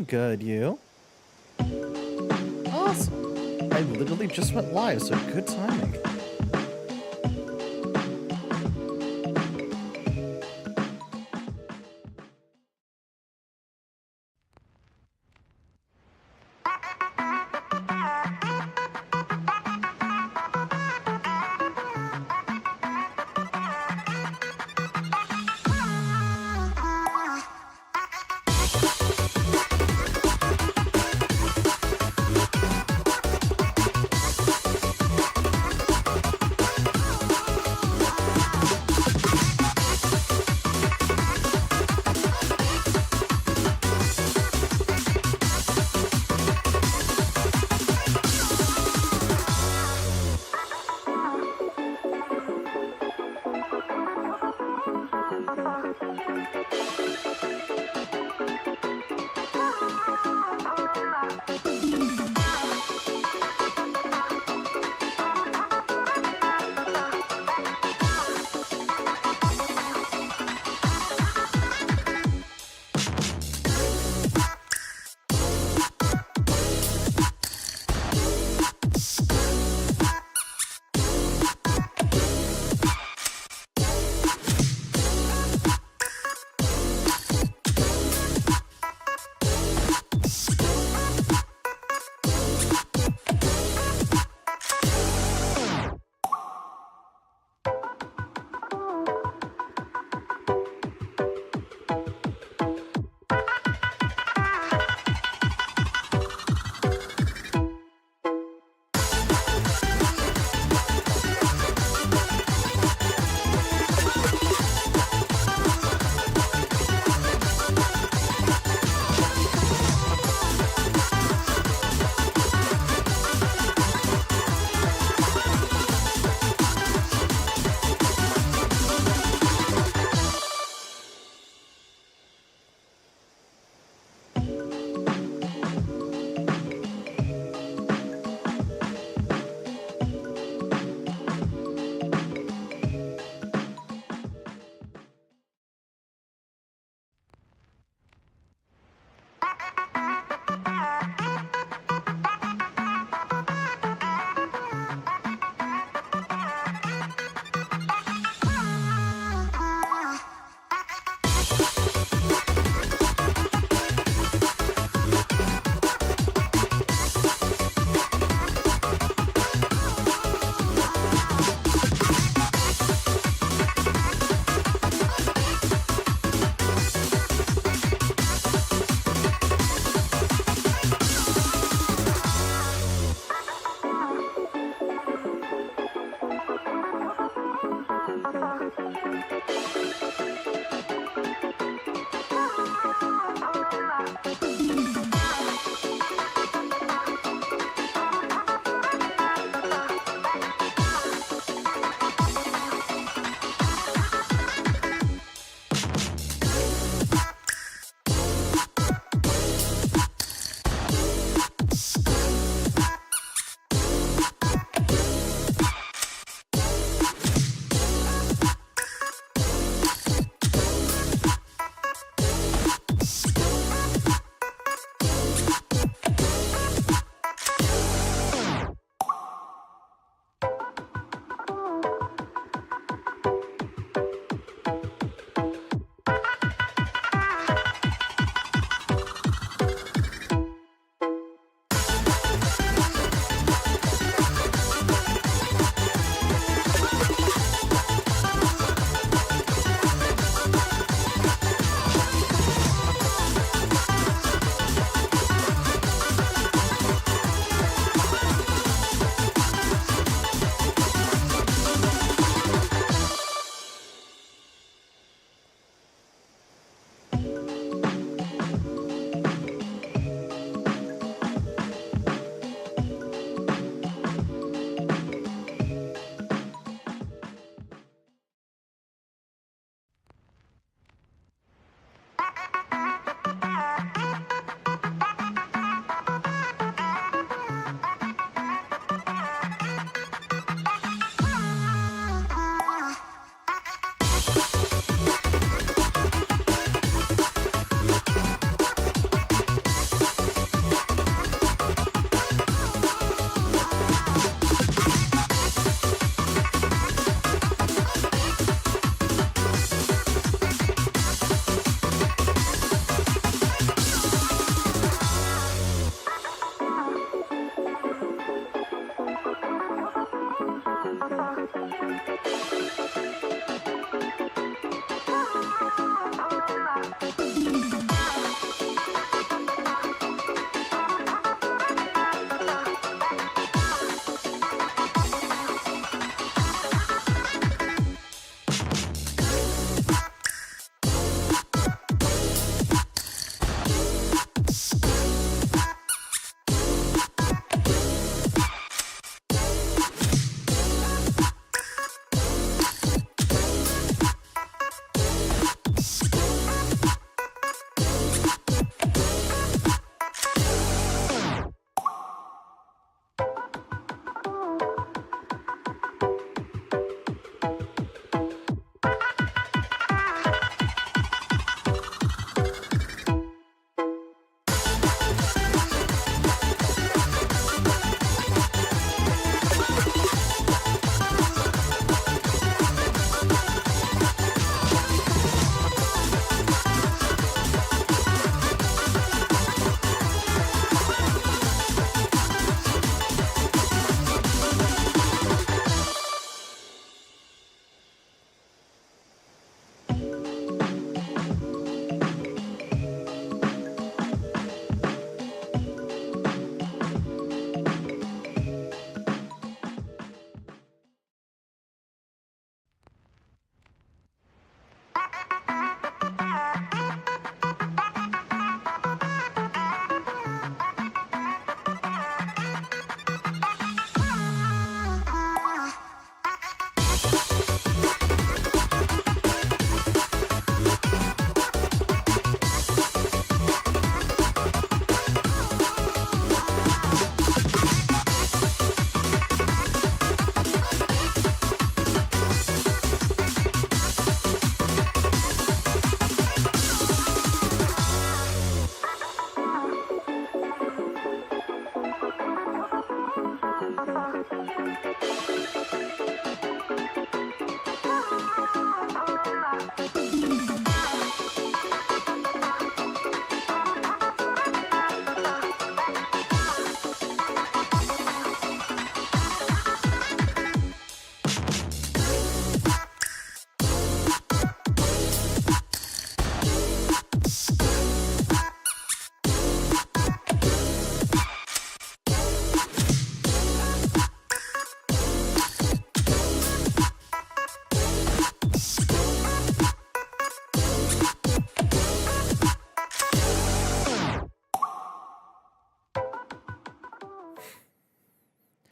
good, you? Awesome. I literally just went live, so good timing.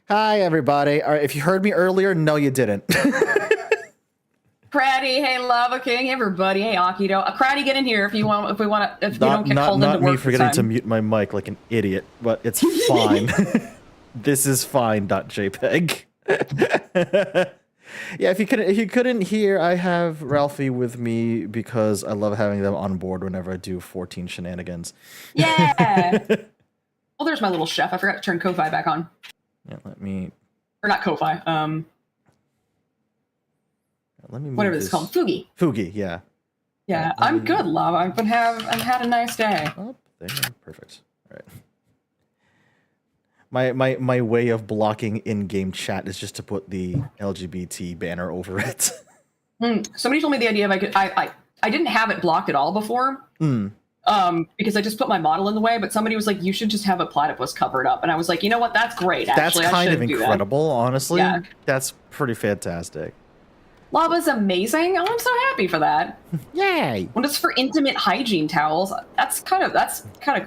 Hi, everybody. All right, if you heard me earlier, no, you didn't. Craddy, hey Lava King, everybody, hey Akido. Craddy, get in here if you want. If we want to, if you don't get called into work. Not me forgetting to mute my mic like an idiot, but it's fine. This is fine. .jpg. Yeah, if you couldn't hear, I have Ralphie with me because I love having them on board whenever I do 14 shenanigans. Yeah. Well, there's my little chef. I forgot to turn Ko-Fi back on. Yeah, let me. Or not Ko-Fi. Let me. Whatever it's called, Fugi. Fugi, yeah. Yeah, I'm good, Lava. I've had a nice day. Oh, there, perfect. All right. My way of blocking in-game chat is just to put the LGBT banner over it. Somebody told me the idea of I didn't have it blocked at all before. Because I just put my model in the way, but somebody was like, you should just have a platypus covered up. And I was like, you know what? That's great, actually. That's kind of incredible, honestly. Yeah. That's pretty fantastic. Lava's amazing. Oh, I'm so happy for that. Yay! When it's for intimate hygiene towels, that's kind of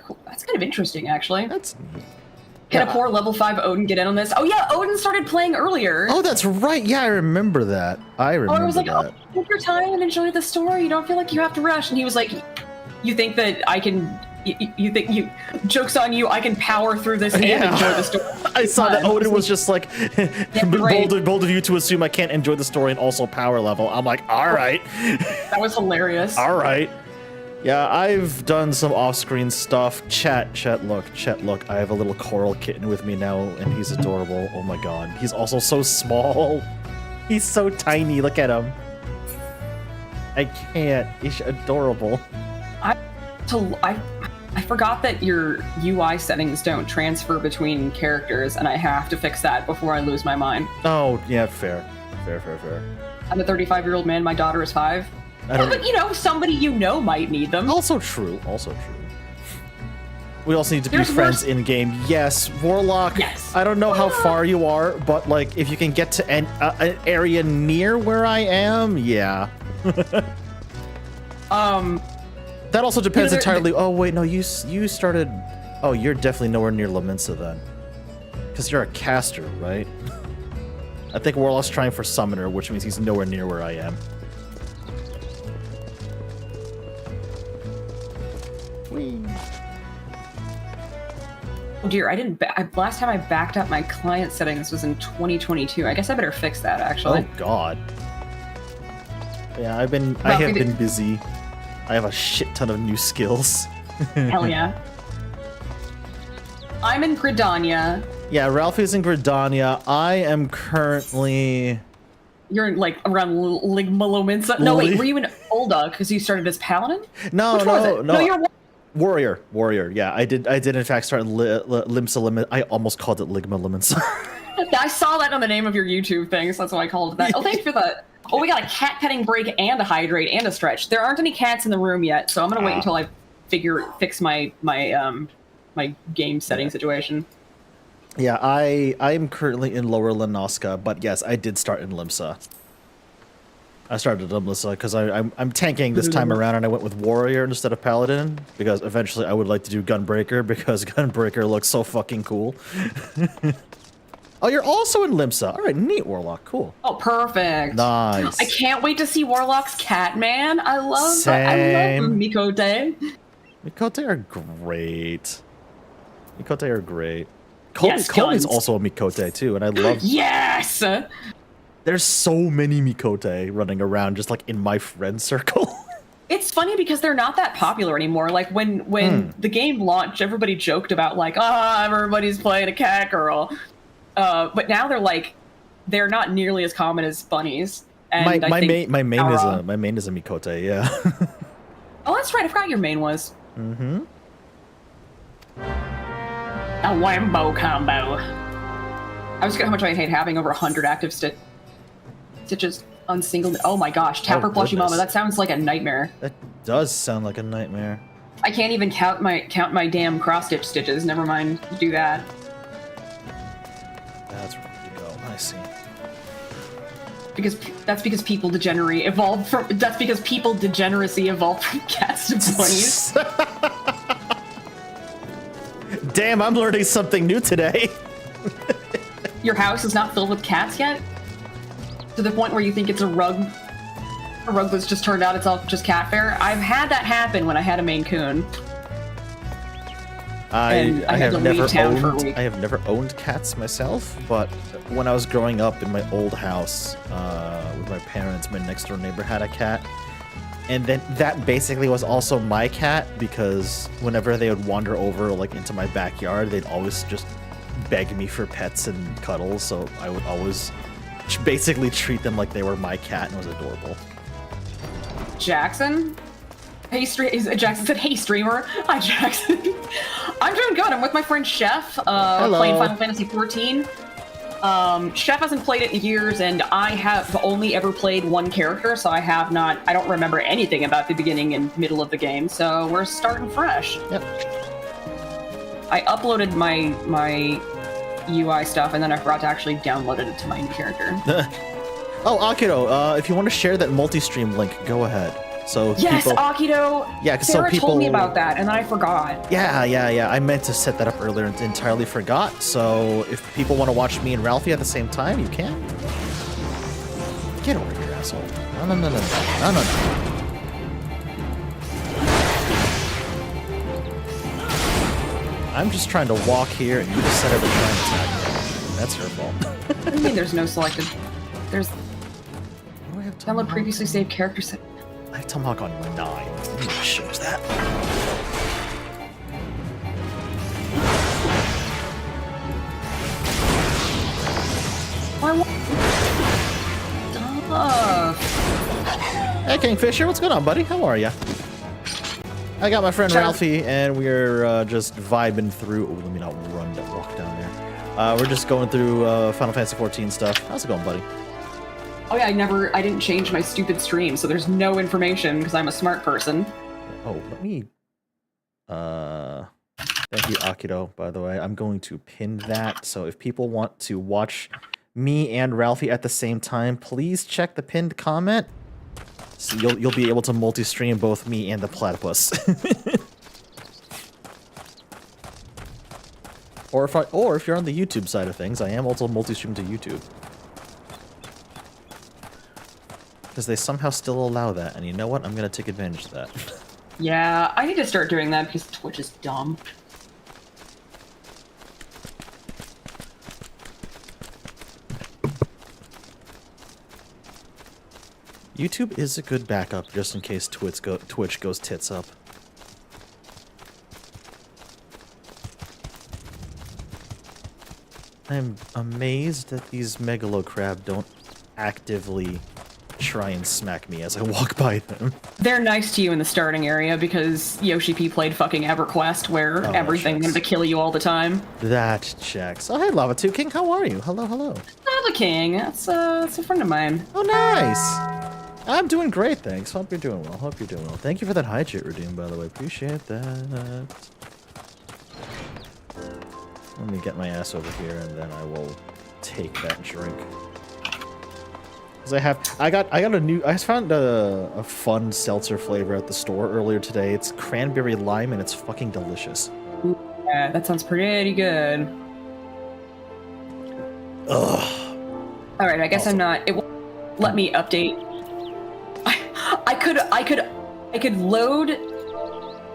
cool. That's kind of interesting, actually. That's neat. Can a poor level 5 Odin get in on this? Oh yeah, Odin started playing earlier. Oh, that's right. Yeah, I remember that. I was like, oh, take your time and enjoy the story. You don't feel like you have to rush. And he was like, you think that I can... You think joke's on you, I can power through this and enjoy the story. I saw that Odin was just like, bold of you to assume I can't enjoy the story and also power level. I'm like, all right. That was hilarious. All right. Yeah, I've done some off-screen stuff. Chat, look. I have a little coral kitten with me now, and he's adorable. Oh my god. He's also so small. He's so tiny. Look at him. I can't. He's adorable. I I forgot that your UI settings don't transfer between characters, and I have to fix that before I lose my mind. Oh, yeah, fair. Fair. I'm a 35-year-old man. My daughter is 5. But, you know, somebody you know might need them. Also true. We also need to be friends in-game. Yes, Warlock. Yes. I don't know how far you are, but, like, if you can get to an area near where I am, yeah. That also depends entirely. Oh, wait, no, you started... Oh, you're definitely nowhere near Lominsa, then. Because you're a caster, right? I think Warlock's trying for Summoner, which means he's nowhere near where I am. Whee. Oh dear, last time I backed up my client settings was in 2022. I guess I better fix that, actually. Oh, God. Yeah, I have been busy. I have a shit ton of new skills. Hell yeah. I'm in Gridania. Yeah, Ralphie's in Gridania. I am currently... You're like around Ligma Lominsa? No, wait, were you in Ulda because you started as Paladin? No, Which was it? no. You're Warrior. Yeah, I did in fact start Limsa. I almost called it Ligma Lominsa. I saw that on the name of your YouTube thing, so that's why I called it that. Oh, thanks for that. Oh, we got a cat petting break and a hydrate and a stretch. There aren't any cats in the room yet, so I'm gonna wait until I fix my game setting situation. Yeah, I am currently in Lower Lenoska, but yes, I did start in Limsa. I started in Limsa because I'm tanking this time around, and I went with Warrior instead of Paladin because eventually I would like to do Gunbreaker because Gunbreaker looks so fucking cool. Oh, you're also in Limsa. All right, neat, Warlock. Cool. Oh, perfect. Nice. I can't wait to see Warlock's Catman. I love Mikote. Mikote are great. Colby's also a Mikote too, and I love. Yes. There's so many Mikote running around, just like in my friend circle. It's funny because they're not that popular anymore. Like when the game launched, everybody joked about like, everybody's playing a cat girl. But now they're not nearly as common as bunnies. And my main is a Mikote, yeah. Oh, that's right. I forgot your main was. Mm-hmm. A Wambo combo. I was forget how much I hate having over 100 active stitches on single. Oh my gosh, Tapper Plushy Mama. That sounds like a nightmare. That does sound like a nightmare. I can't even count my damn cross stitch stitches. Never mind, do that. That's where you go. I see. That's because people degeneracy evolved from cats to bunnies. Damn, I'm learning something new today. Your house is not filled with cats yet? To the point where you think it's a rug that's just turned out it's all just cat fare? I've had that happen when I had a Maine Coon. I have never owned cats myself, but when I was growing up in my old house with my parents, my next door neighbor had a cat. And then that basically was also my cat because whenever they would wander over like into my backyard, they'd always just beg me for pets and cuddles. So I would always basically treat them like they were my cat, and it was adorable. Jackson? Hey, Jackson said, "Hey, streamer." Hi, Jackson. I'm doing good. I'm with my friend Chef, playing Final Fantasy XIV. Chef hasn't played it in years, and I have only ever played one character, so I don't remember anything about the beginning and middle of the game, so we're starting fresh. Yep. I uploaded my UI stuff, and then I forgot to actually download it to my new character. Oh, Akido, if you want to share that multi-stream link, go ahead. So yes, people... Akido. Yeah, Sarah told me about that, and then I forgot. Yeah. I meant to set that up earlier and entirely forgot. So if people want to watch me and Ralphie at the same time, you can. Get over here, asshole. No. I'm just trying to walk here, and you just set up to try and attack me. That's your fault. What do you mean there's no selected? There's... Download previously saved character set. I have Tomahawk on 9. Let me change that. Stop. Hey, Kingfisher, what's going on, buddy? How are ya? I got my friend Shout out- Ralphie, and we're just vibing through. Oh, let me not walk down there. We're just going through Final Fantasy 14 stuff. How's it going, buddy? Oh yeah, I didn't change my stupid stream, so there's no information because I'm a smart person. Oh, let me. Thank you, Akido. By the way, I'm going to pin that. So if people want to watch me and Ralphie at the same time, please check the pinned comment. So you'll be able to multi-stream both me and the platypus. or if you're on the YouTube side of things, I am also multi-stream to YouTube. Because they somehow still allow that, and you know what? I'm gonna take advantage of that. Yeah, I need to start doing that because Twitch is dumb. YouTube is a good backup just in case Twitch goes tits up. I'm amazed that these megalo crab don't actively try and smack me as I walk by them. They're nice to you in the starting area because Yoshi P played fucking EverQuest where everything wanted to kill you all the time. That checks. Oh, hey, Lava2 King, how are you? Hello, hello. Lava King, that's a friend of mine. Oh, nice. I'm doing great, thanks. Hope you're doing well. Hope you're doing well. Thank you for that hydrate redeem, by the way. Appreciate that. Let me get my ass over here, and then I will take that drink. Cause I found a fun seltzer flavor at the store earlier today. It's cranberry lime, and it's fucking delicious. Yeah, that sounds pretty good. Ugh. All right, I guess Awesome. I'm not. It won't let me update.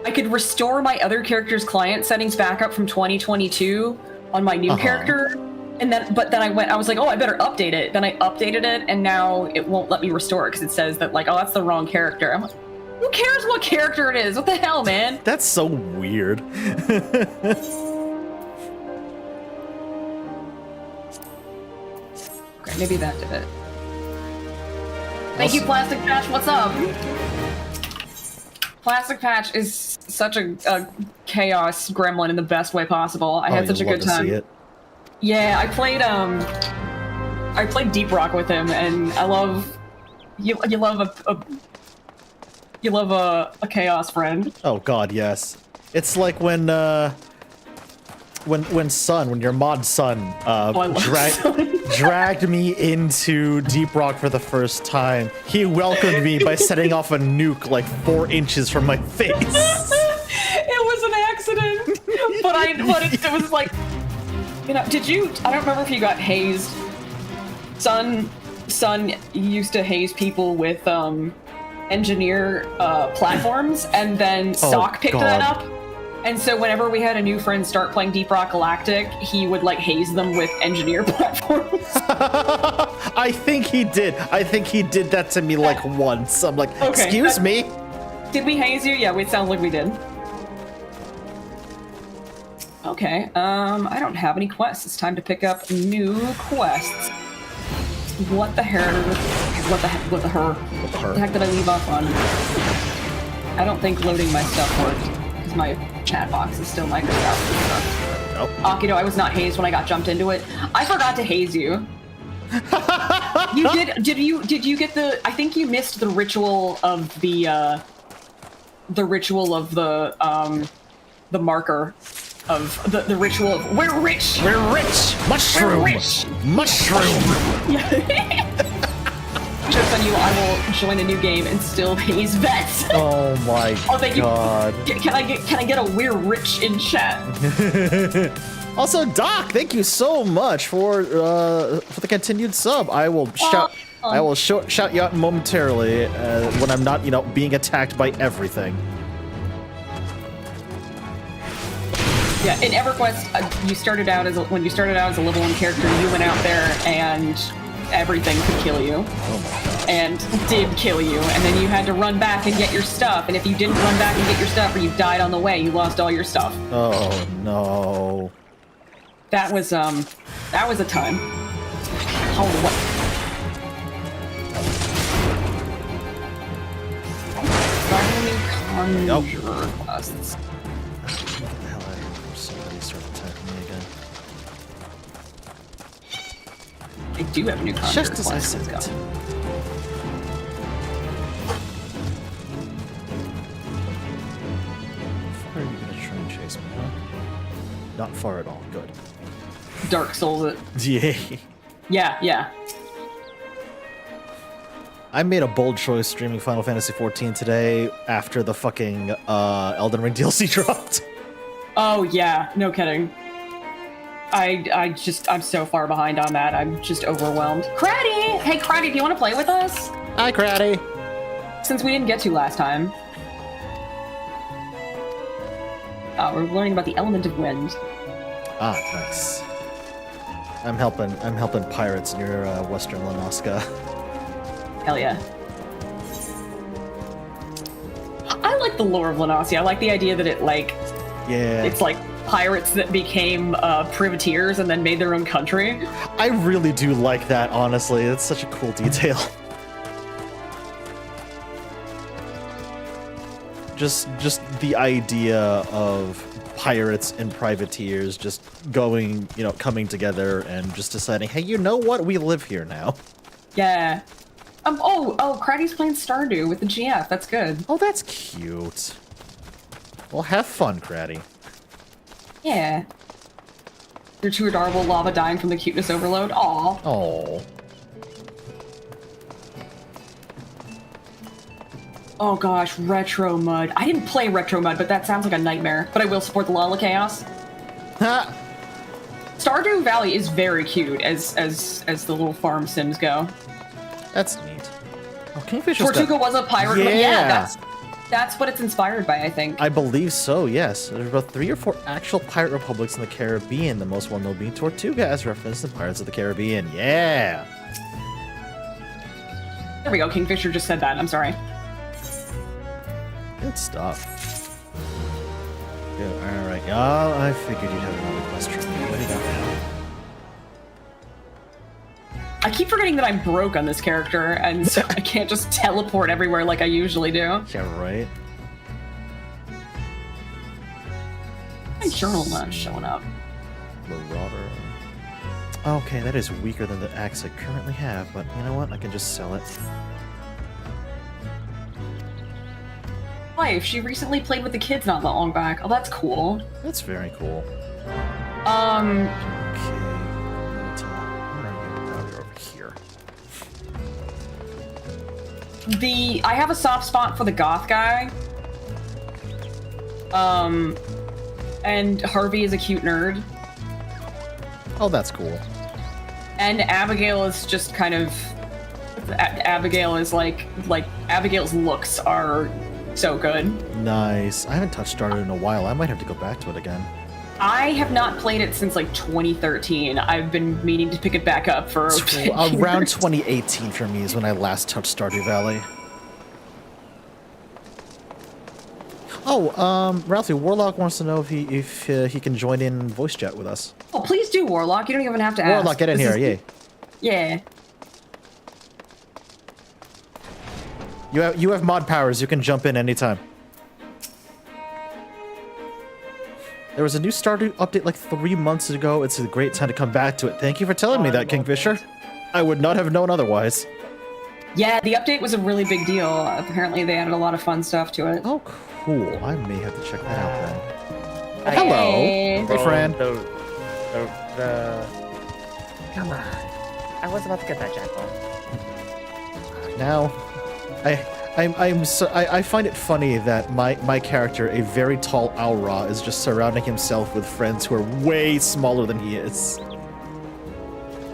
I could restore my other character's client settings back up from 2022 on my new character, and but then I was like, oh, I better update it. Then I updated it, and now it won't let me restore it because it says that like, oh, that's the wrong character. I'm like, who cares what character it is? What the hell, man? That's so weird. Okay, maybe that did it. Thank you, Plastic Patch. What's up? Plastic Patch is such a chaos gremlin in the best way possible. I had such a good time. See it. Yeah, I played Deep Rock with him, and I love you love a chaos friend. Oh God, yes. It's like when your mod son dragged me into Deep Rock for the first time. He welcomed me by setting off a nuke like 4 inches from my face. It was an accident, but it was like, you know, I don't remember if you got hazed. Son used to haze people with engineer platforms, and then Sock picked that up. And so whenever we had a new friend start playing Deep Rock Galactic, he would like haze them with engineer platforms. I think he did. I think he did that to me like once. I'm like, okay, excuse me? Did we haze you? Yeah, it sounds like we did. Okay, I don't have any quests. It's time to pick up new quests. What the heck did I leave off on? I don't think loading my stuff worked. My chat box is still Microsoft. Nope. Akido, I was not hazed when I got jumped into it. I forgot to haze you. You did? Did you get the? I think you missed the ritual of the marker of the ritual of we're rich. We're rich. Mushroom. We're rich. Mushroom. Just on you, I will join a new game and still haze vets. Oh my God. Can I get a we're rich in chat? Also, Doc, thank you so much for the continued sub. I will shout you out momentarily when I'm not, being attacked by everything. Yeah, in EverQuest, when you started out as a level 1 character, you went out there and everything could kill you. Oh my gosh. And did kill you, and then you had to run back and get your stuff, and if you didn't run back and get your stuff or you died on the way, you lost all your stuff. Oh no. That was a time. Oh, what? Starting a new Conjure quests. Get the hell out of here before somebody starts attacking me again. I do have a new conjure Just quest. as I said Let's it. go. How far are you gonna try and chase me, huh? Not far at all. Good. Dark Souls it. Yay. Yeah, yeah. I made a bold choice streaming Final Fantasy XIV today after the fucking Elden Ring DLC dropped. Oh yeah, no kidding. I'm so far behind on that. I'm just overwhelmed. Craddy! Hey Craddy, do you want to play with us? Hi, Craddy. Since we didn't get to last time. We're learning about the element of wind. Ah, nice. I'm helping pirates near Western Lanoska. Hell yeah. I like the lore of Lanosia. I like the idea that it's like pirates that became privateers and then made their own country. I really do like that, honestly. It's such a cool detail. Just the idea of pirates and privateers just going, coming together and just deciding, hey, you know what? We live here now. Yeah. Craddy's playing Stardew with the GF. That's good. Oh, that's cute. Well, have fun, Craddy. Yeah. You're too adorable, lava dying from the cuteness overload. Aw. Oh. Oh gosh, Retro Mud. I didn't play Retro Mud, but that sounds like a nightmare. But I will support the Lala Chaos. Ha! Stardew Valley is very cute as the little farm sims go. That's neat. Oh, Kingfisher Tortuga was a pirate. Yeah. That's what it's inspired by, I think. I believe so, yes. There's about 3 or 4 actual pirate republics in the Caribbean, the most well-known being Tortuga as referenced in Pirates of the Caribbean. Yeah! There we go, Kingfisher just said that. I'm sorry. Good stuff. Good, alright. Oh, I figured you'd have another quest for me. What do you got now? I keep forgetting that I'm broke on this character, and so I can't just teleport everywhere like I usually do. Yeah, right? My journal not showing up. Marauder. Okay, that is weaker than the axe I currently have, but you know what? I can just sell it. Wife, she recently played with the kids not that long back. Oh, that's cool. That's very cool. Um, Okay. Where are you? Oh, you're over here. I have a soft spot for the goth guy. And Harvey is a cute nerd. Oh, that's cool. And Abigail is just kind of... Abigail is like Abigail's looks are so good. Nice. I haven't touched Stardew in a while. I might have to go back to it again. I have not played it since like 2013. I've been meaning to pick it back up for Around 2018 for me is when I last touched Stardew Valley. Oh, Ralphie, Warlock wants to know if he can join in voice chat with us. Oh, please do, Warlock. You don't even have to ask. Warlock, get in here, yay. Yeah. You have mod powers. You can jump in anytime. There was a new Stardew update like 3 months ago. It's a great time to come back to it. Thank you for telling me that, Kingfisher. I would not have known otherwise. Yeah, the update was a really big deal. Apparently, they added a lot of fun stuff to it. Oh, cool. I may have to check that out then. Hey. Hello. Hey, friend. Come on. I was about to get that jackal. Now, I find it funny that my character, a very tall Aura, is just surrounding himself with friends who are way smaller than he is.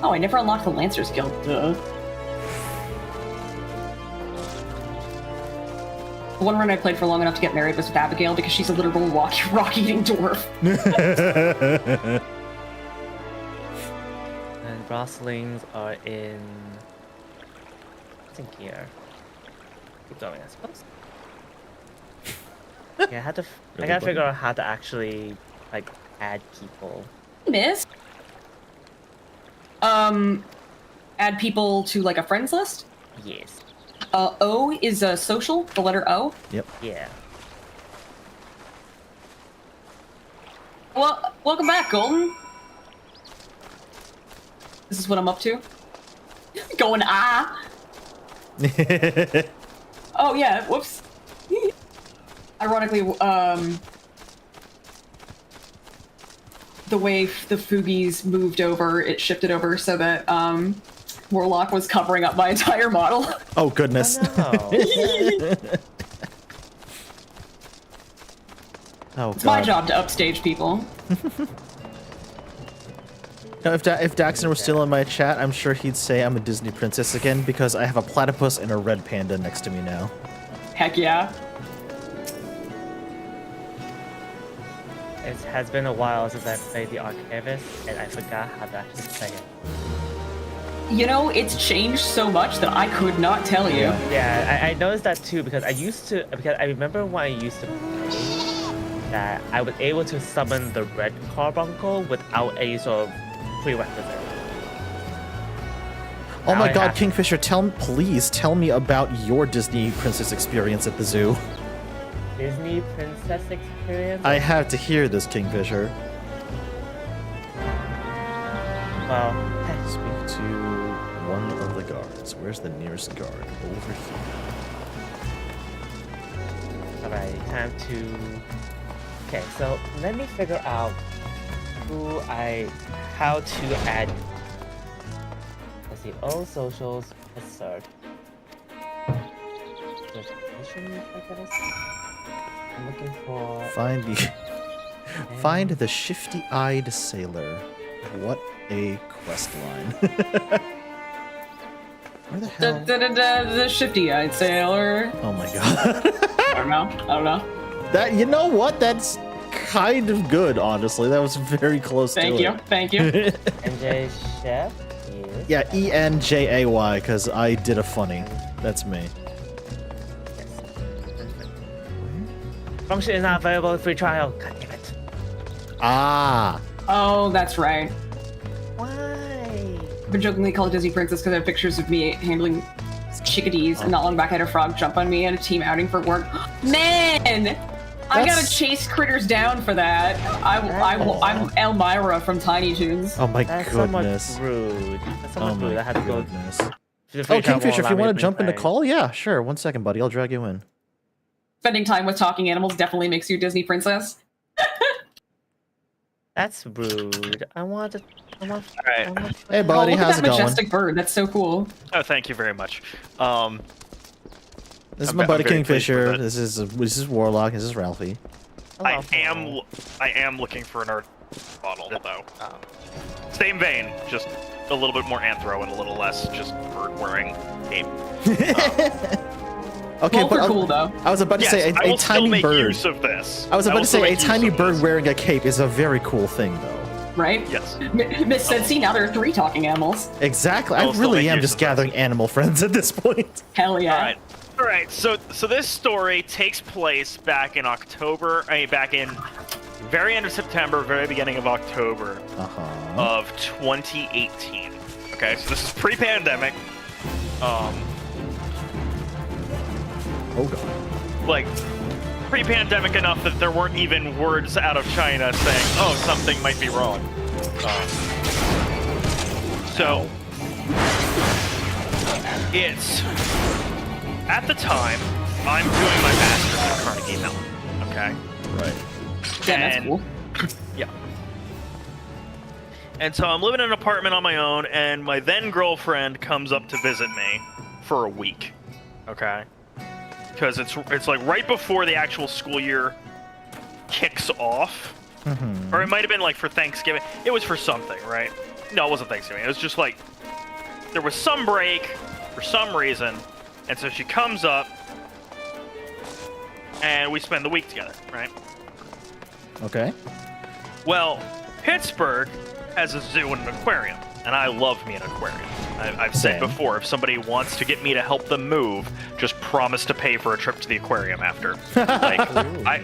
Oh, I never unlocked the Lancer's Guild. Duh. The one run I played for long enough to get married was with Abigail because she's a literal rock-eating dwarf. And Roslings are in... I think here. Keep going, I suppose. Yeah, I gotta figure out how to actually, like, add people. Miss? Add people to, like, a friends list? Yes. O is social, the letter O. Yep. Yeah. Well, welcome back, Golden. This is what I'm up to. Going Oh yeah, whoops. Ironically, the way the Fugies moved over, it shifted over so that Warlock was covering up my entire model. Oh goodness. Oh, no. Oh, It's my job to upstage people. Now, if Daxon were still in my chat, I'm sure he'd say I'm a Disney princess again because I have a platypus and a red panda next to me now. Heck yeah. It has been a while since I played the Archivist, and I forgot how to actually play it. You know, it's changed so much that I could not tell you. Yeah, I noticed that too because because I remember when I used to play that I was able to summon the red carbuncle without any sort of prerequisite. Oh Now my I god, have- Kingfisher, please tell me about your Disney princess experience at the zoo. Disney princess experience? I have to hear this, Kingfisher. Well, Speak to one of the guards. Where's the nearest guard? Over here. alright, time to... Okay, so let me figure out how to add... Let's see, all socials, assert. Notification, I guess? I'm looking for... Find the shifty-eyed sailor. What a quest line. Where the hell? The shifty-eyed sailor. Oh my god. I don't know. That, you know what? That's kind of good, honestly. That was very close to it. Thank you. NJChef is... Yeah, ENJAY, because I did a funny. That's me. Function is not available in free trial. God damn it. Ah. Oh, that's right. Why? I've been jokingly called Disney Princess because I have pictures of me handling chickadees, and not long back I had a frog jump on me at a team outing for work. Man! I gotta chase critters down for that. I'm Elmira from Tiny Toons. Oh my That's goodness. so much rude. That's so Oh much rude. I my had to go. goodness. The free Oh, trial Kingfisher, won't if you allow me want to jump into play. call, yeah, sure. 1 second, buddy. I'll drag you in. Spending time with talking animals definitely makes you a Disney princess. That's rude. I want. Alright. Hey, buddy, Oh, look how's at it that going? majestic bird. That's so cool. Oh, thank you very much. This is I'm my ve- buddy I'm very pleased Kingfisher. with it. This is Warlock. This is Ralphie. I am looking for an art bottle though. Same vein, just a little bit more anthro and a little less just bird wearing cape. Okay, Both are but cool though. I was about to Yes, say I a will still tiny make bird. use of this. I was about to still say a make use tiny of bird this. wearing a cape is a very cool thing, though. Right? Yes. Miss said, see, now there are 3 talking animals. Exactly. I I will still really make am use just of that. gathering animal friends at this point. Hell yeah. All right. So this story takes place back in October. Back in very end of September, very beginning of October of 2018. Okay, so this is pre-pandemic. Oh god. Like pre-pandemic enough that there weren't even words out of China saying, "Oh, something might be wrong." So it's at the time I'm doing my master's at Carnegie Mellon. Okay. Right. Yeah, that's And- cool. Yeah. And so I'm living in an apartment on my own, and my then girlfriend comes up to visit me for a week. Okay. Because it's like right before the actual school year kicks off, or it might have been like for Thanksgiving. It was for something, right? No, it wasn't Thanksgiving. It was just like there was some break for some reason, and so she comes up, and we spend the week together, right? Okay. Well, Pittsburgh has a zoo and an aquarium, and I love me an aquarium. I've said Same. before, if somebody wants to get me to help them move, just promise to pay for a trip to the aquarium after. Like, I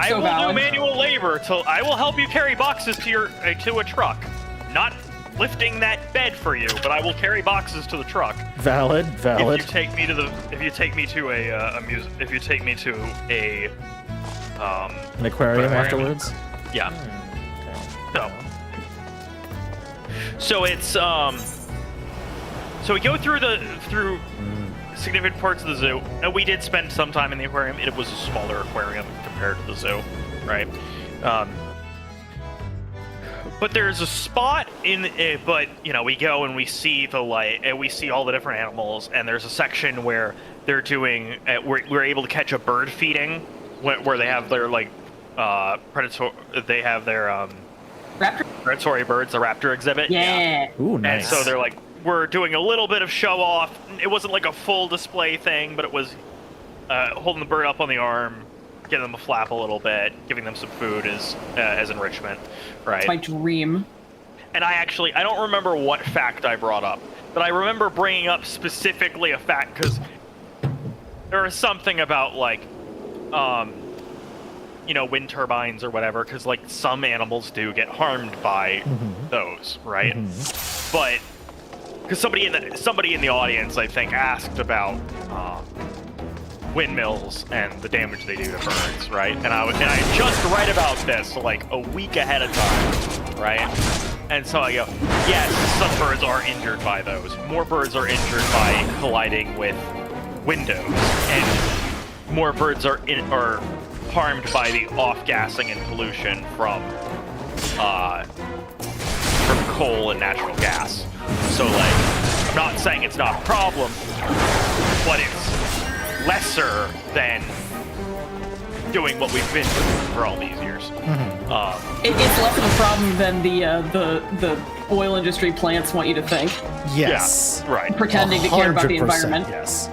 So will valid. do manual labor till I will help you carry boxes to a truck. Not lifting that bed for you, but I will carry boxes to the truck. Valid. If you take me to An aquarium afterwards. yeah. So it's so we go through significant parts of the zoo, and we did spend some time in the aquarium. It was a smaller aquarium compared to the zoo, right? But there's a spot in it, but you know, we go and we see the light, and we see all the different animals, and there's a section where they're doing, we're able to catch a bird feeding, where they have their like predator, they have their predatory birds, the raptor exhibit. Yeah. Ooh, nice. And so they're like, we're doing a little bit of show off. It wasn't like a full display thing, but it was holding the bird up on the arm, getting them a flap a little bit, giving them some food as enrichment, right? It's my dream. And I don't remember what fact I brought up, but I remember bringing up specifically a fact because there was something about like, you know, wind turbines or whatever, because like some animals do get harmed by those, right? But because somebody in the audience, I think, asked about windmills and the damage they do to birds, right? And I just read about this like a week ahead of time, right? And so I go, yes, some birds are injured by those. More birds are injured by colliding with windows, and more birds are harmed by the off-gassing and pollution from coal and natural gas. So like, I'm not saying it's not a problem, but it's lesser than doing what we've been doing for all these years. It's less of a problem than the oil industry plants want you to think. Yes. Yeah, right. Pretending to care about the 100% environment. Yes.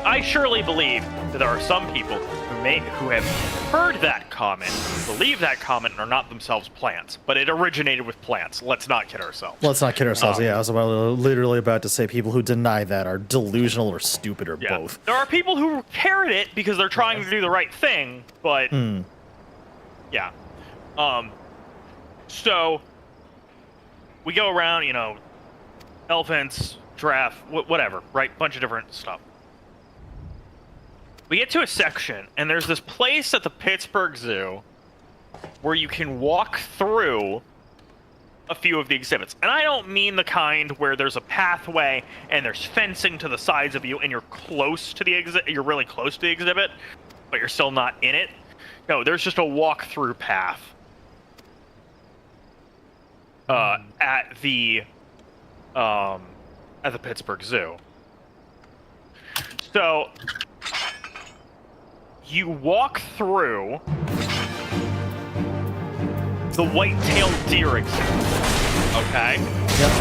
I surely believe that there are some people who have heard that comment, believe that comment, and are not themselves plants. But it originated with plants. Let's not kid ourselves. Let's not kid ourselves. Yeah, I was literally about to say people who deny that are delusional or stupid or both. There are people who parrot it because they're trying to do the right thing, but yeah. So we go around, you know, elephants, giraffe, whatever, right? Bunch of different stuff. We get to a section, and there's this place at the Pittsburgh Zoo where you can walk through a few of the exhibits. And I don't mean the kind where there's a pathway and there's fencing to the sides of you and you're close to the you're really close to the exhibit, but you're still not in it. No, there's just a walk-through path at the Pittsburgh Zoo. So you walk through the white-tailed deer exhibit, okay? Yep.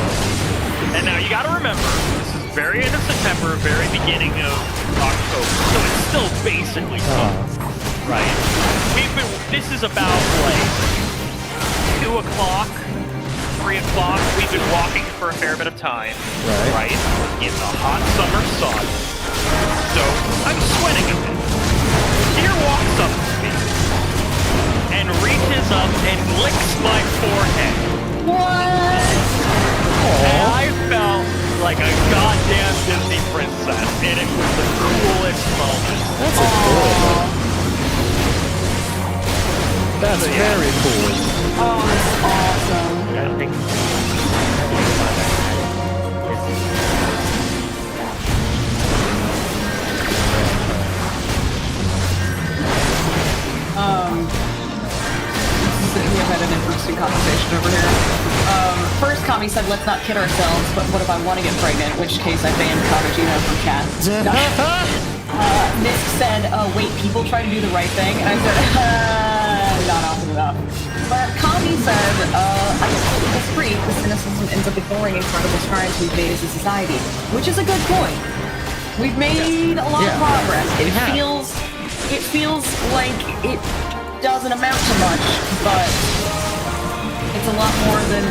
And now you gotta remember, this is very end of September, very beginning of October, so it's still basically summer, right? This is about like 2 o'clock, 3 o'clock. We've been walking for a fair bit of time, right? In the hot summer sun. So I'm sweating a bit. Deer walks up to me and reaches up and licks my forehead. What? And I felt like a goddamn Disney princess, and it was the coolest moment. That's adorable. That's very cool. Oh, that's awesome. I think we have had an interesting conversation over here. First, Kami said, let's not kid ourselves, but what if I want to get pregnant? In which case I banned Cottagino from chat. Nick said, wait, people try to do the right thing? And I said, not often enough. But Kami said, I completely disagree, because cynicism ends up ignoring incredible strides we've made as a society. Which is a good point. We've made a lot of progress. It feels like it doesn't amount to much, but it's a lot more than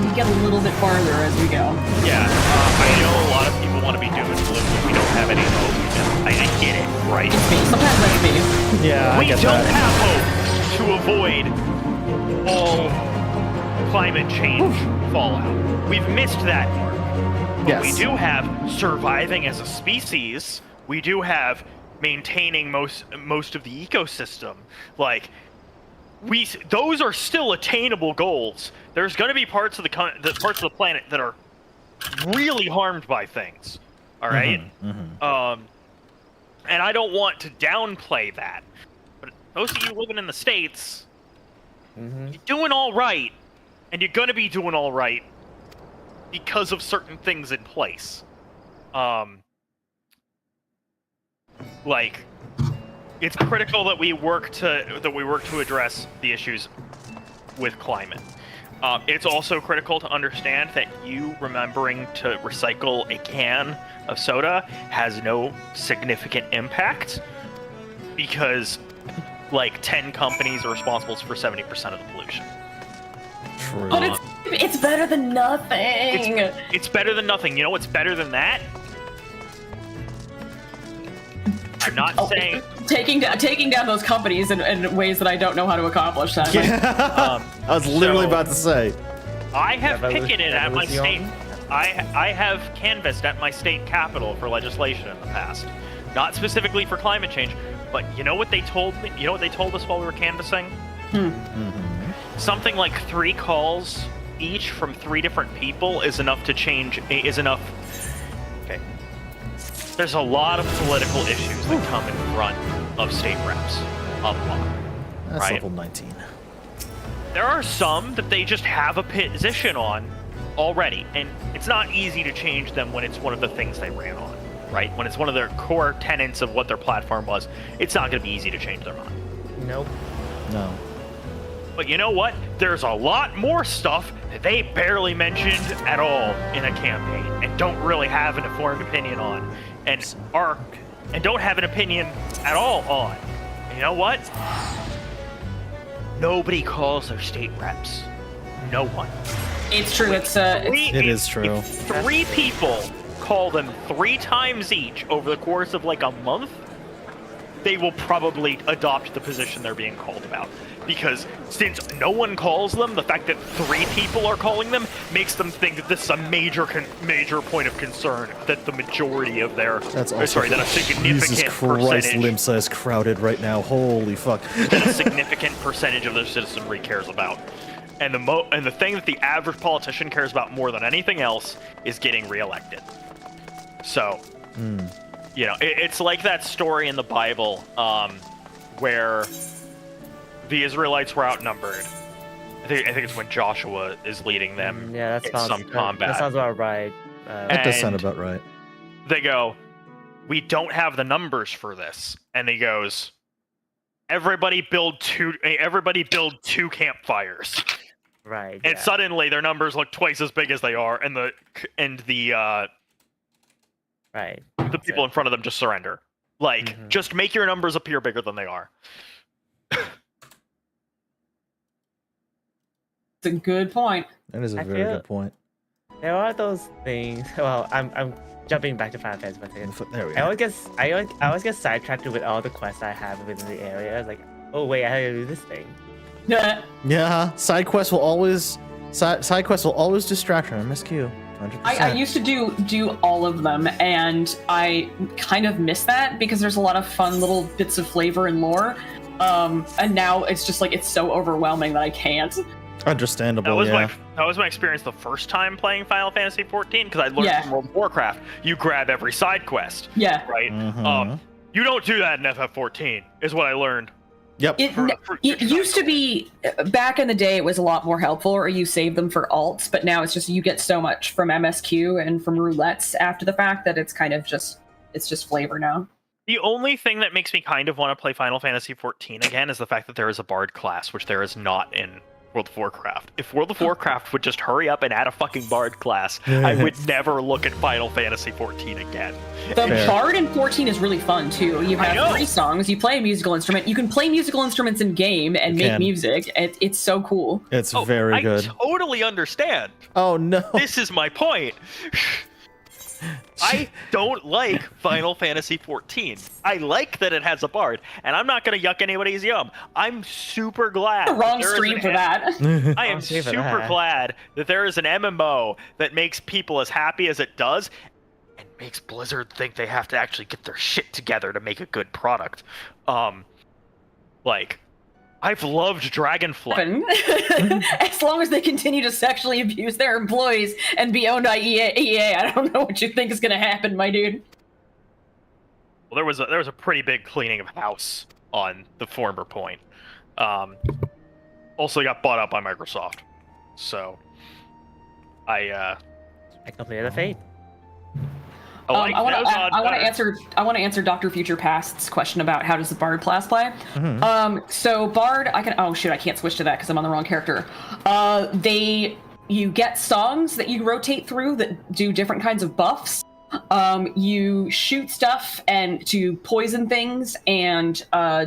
we get a little bit farther as we go. Yeah, I know a lot of people want to be doing political. We don't have any hope. I get it, right? It's me. Sometimes that's me. Yeah, we don't have hope to avoid all climate change fallout. We've missed that mark. But we do have surviving as a species. We do have maintaining most of the ecosystem. Like, those are still attainable goals. There's going to be parts of the planet that are really harmed by things. All right? And I don't want to downplay that. But those of you living in the States, you're doing all right, and you're going to be doing all right because of certain things in place. Like, it's critical that we work to address the issues with climate. It's also critical to understand that you remembering to recycle a can of soda has no significant impact because, like, 10 companies are responsible for 70% of the pollution. True. But it's better than nothing. It's better than nothing. You know what's better than that? I'm not saying taking down those companies in ways that I don't know how to accomplish that. Yeah. I was literally about to say. I have picketed at my state. I have canvassed at my state capitol for legislation in the past, not specifically for climate change. But you know what they told me? You know what they told us while we were canvassing? Something like 3 calls each from 3 different people is enough to change. Is enough. Okay. There's a lot of political issues that come in front of state reps. A lot. That's right? level 19. There are some that they just have a position on already, and it's not easy to change them when it's one of the things they ran on, right? When it's one of their core tenets of what their platform was, it's not going to be easy to change their mind. Nope. No. But you know what? There's a lot more stuff that they barely mentioned at all in a campaign and don't really have an informed opinion on. And don't have an opinion at all on. And you know what? Nobody calls their state reps. No one. It's true. It is true. If 3 people call them 3 times each over the course of like a month, they will probably adopt the position they're being called about. Because since no one calls them, the fact that 3 people are calling them makes them think that this is a major point of concern. That the majority of their that a significant Jesus Christ, percentage, Limsa is crowded right now. Holy fuck. that a significant percentage of their citizenry cares about. And the thing that the average politician cares about more than anything else is getting reelected. So, you know, it's like that story in the Bible where the Israelites were outnumbered. I think it's when Joshua is leading them in some combat. That sounds about right. That does sound about right. They go, "We don't have the numbers for this," and he goes, "Everybody build 2 campfires." Right. And suddenly their numbers look twice as big as they are, and the people in front of them just surrender. Like, just make your numbers appear bigger than they are. It's a good point. That is a very good point. There are those things. Well, I'm jumping back to Final Fantasy for a second. There we I go. always get sidetracked with all the quests I have within the area. I was like, oh wait, I have to do this thing. Yeah, side quests will always distract her. MSQ. 100%. I used to do all of them, and I kind of miss that because there's a lot of fun little bits of flavor and lore. And now it's just like it's so overwhelming that I can't. Understandable. That was my experience the first time playing Final Fantasy 14 because I learned from World of Warcraft. You grab every side quest. Yeah. Right. You don't do that in FF14, is what I learned. Yep. It used to be, back in the day, it was a lot more helpful, or you save them for alts, but now it's just you get so much from MSQ and from roulettes after the fact that it's kind of just, it's just flavor now. The only thing that makes me kind of want to play Final Fantasy 14 again is the fact that there is a Bard class, which there is not in World of Warcraft. If World of Warcraft would just hurry up and add a fucking Bard class, I would never look at Final Fantasy 14 again. The Bard in 14 is really fun too. You have 3 songs, you play a musical instrument, you can play musical instruments in game and make music. It's so cool. It's very good. I totally understand. Oh no. This is my point. I don't like Final Fantasy 14. I like that it has a bard, and I'm not going to yuck anybody's yum. I'm super glad. The wrong stream for that. I am super glad that there is an MMO that makes people as happy as it does, and makes Blizzard think they have to actually get their shit together to make a good product. Like, I've loved Dragonfly. As long as they continue to sexually abuse their employees and be owned by EA, I don't know what you think is going to happen, my dude. Well, there was a pretty big cleaning of house on the former point. Also got bought up by Microsoft, so I completed the fate. I want to answer Dr. Future Past's question about how does the Bard class play. So Bard, I can't switch to that because I'm on the wrong character. You get songs that you rotate through that do different kinds of buffs. You shoot stuff and to poison things and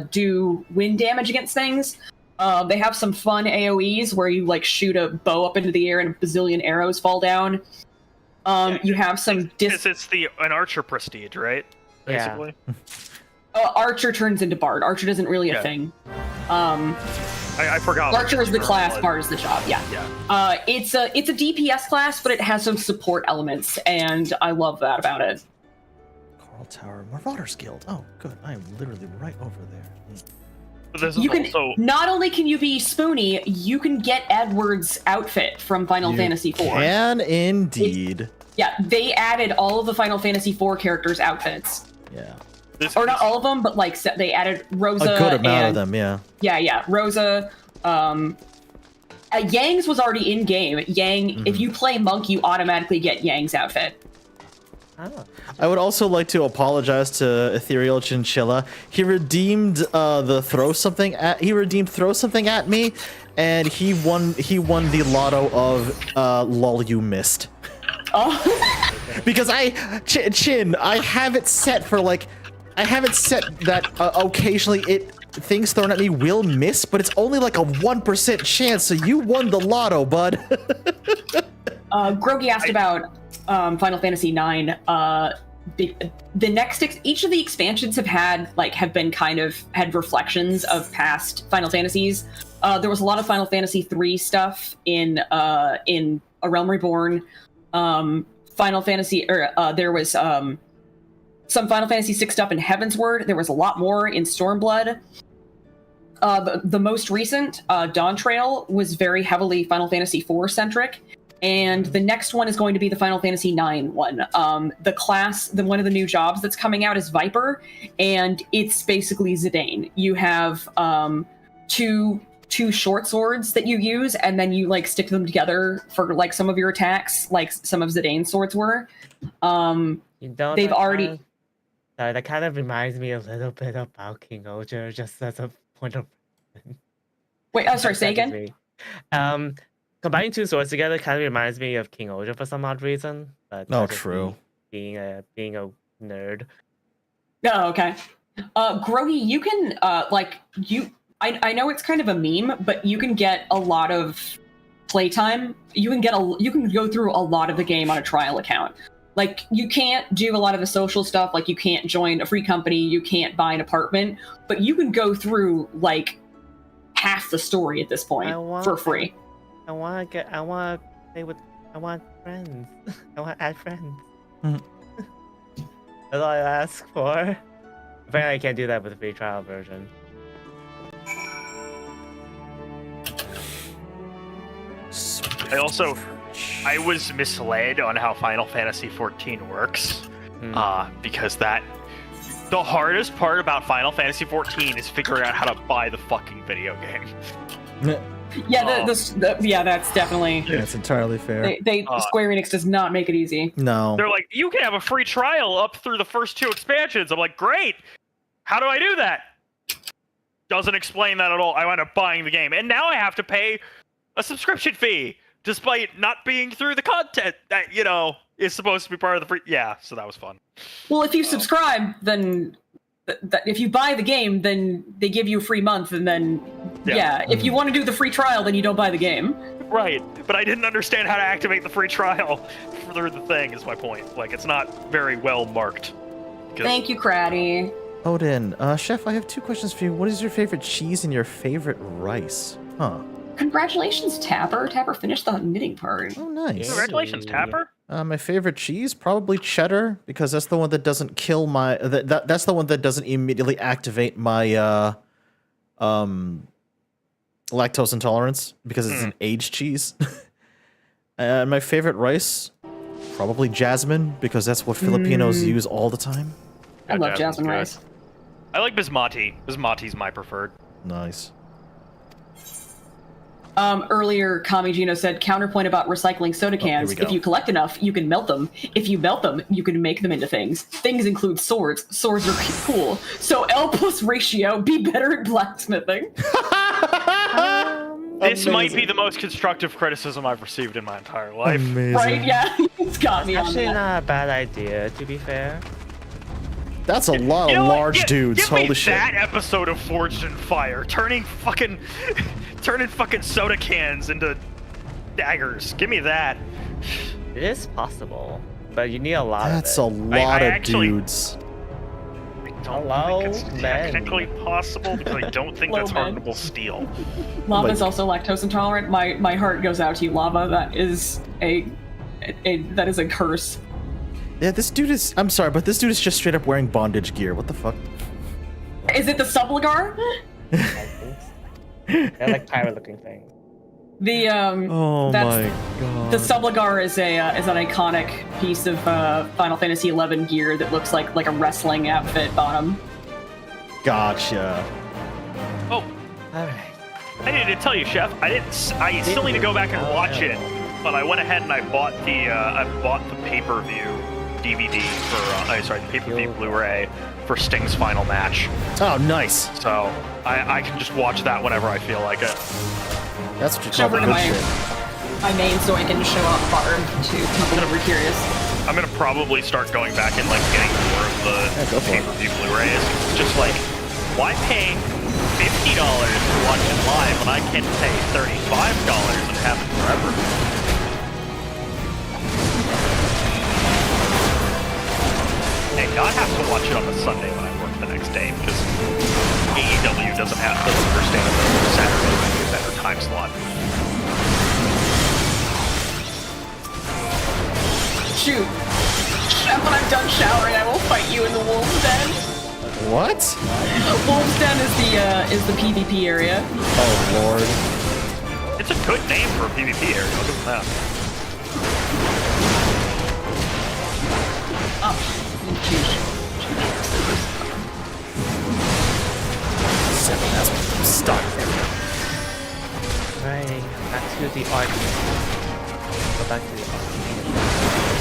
do wind damage against things. They have some fun AoEs where you like shoot a bow up into the air and a bazillion arrows fall down. You have some it's an archer prestige, right? Basically. Yeah. Archer turns into Bard. Archer isn't really a thing. I forgot. Archer is the class, Bard is the job. Yeah. It's a DPS class, but it has some support elements, and I love that about it. Coral Tower, Marauders Guild. Oh, good. I am literally right over there. Not only can you be Spoony, you can get Edward's outfit from Final Fantasy IV. Can indeed. They added all of the Final Fantasy IV characters' outfits. Yeah. Not all of them, but like they added Rosa. A good amount of them, yeah. Yeah. Rosa. Yang's was already in game. Yang, if you play Monk, you automatically get Yang's outfit. I would also like to apologize to Ethereal Chinchilla. He redeemed throw something at me, and he won the lotto of lol you missed. Oh. Because I have it set for like that occasionally things thrown at me will miss, but it's only like a 1% chance. So you won the lotto, bud. Grogi asked about Final Fantasy IX. Each of the expansions have had reflections of past Final Fantasies. There was a lot of Final Fantasy III stuff in A Realm Reborn. Final Fantasy, there was some Final Fantasy VI stuff in Heavensward. There was a lot more in Stormblood. The most recent, Dawn Trail, was very heavily Final Fantasy IV centric. And the next one is going to be the Final Fantasy IX one. The class, one of the new jobs that's coming out is Viper, and it's basically Zidane. You have two short swords that you use, and then you like stick them together for like some of your attacks, like some of Zidane's swords were. They've already. That kind of reminds me a little bit about King Oger, just as a point of. Wait, oh, sorry, say again. Combining two swords together kind of reminds me of King Oger for some odd reason. But true. Being a nerd. Oh, okay. Grogi, you can I know it's kind of a meme, but you can get a lot of playtime. You can go through a lot of the game on a trial account. Like, you can't do a lot of the social stuff, like you can't join a free company, you can't buy an apartment, but you can go through like half the story at this point for free. I want friends. I want to add friends. That's all I ask for. Apparently I can't do that with the free trial version. I was misled on how Final Fantasy XIV works, because the hardest part about Final Fantasy XIV is figuring out how to buy the fucking video game. Yeah, that's definitely. That's entirely fair. Square Enix does not make it easy. No. They're like, you can have a free trial up through the first 2 expansions. I'm like, great. How do I do that? Doesn't explain that at all. I wound up buying the game, and now I have to pay a subscription fee, despite not being through the content that is supposed to be part of the free. Yeah, so that was fun. Well, if you subscribe, then. If you buy the game, then they give you a free month, and then if you want to do the free trial, then you don't buy the game. Right, but I didn't understand how to activate the free trial for the thing. Is my point. Like, it's not very well marked. Thank you, Craddy. Odin, Chef, I have 2 questions for you. What is your favorite cheese and your favorite rice? Congratulations, Tapper. Tapper finished the knitting part. Oh, nice. Congratulations, Tapper. My favorite cheese, probably cheddar, because that's the one that doesn't kill that's the one that doesn't immediately activate my lactose intolerance because it's an aged cheese. And my favorite rice, probably jasmine, because that's what Filipinos use all the time. I love jasmine rice. I like basmati. Basmati's my preferred. Nice. Earlier, Kami Gino said, counterpoint about recycling soda cans. If you collect enough, you can melt them. If you melt them, you can make them into things. Things include swords. Swords are cool. So L plus ratio, be better at blacksmithing. This might be the most constructive criticism I've received in my entire life. Amazing. Right? Yeah, it's got me. Actually, not a bad idea, to be fair. That's a lot of large dudes. Give Holy me shit. that episode of Forged in Fire, turning fucking soda cans into daggers. Give me that. It is possible, but you need a lot That's of a it. lot I of actually- dudes. I don't Hello, think it's men. technically possible because I don't think that's Hello, men. hardenable steel. Lava is Like- also lactose intolerant. My heart goes out to you, Lava. That is a curse. Yeah, this dude is. I'm sorry, but this dude is just straight up wearing bondage gear. What the fuck? Is it the subligar? They're like pirate-looking things. The Oh that's my god. the subligar is an iconic piece of Final Fantasy XI gear that looks like a wrestling outfit bottom. Gotcha. Oh, All right. I needed to tell you, Chef. I still need to go back and watch it, but I went ahead and I bought the pay-per-view DVD for the pay-per-view Blu-ray for Sting's final match. Oh, nice. So I can just watch that whenever I feel like it. That's what you Show call over the to good my shit. my main so I can show out Bard to people that are curious. I'm gonna probably start going back and like getting more of the Yeah, go for it. pay-per-view Blu-rays. It's just like, why pay $50 to watch it live when I can pay $35 and have it forever? And I have to watch it on a Sunday when I work the next day because AEW doesn't understand the Saturday might be a better time slot. Shoot. Chef, when I'm done showering, I will fight you in the Wolf's Den. What? Wolf's Den is the PvP area. Oh lord. It's a good name for a PvP area. I'll give them that. Oh, Seven. That's what I'm stuck. Right. Back to the art. Go back to the art.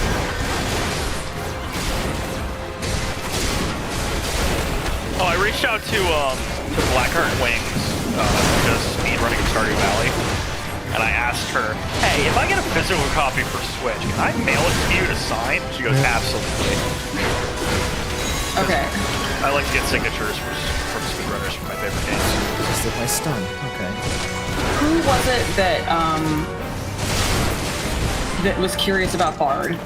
Oh, I reached out to Blackheart Wings, just speedrunning in Stardew Valley, and I asked her, hey, if I get a physical copy for Switch, can I mail it to you to sign? She goes, absolutely. okay. I like to get signatures from speedrunners for my favorite games. Just did my stun. Okay. Who was it that was curious about Bard?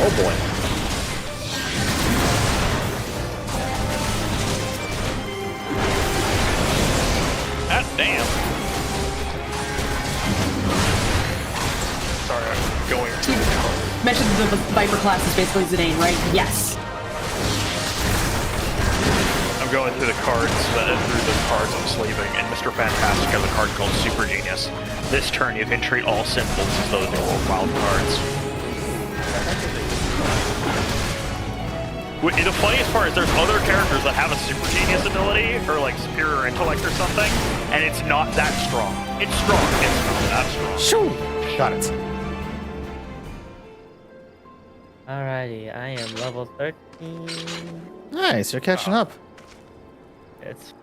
Oh boy. God damn. Sorry, I'm going. You mentioned the Viper class is basically Zidane, right? Yes. I'm going through the cards, I'm sleeving, and Mr. Fantastic has a card called Super Genius. This turn, you can treat all symbols as though they were wild cards. The funniest part is there's other characters that have a super genius ability or like superior intellect or something, and it's not that strong. It's strong, it's not that strong. Shoo! Got it. Alrighty, I am level 13. Nice, you're catching up.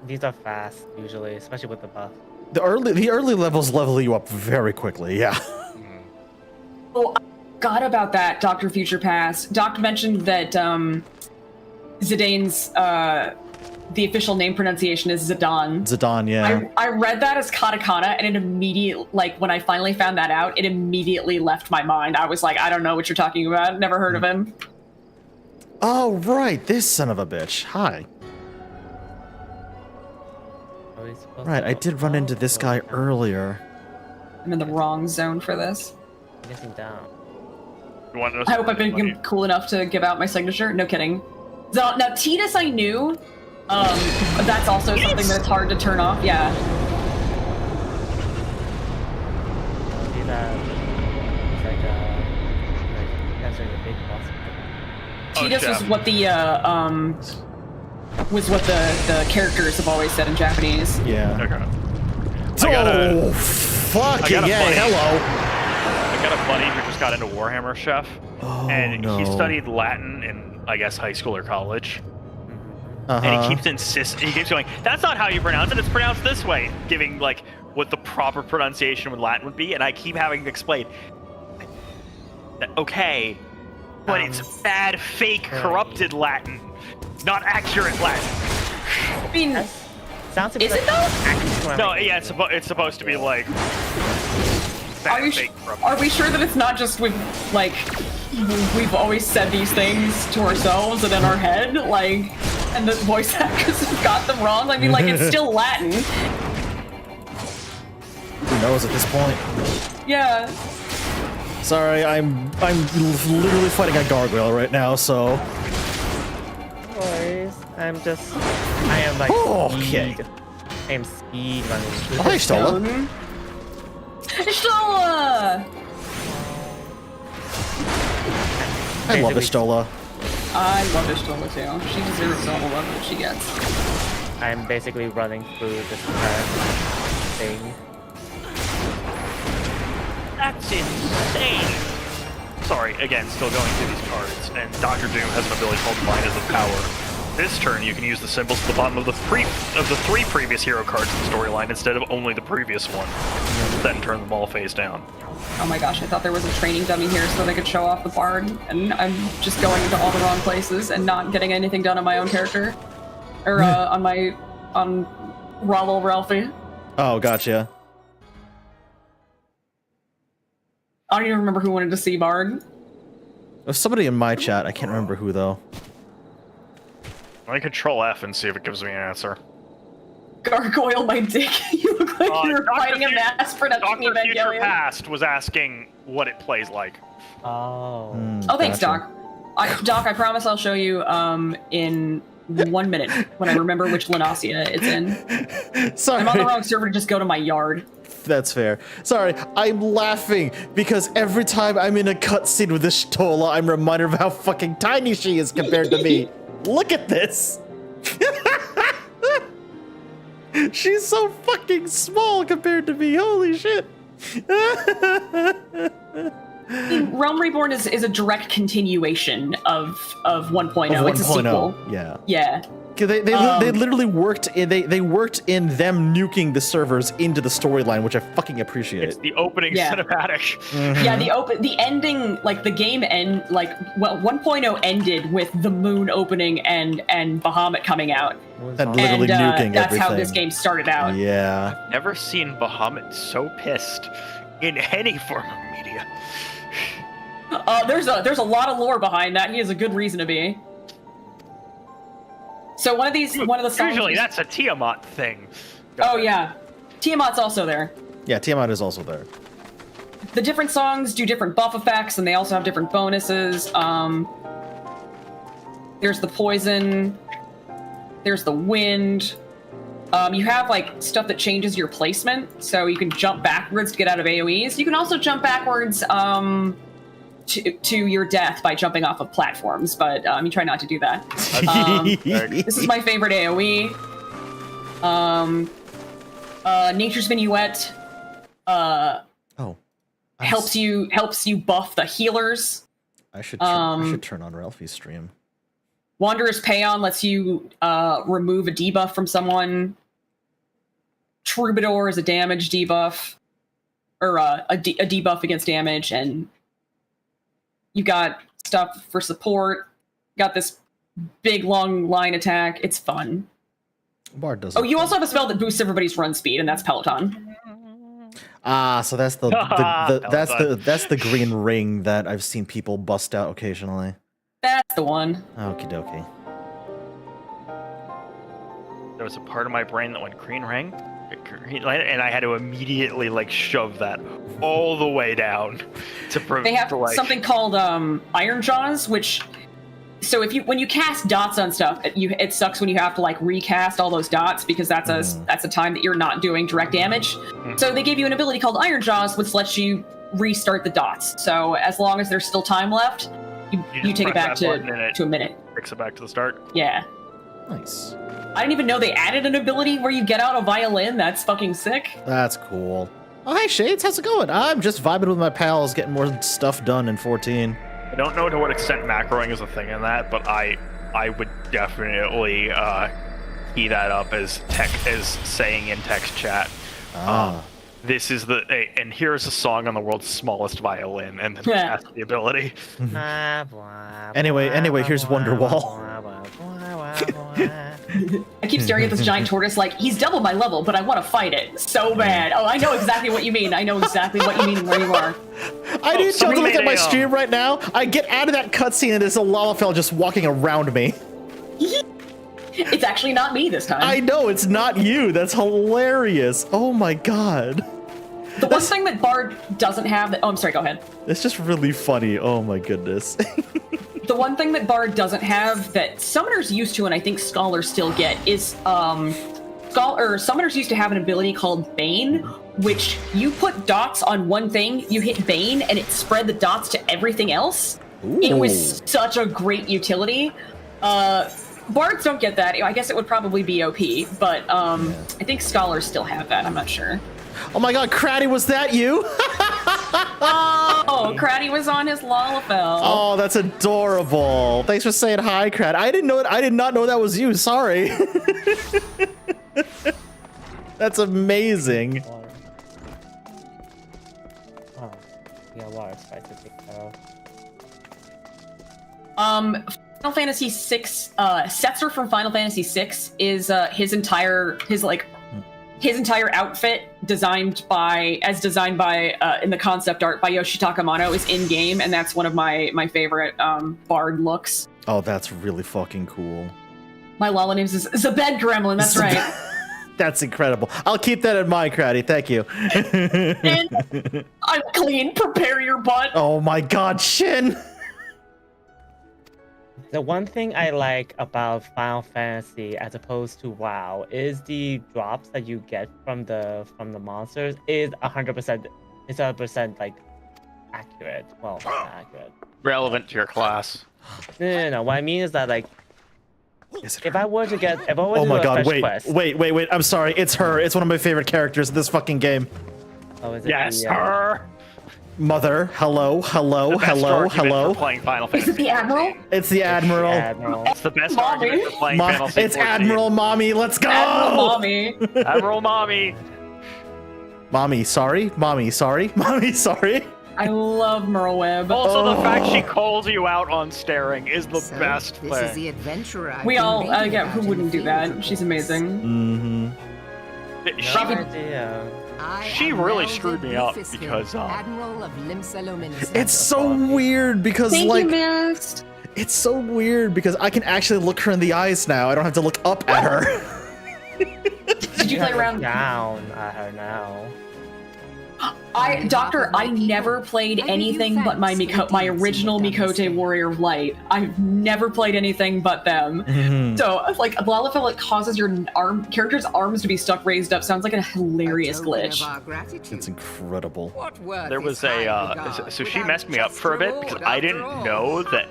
These are fast usually, especially with the buff. The early levels level you up very quickly. Yeah. Oh, I forgot about that, Dr. Future Past. Doc mentioned that Zidane's the official name pronunciation is Zidane. Zidane, yeah. I read that as katakana, and it immediately, like, when I finally found that out, it immediately left my mind. I was like, I don't know what you're talking about. Never heard of him. Oh, right. This son of a bitch. Hi. Are we supposed Right, to I go did run into up this or guy down? earlier. I'm in the wrong zone for this. I'm guessing down. You want to know I hope I've something funny? been cool enough to give out my signature. No kidding. So, now, Titus I knew. That's also something that's hard to turn off. Yeah. See that? It's like answering the big boss. Titus Chef. was what the characters have always said in Japanese. Yeah. Okay. Oh, fuck I got a yeah! buddy. Hello. I got a buddy who just got into Warhammer, Chef, Oh, and no. he studied Latin in, I guess, high school or college. Uh-huh. And he keeps going, that's not how you pronounce it, it's pronounced this way, giving, like, what the proper pronunciation with Latin would be, and I keep having to explain, okay, but it's bad, fake, corrupted Latin, not accurate Latin. I mean, Sounds is it though? No, yeah, it's supposed to be, like, Are bad, you fake, corrupted. are we sure that it's not just with like we've always said these things to ourselves and in our head, like, and the voice actors have got them wrong? I mean, like, it's still Latin. Who knows at this point? Yeah. Sorry, I'm literally fighting a gargoyle right now, so. No worries. I am like Okay. speed. I am speed running. Oh, hi, Stola. Stola! I love Stola. I love Stola too. She deserves all the love that she gets. I'm basically running through this entire thing. That's insane. Sorry, again, still going through these cards, and Dr. Doom has an ability called Minus of Power. This turn, you can use the symbols at the bottom of the three previous hero cards in the storyline instead of only the previous one. Then turn them all face down. Oh my gosh, I thought there was a training dummy here so they could show off the bard, and I'm just going into all the wrong places and not getting anything done on my own character. Or, on Rollo Ralphie. Oh, gotcha. I don't even remember who wanted to see bard. There's somebody in my chat. I can't remember who, though. Let me control F and see if it gives me an answer. Gargoyle my dick. You look like you're Dr. fighting a mass production Dr. Future Evangelion. Past was asking what it plays like. Oh. Oh, thanks, Gotcha. Doc. Doc, I promise I'll show you in 1 minute when I remember which Lanasia it's in. Sorry. I'm on the wrong server to just go to my yard. That's fair. Sorry, I'm laughing because every time I'm in a cutscene with this Stola, I'm reminded of how fucking tiny she is compared to me. Look at this. She's so fucking small compared to me. Holy shit. Realm Reborn is a direct continuation of 1.0. It's a sequel. Yeah. Yeah. They literally worked in they worked in them nuking the servers into the storyline, which I fucking appreciate. It's the opening Yeah. cinematic. Yeah, the ending, like the game end, like, well, 1.0 ended with the moon opening and Bahamut coming out. And literally and nuking that's everything. how this game started out. Yeah. Never seen Bahamut so pissed in any form of media. There's a lot of lore behind that. He has a good reason to be. So one of the songs. Usually that's a Tiamat thing. Oh yeah, Tiamat's also there. Yeah, Tiamat is also there. The different songs do different buff effects, and they also have different bonuses. There's the poison. There's the wind. You have like stuff that changes your placement, so you can jump backwards to get out of AoEs. You can also jump backwards to your death by jumping off of platforms, but you try not to do that. This is my favorite AoE. Nature's Minuet helps you buff the healers. I should turn on Ralphie's stream. Wanderer's Paeon lets you remove a debuff from someone. Troubadour is a damage debuff, or a debuff against damage, and you got stuff for support. Got this big long line attack. It's fun. Bard does. Oh, you also have a spell that boosts everybody's run speed, and that's Peloton. Ah, so that's the that's the green ring that I've seen people bust out occasionally. That's the one. Okie dokie. There was a part of my brain that went green ring, and I had to immediately like shove that all the way down to prevent. They have something called Iron Jaws, which so when you cast dots on stuff, it sucks when you have to like recast all those dots because that's a time that you're not doing direct damage. So they gave you an ability called Iron Jaws, which lets you restart the dots. So as long as there's still time left, you take it back to a minute. Fix it back to the start. Yeah. Nice. I didn't even know they added an ability where you get out a violin. That's fucking sick. That's cool. Oh, hey, Shades, how's it going? I'm just vibing with my pals, getting more stuff done in 14. I don't know to what extent macroing is a thing in that, but I would definitely key that up as saying in text chat. This is and here's a song on the world's smallest violin, and then that's the ability. Anyway, here's Wonderwall. I keep staring at this giant tortoise like, he's double my level, but I want to fight it so bad. Oh, I know exactly what you mean. I know exactly what you mean and where you are. I need y'all to look at my stream right now. I get out of that cutscene and there's a Lalafell just walking around me. It's actually not me this time. I know, it's not you. That's hilarious. Oh my god. The one thing that Bard doesn't have that... Oh, I'm sorry, go ahead. It's just really funny. Oh my goodness. The one thing that Bard doesn't have that Summoners used to, and I think Scholars still get, is... Summoners used to have an ability called Bane, which you put dots on one thing, you hit Bane, and it spread the dots to everything else. Ooh. It was such a great utility. Bards don't get that. I guess it would probably be OP, but I think Scholars still have that. I'm not sure. Oh my god, Craddy, was that you? Oh, Craddy was on his Lalafell. Oh, that's adorable. Thanks for saying hi, Crad. I did not know that was you. Sorry. That's amazing. Oh, yeah, Lair tried to take that off. Final Fantasy VI, Setzer from Final Fantasy VI is his entire outfit designed by in the concept art by Yoshitaka Amano is in game, and that's one of my favorite Bard looks. Oh, that's really fucking cool. My Lala name is Zabed Gremlin. That's right. That's incredible. I'll keep that in mind, Craddy. Thank you. And I'm clean. Prepare your butt. Oh my god, Shin. The one thing I like about Final Fantasy as opposed to WoW is the drops that you get from the monsters is 100% like accurate. Well, not accurate. Relevant to your class. No. What I mean is that like if I were to do Oh my god, quest, wait. I'm sorry. It's her. It's one of my favorite characters in this fucking game. Oh, is it Yes, her. Mother, hello. Playing Final Fantasy. Is it the Admiral? It's the Admiral. It's the best argument for playing Final Fantasy. It's Admiral Mommy. Let's go. Admiral Mommy. Admiral Mommy. Mommy, sorry. I love Merleweb. Also, the fact she calls you out on staring is the best thing. This is the adventurer We all, who wouldn't do that? She's amazing. She really screwed me up because Admiral of Lominsa. It's so weird because Thank like you, Mist. it's so weird because I can actually look her in the eyes now. I don't have to look up at her. Did you play around? Down at her now. Doctor, I never played anything but my original Mikote Warrior of Light. I've never played anything but them. So, like, Lalafell, it causes your character's arms to be stuck raised up. Sounds like a hilarious glitch. It's incredible. there was so she messed me up for a bit because I didn't know that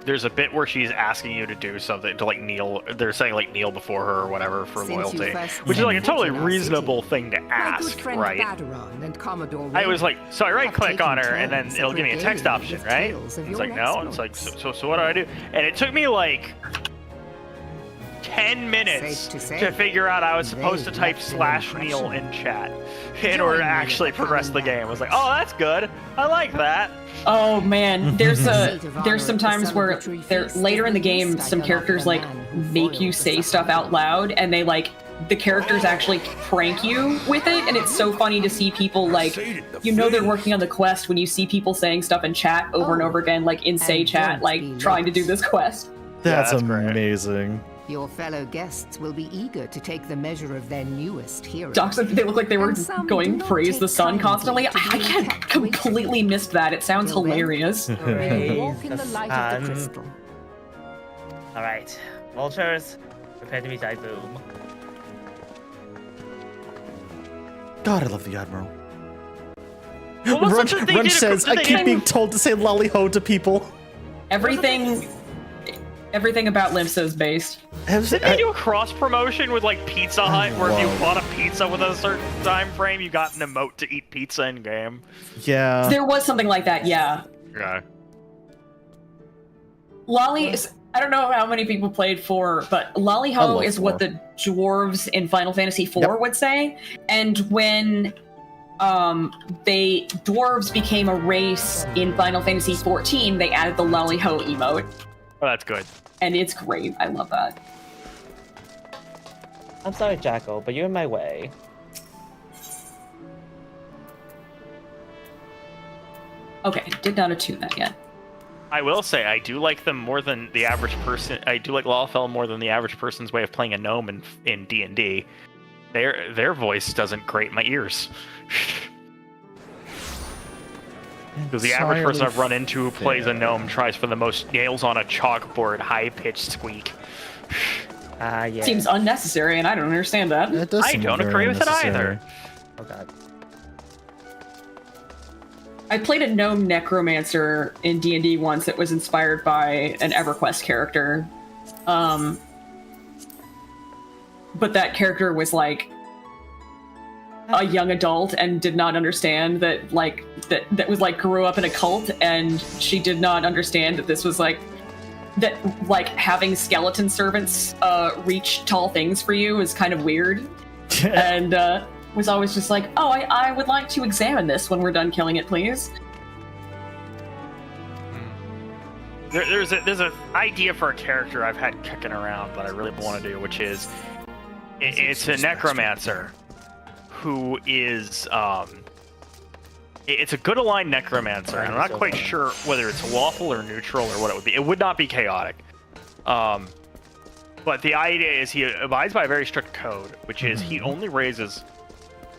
there's a bit where she's asking you to do something to like kneel. They're saying like kneel before her or whatever for loyalty, which is like a totally reasonable thing to ask, right? I was like, so I right click on her and then it'll give me a text option, right? It's like no, and it's like so what do I do? And it took me like 10 minutes to figure out I was supposed to type /kneel in chat in order to actually progress the game. I was like, oh, that's good. I like that. Oh man, there's some times where later in the game, some characters like make you say stuff out loud, and they like the characters actually prank you with it, and it's so funny to see people like, they're working on the quest when you see people saying stuff in chat over and over again, like in say chat, like trying to do this quest. That's Great. amazing. Your fellow guests will be eager to take the measure of their newest hero. Doc said they look like they were going praise the sun constantly. I completely missed that. It sounds hilarious. Walk in the light of the crystal. All right, vultures, prepare to meet thy doom. God, I love the Admiral. Well, that's Run, something they Run did- says, they I keep did- being told to say lolly ho to people. Everything about Limsa is based. Didn't they do a cross promotion with like Pizza Hut, where if you bought a pizza with a certain time frame, you got an emote to eat pizza in game? Yeah. There was something like that, yeah. Okay. Lolly, I don't know how many people played 4, but Lolly I Ho love is 4. what the dwarves in Final Fantasy IV Yep. would say. And when dwarves became a race in Final Fantasy XIV, they added the Lolly Ho emote. Oh, that's good. And it's great. I love that. I'm sorry, Jackal, but you're in my way. Okay, did not attune that yet. I will say, I do like them more than the average person. I do like Lalfell more than the average person's way of playing a gnome in D&D. Their voice doesn't grate my ears. Because the average person I've run into who plays a gnome tries for the most nails on a chalkboard, high-pitched squeak. Yeah. Seems unnecessary, and I don't understand that. It does I seem don't very agree with it unnecessary. either. Oh god. I played a gnome necromancer in D&D once that was inspired by an EverQuest character. But that character was like a young adult and did not understand that that was like grew up in a cult, and she did not understand that this was like having skeleton servants reach tall things for you is kind of weird. And was always just like, oh, I would like to examine this when we're done killing it, please. There's an idea for a character I've had kicking around that I really want to do, which is it's a necromancer who is it's a good aligned necromancer, and I'm not quite sure whether it's lawful or neutral or what it would be. It would not be chaotic. But the idea is he abides by a very strict code, which is he only raises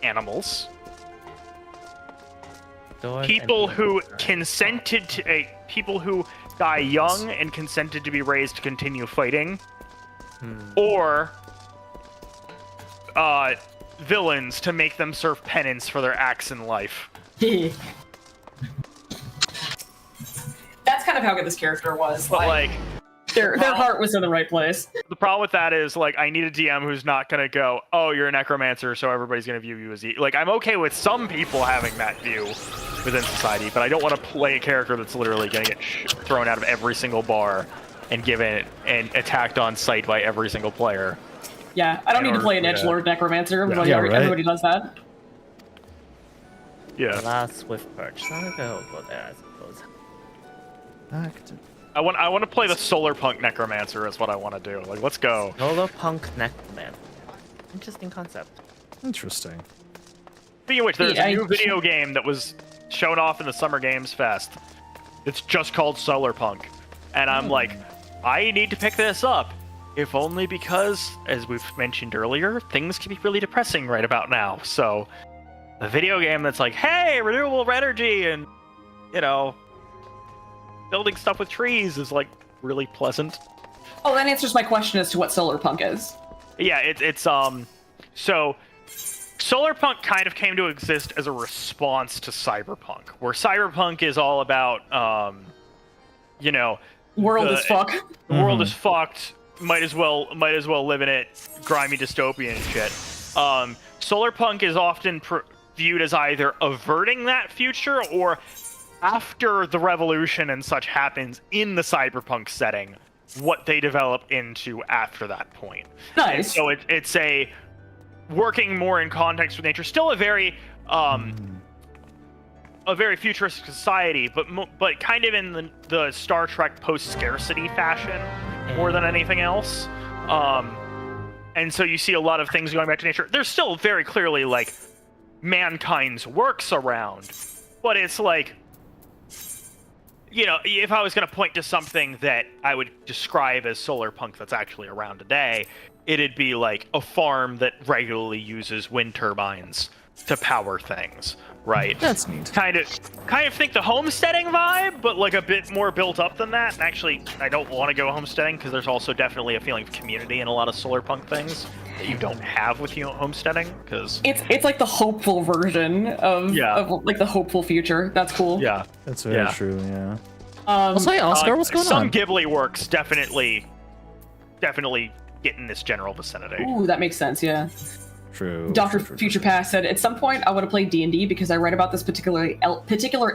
animals, people who consented to people who die young and consented to be raised to continue fighting, or villains to make them serve penance for their acts in life. That's kind of how good this character was. But like their heart was in the right place. the problem with that is like I need a DM who's not gonna go, oh, you're a necromancer, so everybody's gonna view you as like I'm okay with some people having that view within society, but I don't want to play a character that's literally gonna get thrown out of every single bar and given and attacked on sight by every single player. Yeah, I don't need to play an edgelord necromancer. Everybody does that. Yeah. Last swift perch. I'll go there, I suppose. I want to play the solar punk necromancer is what I want to do. Like, let's go. Solar punk necromancer. Interesting concept. Interesting. Speaking of which, there's a new video game that was shown off in the Summer Games Fest. It's just called Solar Punk. And I'm like, I need to pick this up. If only because, as we've mentioned earlier, things can be really depressing right about now. So, a video game that's like, hey, renewable energy and, you know, building stuff with trees is like really pleasant. Oh, that answers my question as to what solar punk is. Yeah, it's so Solarpunk kind of came to exist as a response to Cyberpunk, where Cyberpunk is all about you know, World is fuck. The world is fucked. Might as well live in it. Grimy dystopian shit. Solarpunk is often viewed as either averting that future or after the revolution and such happens in the cyberpunk setting, what they develop into after that point. Nice. And so it's a working more in context with nature. Still a very futuristic society, but kind of in the Star Trek post-scarcity fashion more than anything else. And so you see a lot of things going back to nature. There's still very clearly like mankind's works around, but it's like, you know, if I was going to point to something that I would describe as solar punk that's actually around today, it'd be like a farm that regularly uses wind turbines to power things, right? That's neat. Kind of think the homesteading vibe, but like a bit more built up than that. Actually, I don't want to go homesteading because there's also definitely a feeling of community in a lot of solar punk things that you don't have with homesteading. Because it's like the hopeful version of like the hopeful future. That's cool. yeah, That's very true, yeah. Also, Hey, Oscar, what's going some on? Ghibli works definitely get in this general vicinity. ooh, that makes sense. Yeah. True. Dr. true. Future Past said, at some point I want to play D&D because I read about this particular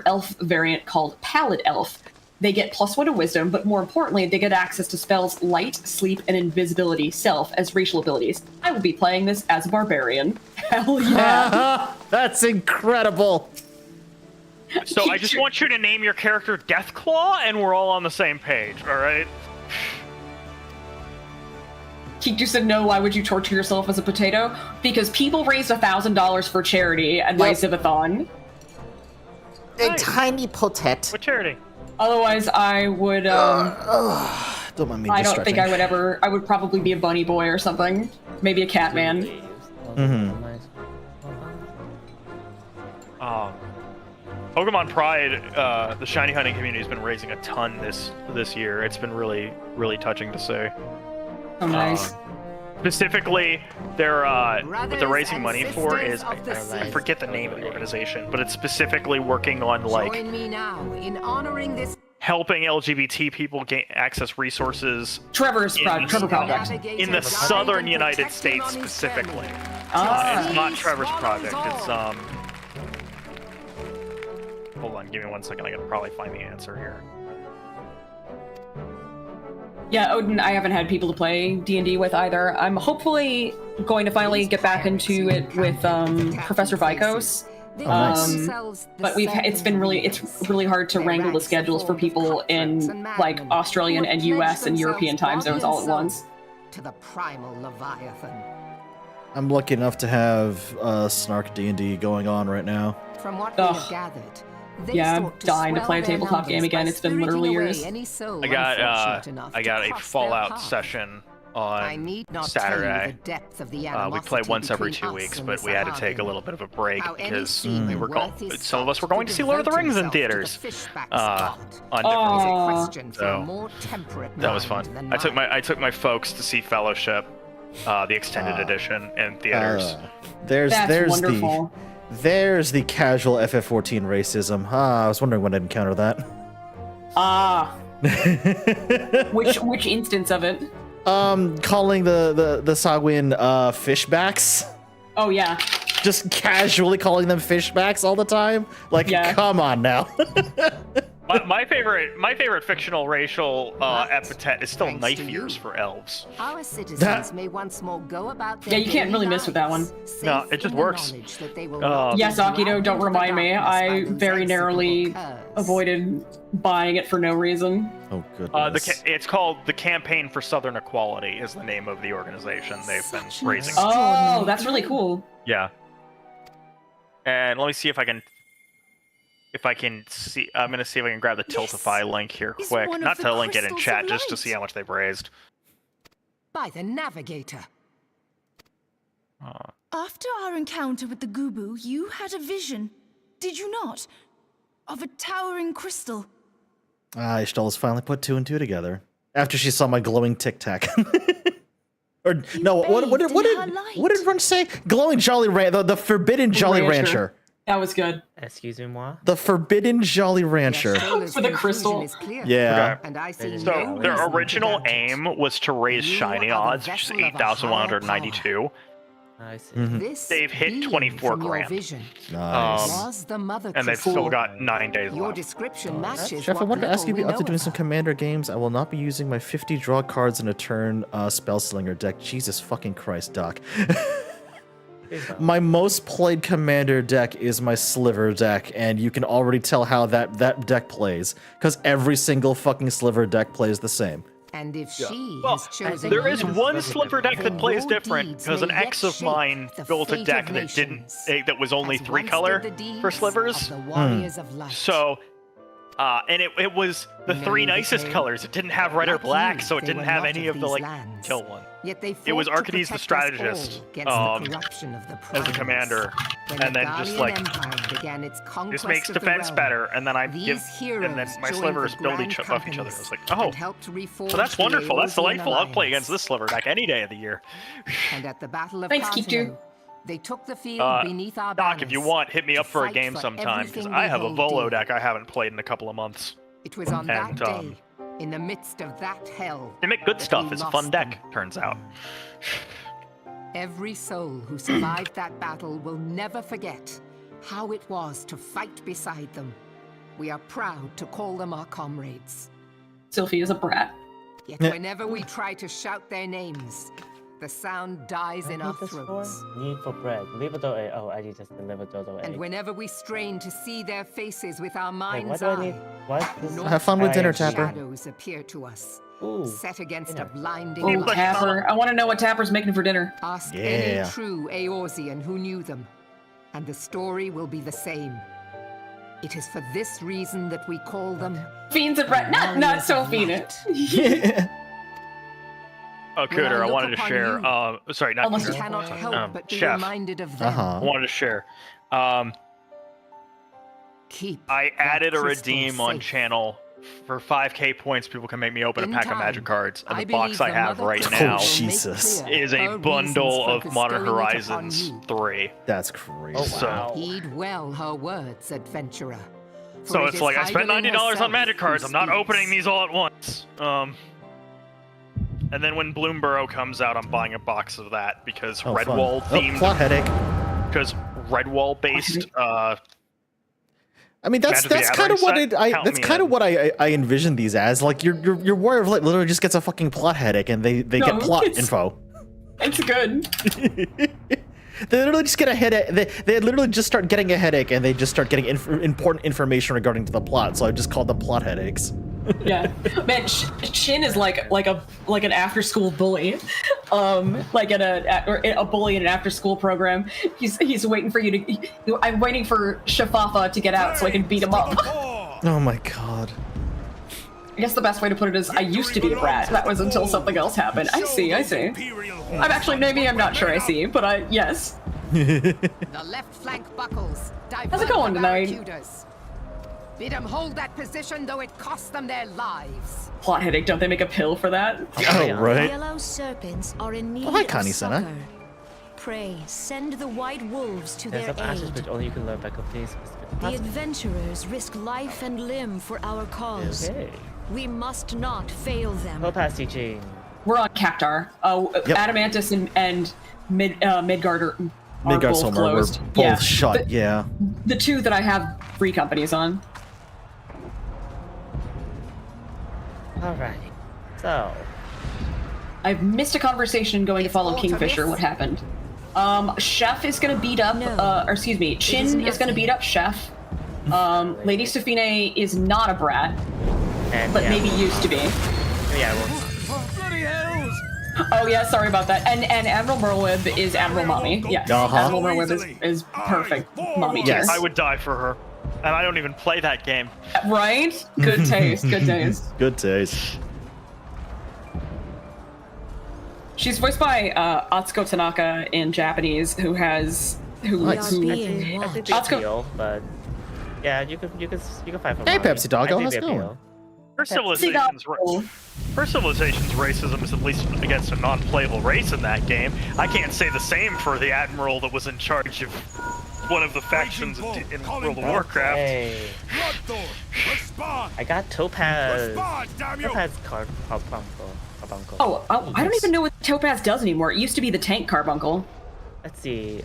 elf variant called Pallid Elf. They get +1 to wisdom, but more importantly, they get access to spells light, sleep, and invisibility self as racial abilities. I will be playing this as a barbarian. Hell yeah. That's incredible. So I just want you to name your character Deathclaw, and we're all on the same page, all right? Kiku said, no, why would you torture yourself as a potato? Because people raised $1,000 for charity at my Zivathon. A tiny potet. What charity? Otherwise, I would, Don't mind me I don't stretching. think I would probably be a bunny boy or something. Maybe a cat man. Pokemon Pride, the shiny hunting community has been raising a ton this year. It's been really, really touching to see. Oh, nice. Specifically, they're what they're raising and money for is sisters of the I sea. forget the name of the organization, but it's specifically working on like Join me now in honoring this helping LGBT people gain access resources Trevor Project. in the southern United States specifically. It's not Trevor's project. It's Hold on, give me 1 second. I gotta probably find the answer here. Yeah, Odin, I haven't had people to play D&D with either. I'm hopefully going to finally get back into it with Professor Vikos. But it's really hard to wrangle the schedules for people in like Australian and US and European time zones all at once. To the primal Leviathan. I'm lucky enough to have Snark D&D going on right now. From what we have gathered, yeah, I'm dying to play a tabletop game again. It's been literally years. I got a Fallout session on Saturday. We play once every 2 weeks, but we had to take a little bit of a break because some of us were going to see Lord of the Rings in theaters on different so that was fun. I took my folks to see Fellowship, the extended edition in theaters. There's the casual FF14 racism. I was wondering when I'd encounter that. Which instance of it? Calling the Sagwin fishbacks. Oh yeah. Just casually calling them fishbacks all the time. Like, come on now. My favorite fictional racial epithet is still knife ears for elves. Our citizens may once more go about their you can't really miss with that one. No, it just works. Yes, Akido, don't remind me. I very narrowly avoided buying it for no reason. Oh goodness. It's called the Campaign for Southern Equality is the name of the organization they've been raising. Oh, that's really cool. Yeah. And let me see if I can see. I'm gonna see if I can grab the Tiltify link here quick. Not to link it in chat, just to see how much they've raised. By the Navigator. After our encounter with the Gubu, you had a vision, did you not? Of a towering crystal. Ishtal has finally put 2 and 2 together. After she saw my glowing Tic Tac. Or no, what did Run say? Glowing Jolly the Forbidden Jolly Rancher. That was good. Excusez-moi. The Forbidden Jolly Rancher. For the crystal. Yeah. And I see So their original aim was to raise shiny odds, which is 8,192. I see. They've hit 24 grand. Nice. And they've still got 9 days Your left. description matches Chef, I what wanted to ask you if little you're up to we doing know some about Commander games. I will not be using my 50 draw cards in a turn Spellslinger deck. Jesus fucking Christ, Doc. My most played Commander deck is my Sliver deck, and you can already tell how that deck plays, because every single fucking Sliver deck plays the same. And if she Well, has chosen there is you, one Sliver deck that plays your different, deeds because an may yet ex of shape mine the built a fate deck of that didn't nations, that was only as 3 once color did the deeds for of slivers. the warriors of light. So And it was the three nicest colors. It didn't have red or black, so it didn't have any of the like kill one. Yet they It was fought to Arcades the protect us strategist all against the corruption of the as the province. commander, When and the then just Guardian like Empire began its this conquest makes of the defense realm, better, and then I these give, and then heroes my joined slivers the build grand each off each other. I was like, companies oh, and helped reforge well, that's the wonderful. That's Eosian delightful. I'll play alliance. against this sliver deck any day of the year. And at the Battle of Thanks, Cartano, Kitu. they took the field beneath our banners. Doc, if you want, hit me to up for a fight game for sometime, because everything I we have a hold Volo dear. deck I haven't played in a couple of months. It was on that And, day, in the midst of that hell, They make good that stuff. we It's a lost fun them. deck, turns out. Every soul who survived that battle will never forget how it was to fight beside them. We are proud to call them our comrades. Sylphie is a brat. Yet Yeah. whenever we try to shout their names, the sound dies in our throats. Need for bread. Leave a dodo. Oh, I just delivered dodo egg. And whenever we strain to see their faces with our Wait, mind's what do I need? eye, What? This North Have fun with dinner, Italian Tapper. shadows appear to us, Ooh. set against dinner. a blinding Ooh, light. Tapper. I want to know what Tapper's making for dinner. Ask Yeah. any true Eorzean who knew them, and the story will be the same. It is for this reason that we call them Fiend's a brat. Not Warriors of Sophie. Light. Oh, When I Cooter, I look wanted to upon share. you, Sorry, not Unless We Cooter. cannot help but be Chef. reminded of them. Uh-huh. I wanted to share. Keep I that added a crystal redeem on safe. channel. For 5k points, people can make me open In a pack of time, magic cards, and I the box believe I the have Mother right Crystal now will make Jesus. clear is her a reasons bundle for of Modern bestowing it upon Horizons you. 3. That's crazy. Oh, So- wow. Heed well her words, adventurer. for So it it's is like I spent Hydaelyn $90 on herself magic who cards. I'm not speaks. opening these all at once. And then when Bloomborough comes out, I'm buying a box of that because Oh, fun. Redwall Oh, themed, plot headache. because Redwall based. I mean, that's Magic the kind of what Gathering it. set, count That's me kind of in. what I envision these as. Like your Warrior of Light literally just gets a fucking plot headache, and they No, get plot it's- info. It's good. They literally just get a headache. They literally just start getting a headache, and they just start getting important information regarding to the plot. So I just call them plot headaches. Yeah, man, Shin is like an after school bully, like a bully in an after school program. He's waiting for you to. I'm waiting for Shafafa to get out so I can beat him up. Oh my god. I guess the best way to put it is I used to be a brat. That was until something else happened. I see. I'm actually maybe I'm not sure I see, but yes. The left flank buckles. How's it going tonight? Barracudas. Bid them hold that position, though it costs them their lives. Plot headache. Don't they make a pill for that? Oh right. Yellow serpents are in need hi, of Connie Senna. succor. Pray, send the white wolves to There's their some ashes aid. which only you can learn by completing specific The adventurers risk life and limb for our cause. Okay. We must not fail them. Topaz teaching. We're on Cactar. Yep. Adamantis and Midgard are Midgard both Silmar were closed. both Yeah. shut. Yeah. The two that I have free companies on. Alrighty. So, I've missed a conversation going to It's follow all to Kingfisher. miss. What happened? Chef is gonna beat up, No. or excuse me, Chin is gonna nothing. beat up Chef. Lady Safine is not a brat, and but yeah, maybe used to be. yeah, well, Oh yeah, sorry about that. And Admiral Merlwib is Admiral Mommy. Yes, Uh-huh. Admiral Merlwib is perfect mommy tier. Yes. I would die for her, and I don't even play that game. Right? Good taste. Good taste. Good taste. She's voiced by Atsuko Tanaka in Japanese, who Nice. who Being I think watched. they Atsuko- appeal, but yeah, you can fight for Hey, mommy. Pepsi Doggo, I think how's they it going? appeal. Her civilization's racism is at least against a non-playable race in that game. I can't say the same for the admiral that was in charge of one of the factions in World of Warcraft. Hey, I got Topaz. Topaz carbuncle. Oh, I don't even know what Topaz does anymore. It used to be the tank carbuncle. Let's see.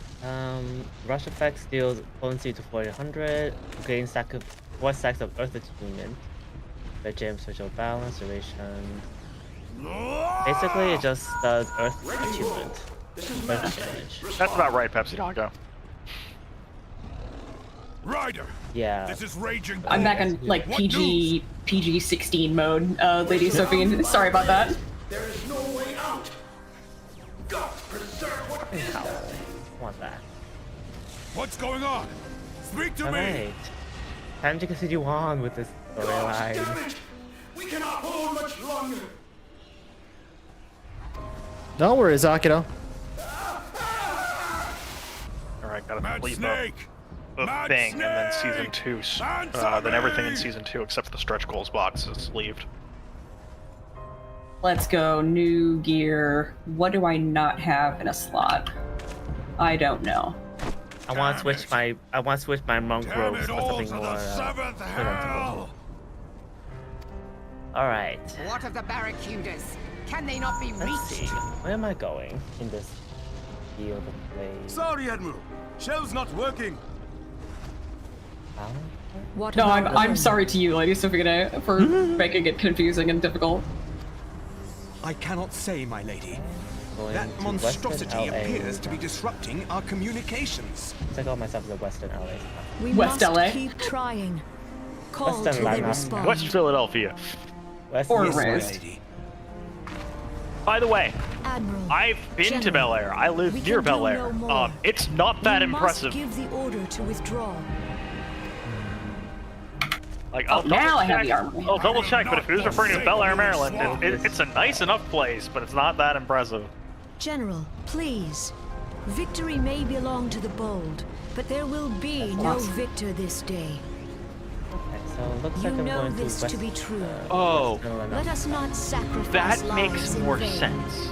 Rush effects deals potency to 400. Gain 4 stacks of Earth Attunement. The gem social balance, duration. Basically, it just does Earth Attunement. Earth damage. That's about right, Pepsi Doggo. Ryder, Yeah. this is raging. I'm back on like What news? PG 16 mode, Lady Sophie. Sorry about that. There is no way out. God preserve what Want that. What's going on? Speak to me. Alright. Time to continue on with this storyline. We cannot hold much longer. Don't worry, Zakito. Alright, gotta Mad complete Snake. the Mad thing, and then Snake! season 2, Answer then everything in me! season 2 except for the stretch goals box is sleeved. Let's go. New gear. What do I not have in a slot? I don't know. I want to switch my monk Damn robes it for all something to more the seventh hell! All right. What of the barracudas? Can they not be Let's see. reached? Where am I going in this field of play? Sorry, Admiral. Shell's not working. What No, about I'm Lim? sorry to you, Lady Sophia, for making it confusing and difficult. I cannot say, my lady. Going That to monstrosity Western LA. appears to be disrupting our communications. I call myself the Western LA. We West must LA. keep trying. Call Western till they Ligma. respond. West Philadelphia. Western Or Yes, my Raised. lady. By the way, Admiral, I've been to General, Bel Air. I live we near can do Bel Air. no more. It's not that we impressive. must give the order to withdraw. Like, Oh, now I have the armor. I'll double check, but if it was referring to Bel Air, Maryland, it's a nice enough place, but it's not that impressive. General, please. Victory may belong to the bold, but there will be no victor this day. Okay, so looks You like I'm know going this to to be West, true. Oh. Let us not sacrifice That lives makes in more vain. sense.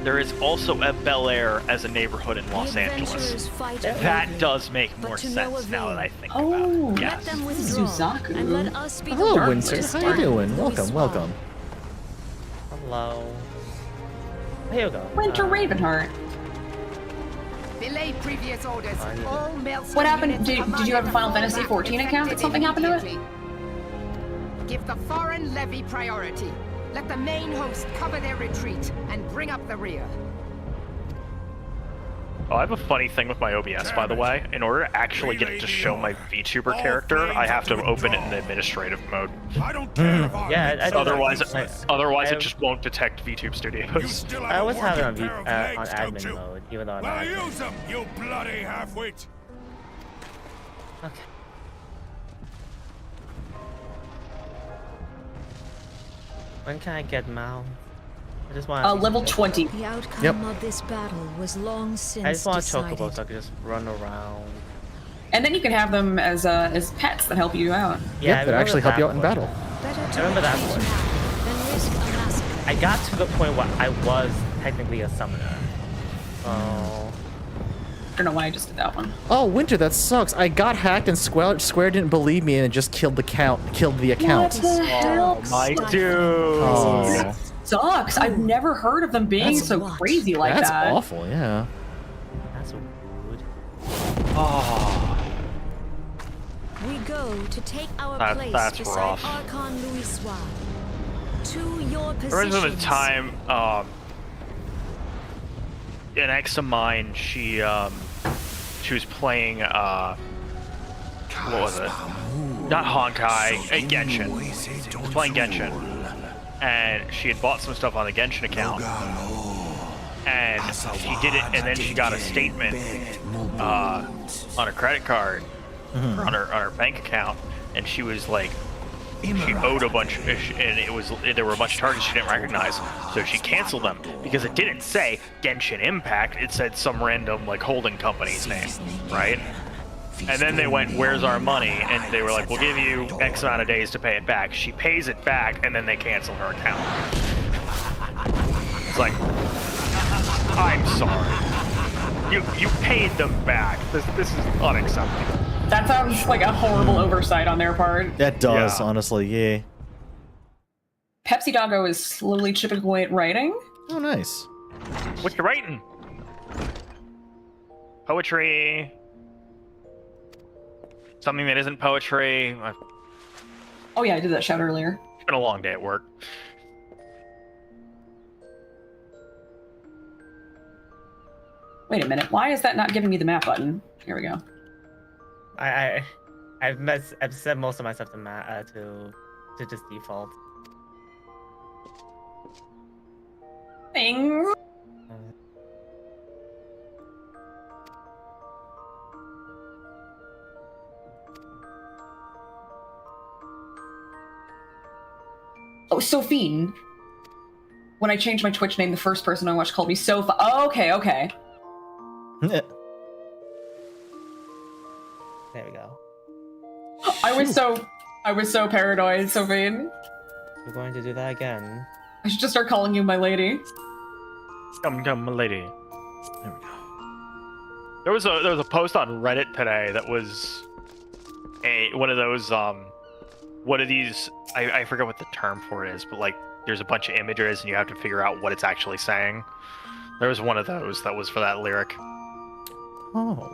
There is also a Bel Air as a neighborhood in Los The Angeles. adventurers fight That bravely, does make but more to no sense now that I avail. think Oh. about it. Let Yes. them withdraw, Suzaku. and let us be the Hello, ones Winston. to How stand you doing? to Welcome, respond. welcome. hello. Here we go. Winter Ravenheart. Belay previous orders. All Maelstrom What happened? units Did commanded you have a Final fall Fantasy back 14 account? Did effective something happen to it? immediately. Give the foreign levy priority. Let the main host cover their retreat and bring up the rear. Oh, I have a funny thing with my OBS, by the way. In order to actually get it to show my VTuber character, I have to open it in the administrative mode. I don't care if our Yeah, I Otherwise, I- it just won't detect VTube You Studios. still have I always a have it on, working pair of legs, on don't admin you? mode, even though I'm Well, not. use them, you bloody half-wit. Okay. When can I get Mao? I just want. Level 20. The outcome Yep. of this battle was long since I just want decided. Chocobo so I can just run around. And then you can have them as pets that help you out. Yeah, Yep, I that remember actually help you out in portion. battle. Better to I remember that retreat one. now than risk a massacre. I got to the point where I was technically a summoner. Oh. I don't know why I just did that one. Oh, Winter, that sucks. I got hacked and Square didn't believe me and it just killed the account. hell? My dude. Oh, Sucks. I've never heard of them being That's so what? crazy like that's that. awful. Yeah. That's rude. Oh. We go to take our That- place that's beside rough. Archon Louis Soir. To your There was a positions. time, an ex of mine, she was playing, what was it? Not Honkai, Genshin. She was playing Genshin. And she had bought some stuff on the Genshin account. And she did it, and then she got a statement, on her credit card, or on her bank account, and she was like, she owed a bunch, and there were a bunch of targets she didn't recognize, so she canceled them because it didn't say Genshin Impact. It said some random like holding company's name, right? And then they went, "Where's our money?" And they were like, "We'll give you X amount of days to pay it back." She pays it back, and then they cancel her account. It's like, I'm sorry. You paid them back. This is unacceptable. That sounds like a horrible oversight on their part. That does, Yeah. honestly, yeah. Pepsi Doggo is slowly chipping away at writing. Oh, nice. What you writing? Poetry. Something that isn't poetry. Oh yeah, I did that shout earlier. It's been a long day at work. Wait a minute, why is that not giving me the map button? Here we go. I've set most of my stuff to just default. Thing. Oh, Sophine. When I changed my Twitch name, the first person I watched called me Sofa. Oh, okay, okay. There we go. I was so paranoid, Sophine. We're going to do that again. I should just start calling you my lady. Come, my lady. There we go. There was a post on Reddit today that was one of those one of these, I forget what the term for it is, but like there's a bunch of images and you have to figure out what it's actually saying. There was one of those that was for that lyric. Oh.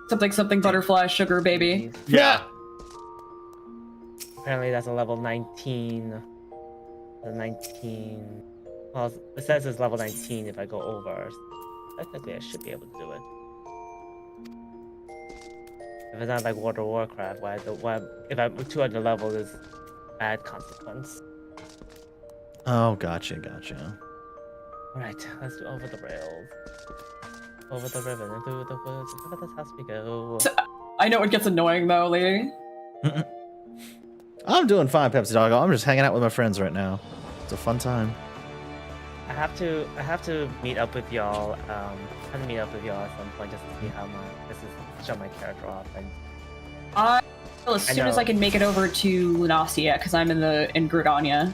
Something butterfly sugar baby. Yeah. Apparently that's a level 19. The 19. Well, it says it's level 19 if I go over. Technically, I should be able to do it. If it's not like World of Warcraft, if I'm 200 level, is bad consequence. Oh, gotcha. Alright, let's do over the rails. Over the ribbon and through the woods. Over the house we go. I know it gets annoying though, lady. I'm doing fine, Pepsi Doggo. I'm just hanging out with my friends right now. It's a fun time. I have to meet up with y'all. At some point just to see how show my character off. And As soon as I can make it over to Lunacia, because I'm in Gridania.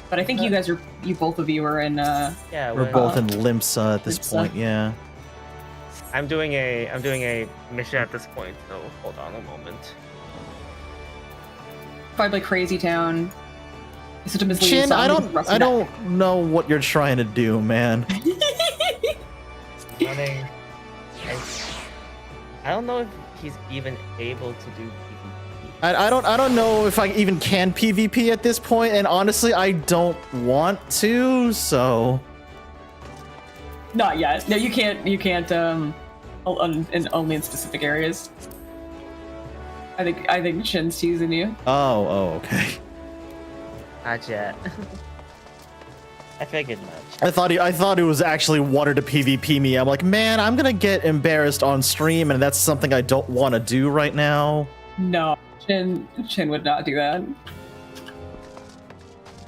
But I think both of you are in. Yeah, we're both in Limsa at this point. Yeah. I'm doing a mission at this point, so hold on a moment. Probably Crazy Town. Such a Chin, I don't know what you're trying to do, man. Running. I don't know if he's even able to do PvP. I don't know if I even can PvP at this point, and honestly, I don't want to. So. Not yet. No, you can't. Only in specific areas. I think Chin's teasing you. Oh, okay. Not yet. I figured much. I thought it was actually wanted to PvP me. I'm like, man, I'm gonna get embarrassed on stream, and that's something I don't want to do right now. No, Chin would not do that.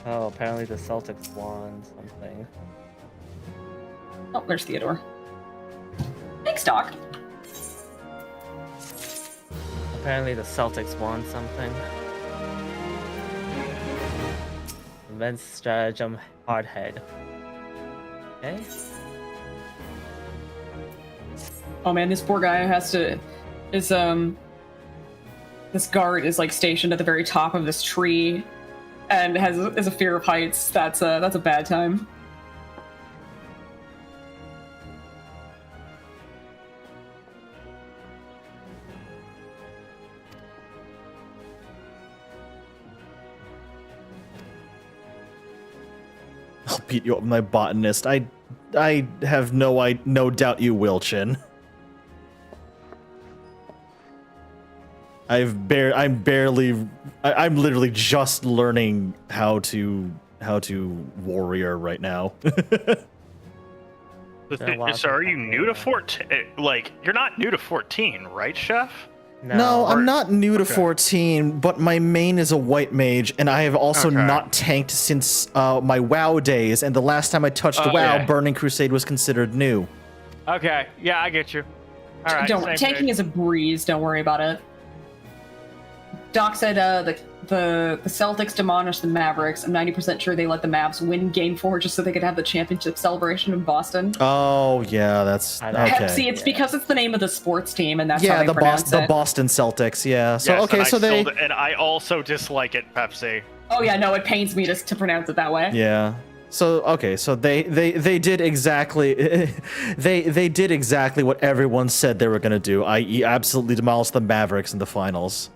Oh, apparently the Celtics won something. Oh, there's Theodore. Thanks, Doc. Apparently the Celtics won something. Men's stratagem hardhead. Okay. Oh man, this poor guy this guard is like stationed at the very top of this tree and has a fear of heights. That's a bad time. I'll beat you up with my botanist. I have no doubt you will, Chin. I'm literally just learning how to warrior right now. So are you new to 14? Like, you're not new to 14, right, Chef? No, I'm not new to 14, but my main is a white mage, and I have also not tanked since my WoW days, and the last time I touched WoW, Burning Crusade was considered new. Okay, yeah, I get you. All right, tanking is a breeze, don't worry about it. Doc said the Celtics demolished the Mavericks. I'm 90% sure they let the Mavs win Game 4 just so they could have the championship celebration in Boston. Oh, yeah, that's okay. Pepsi, it's because it's the name of the sports team, and that's how they pronounce it. The Boston Celtics, yeah. So, yes, okay, so they... And I also dislike it, Pepsi. Oh, yeah, no, it pains me to pronounce it that way. Yeah. So, okay, so they did exactly... they did exactly what everyone said they were going to do, i.e. absolutely demolish the Mavericks in the finals.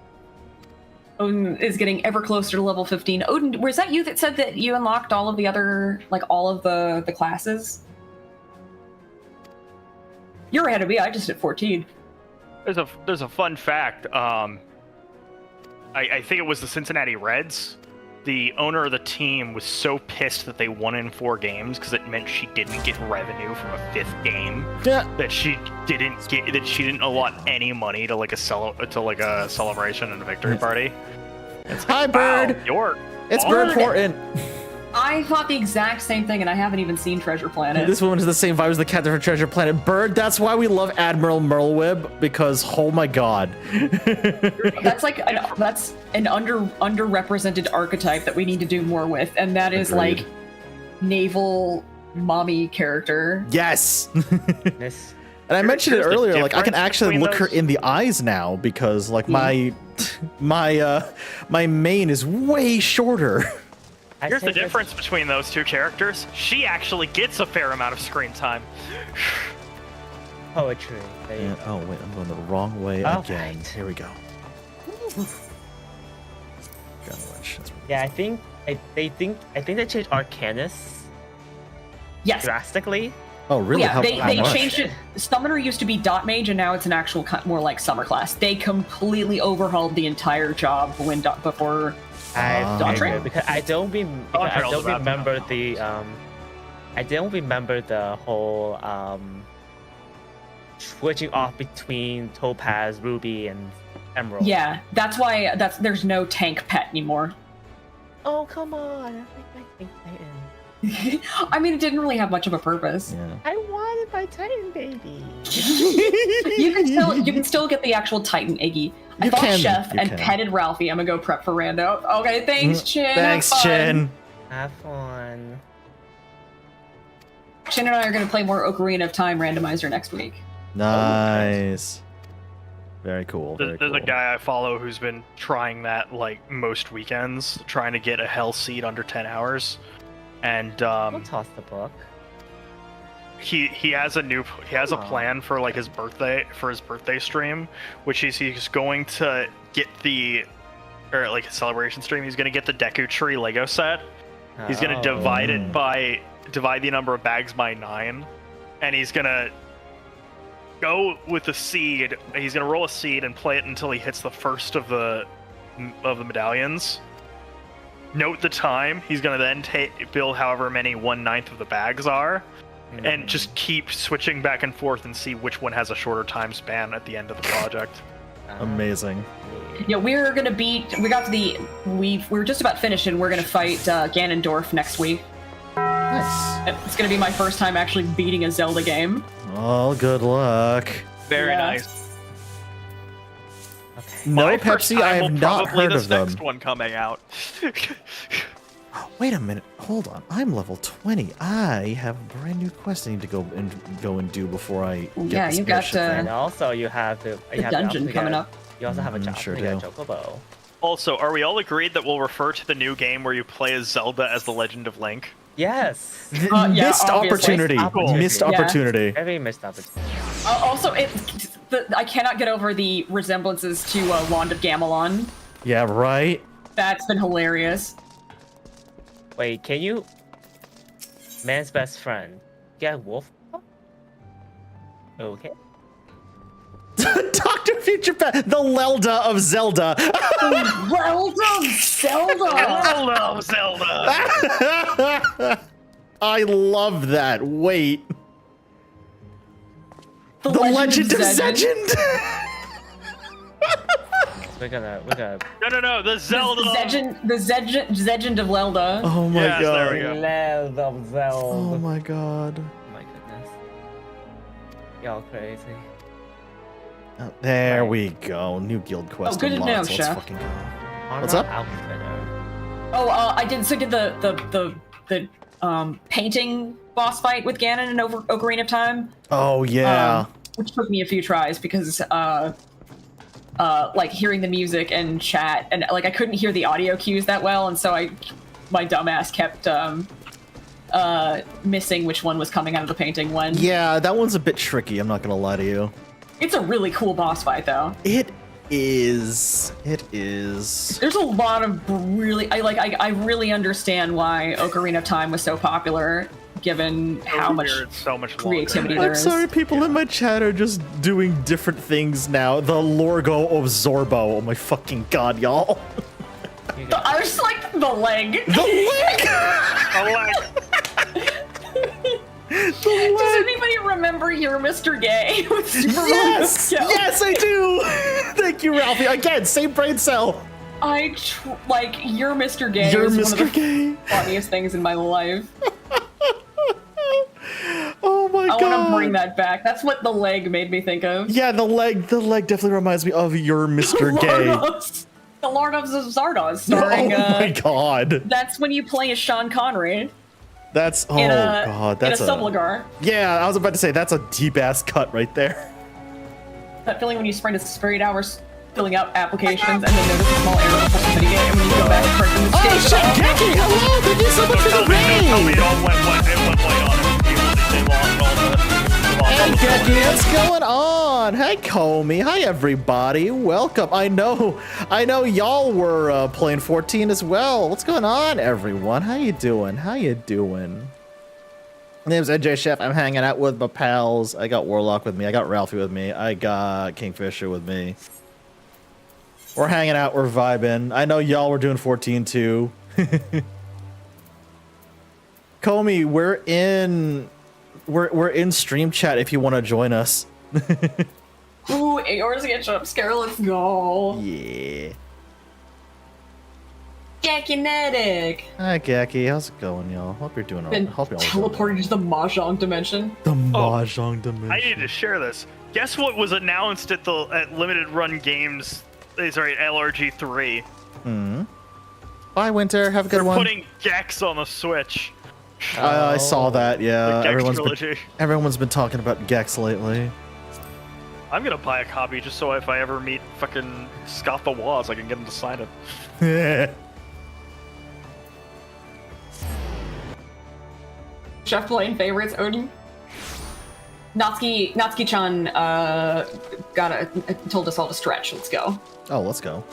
Odin is getting ever closer to level 15. Odin, was that you that said that you unlocked all of the other, like, all of the classes? You're ahead of me. I just hit 14. There's a fun fact. I think it was the Cincinnati Reds. The owner of the team was so pissed that they won in 4 games because it meant she didn't get revenue from a 5th game. Yeah. That she didn't allot any money to like a celebration and a victory party. Hi, Bird. Wow, you're It's on Bird it. important. I thought the exact same thing, and I haven't even seen Treasure Planet. This one is the same vibe as the captain for Treasure Planet. Bird, that's why we love Admiral Merlwib, because oh my god. That's an underrepresented archetype that we need to do more with, and that is Agreed. like naval mommy character. Yes. This And I mentioned it here's the earlier, like I can difference actually between look her those. in the eyes now because like my mane is way shorter. I Here's the think it's difference between those two characters. She actually gets a fair amount of screen time. poetry. There you And, go. oh wait, I'm going the wrong way Oh, again. right. Here we go. Gun winch. That's Yeah, I think they changed Arcanus Yes. drastically. Oh really? Yeah, How they much? changed it. Summoner used to be dot mage, and now it's an actual more like summer class. They completely overhauled the entire job before. I Dawn figured, Trail? because I don't Trail's about to remember come the I don't remember the whole switching off between Topaz, Ruby, and Emerald. Yeah, that's why there's no tank pet anymore. Oh come on! I like my Pink Titan. I mean, it didn't really have much of a purpose. Yeah. I wanted my Titan baby. You can still get the actual Titan Iggy. I You thought can, Chef you and can. petted Ralphie. I'm gonna go prep for Rando. Okay, thanks, Chin. Thanks, Have fun. Chin. Have fun. Chin and I are gonna play more Ocarina of Time randomizer next week. Nice. Very cool. Very There's cool. a guy I follow who's been trying that like most weekends, trying to get a Hell Seed under 10 hours. And I'll toss the book. he has a Aw. plan for like his birthday stream, which he's going to get like a celebration stream. He's going to get the Deku Tree Lego set. He's going to divide the number of bags by 9, and he's going to go with the seed. He's going to roll a seed and play it until he hits the first of the medallions. Note the time. He's going to then build however many 1/9 of the bags are, and just keep switching back and forth and see which one has a shorter time span at the end of the project. Amazing. Yeah, we were just about finished, and we're gonna fight Ganondorf next week. Nice. It's gonna be my first time actually beating a Zelda game. Oh, good luck. Very Yeah. nice. No, My first Pepsi, time I will have not probably heard this of them. next one coming out. Wait a minute. Hold on. I'm level 20. I have a brand new quest I need to go and do before I get Yeah, this you got airship thing. And also, you have the dungeon coming up. You also have a job sure to get a do. Chocobo. Also, are we all agreed that we'll refer to the new game where you play as Zelda as the Legend of Link? Yes. Yeah, Missed obviously. opportunity. Cool. Missed Yeah. opportunity. Very missed opportunity. Also, I cannot get over the resemblances to Wand of Gamelon. Yeah, right? That's been hilarious. Wait, can you? Man's best friend. Get wolf? Okay. Dr. Future Pet, the Lelda of Zelda. Well done, Zelda! Hello, Zelda! I love that. Wait. The Legend of Zegend. We're gonna. No, the Zelda! The Zegend of Lelda. Oh my Yes, god. there we go. Land of Zelda. Oh my god. Oh my goodness. Y'all crazy. Oh, there we go. New guild quest. Oh, good to unlocked, know, so let's Chef. fucking go. Armor What's up? Outfitter. Oh, I did the painting boss fight with Ganon in Ocarina of Time. Oh yeah. Which took me a few tries because like hearing the music and chat, and like I couldn't hear the audio cues that well, and so my dumbass kept missing which one was coming out of the painting when. Yeah, that one's a bit tricky, I'm not gonna lie to you. It's a really cool boss fight though. It is. It is. There's a lot of really I really understand why Ocarina of Time was so popular, given how much It's so much longer. creativity there I'm is. sorry, people in my chat are just doing different things now. The Lorgo of Zorbo. Oh my fucking god, y'all. I was like the leg. The leg! Does anybody remember your Mr. Gay with Super Mario Yes! Go? Yes, I do! Thank you, Ralphie. Again, same brain cell. Like, you're Mr. Gay. You're was one Mr. of the Gay. funniest things in my life. Oh my god. I want to bring that back. That's what the leg made me think of. Yeah, the leg definitely reminds me of You're Mr. Gay. The Lord of Zardoz starring, Oh my god. That's when you play as Sean Connery. That's, oh in god, that's in a Subligar. Yeah, I was about to say, that's a deep ass cut right there. That feeling when you spend for 8 hours filling out applications and then notice a small error before submitting it, and when you go back and correct the mistake. Oh shit, Geki, hello, thank you so much for the raid! Don't tell me it all went white on him. They lost all the... Hey Geki, what's going on? Hey Comey, hi everybody, welcome. I know y'all were playing 14 as well. What's going on, everyone? How you doing? How you doing? My name's NJChef. I'm hanging out with my pals. I got Warlock with me. I got Ralphie with me. I got Kingfisher with me. We're hanging out. We're vibing. I know y'all were doing 14 too. Comey, we're in stream chat if you want to join us. Ooh, 8 hours to get jump scare. Let's go. Yeah. Gakinetic. Hi, Gaki. How's it going, y'all? Hope you're doing all right. Been Hope you're all teleported to the Mahjong dimension. The Mahjong dimension. I need to share this. Guess what was announced at Limited Run Games? Sorry, LRG 3. Bye, Winter. Have a good They're one. putting Gex on the Switch. I saw that. Yeah, The Gex trilogy. everyone's been talking about Gex lately. I'm gonna buy a copy just so if I ever meet fucking Scott the Waz, I can get him to sign it. Chef playing favorites, Odin. Natsuki-chan told us all to stretch. Let's go. Oh, let's go.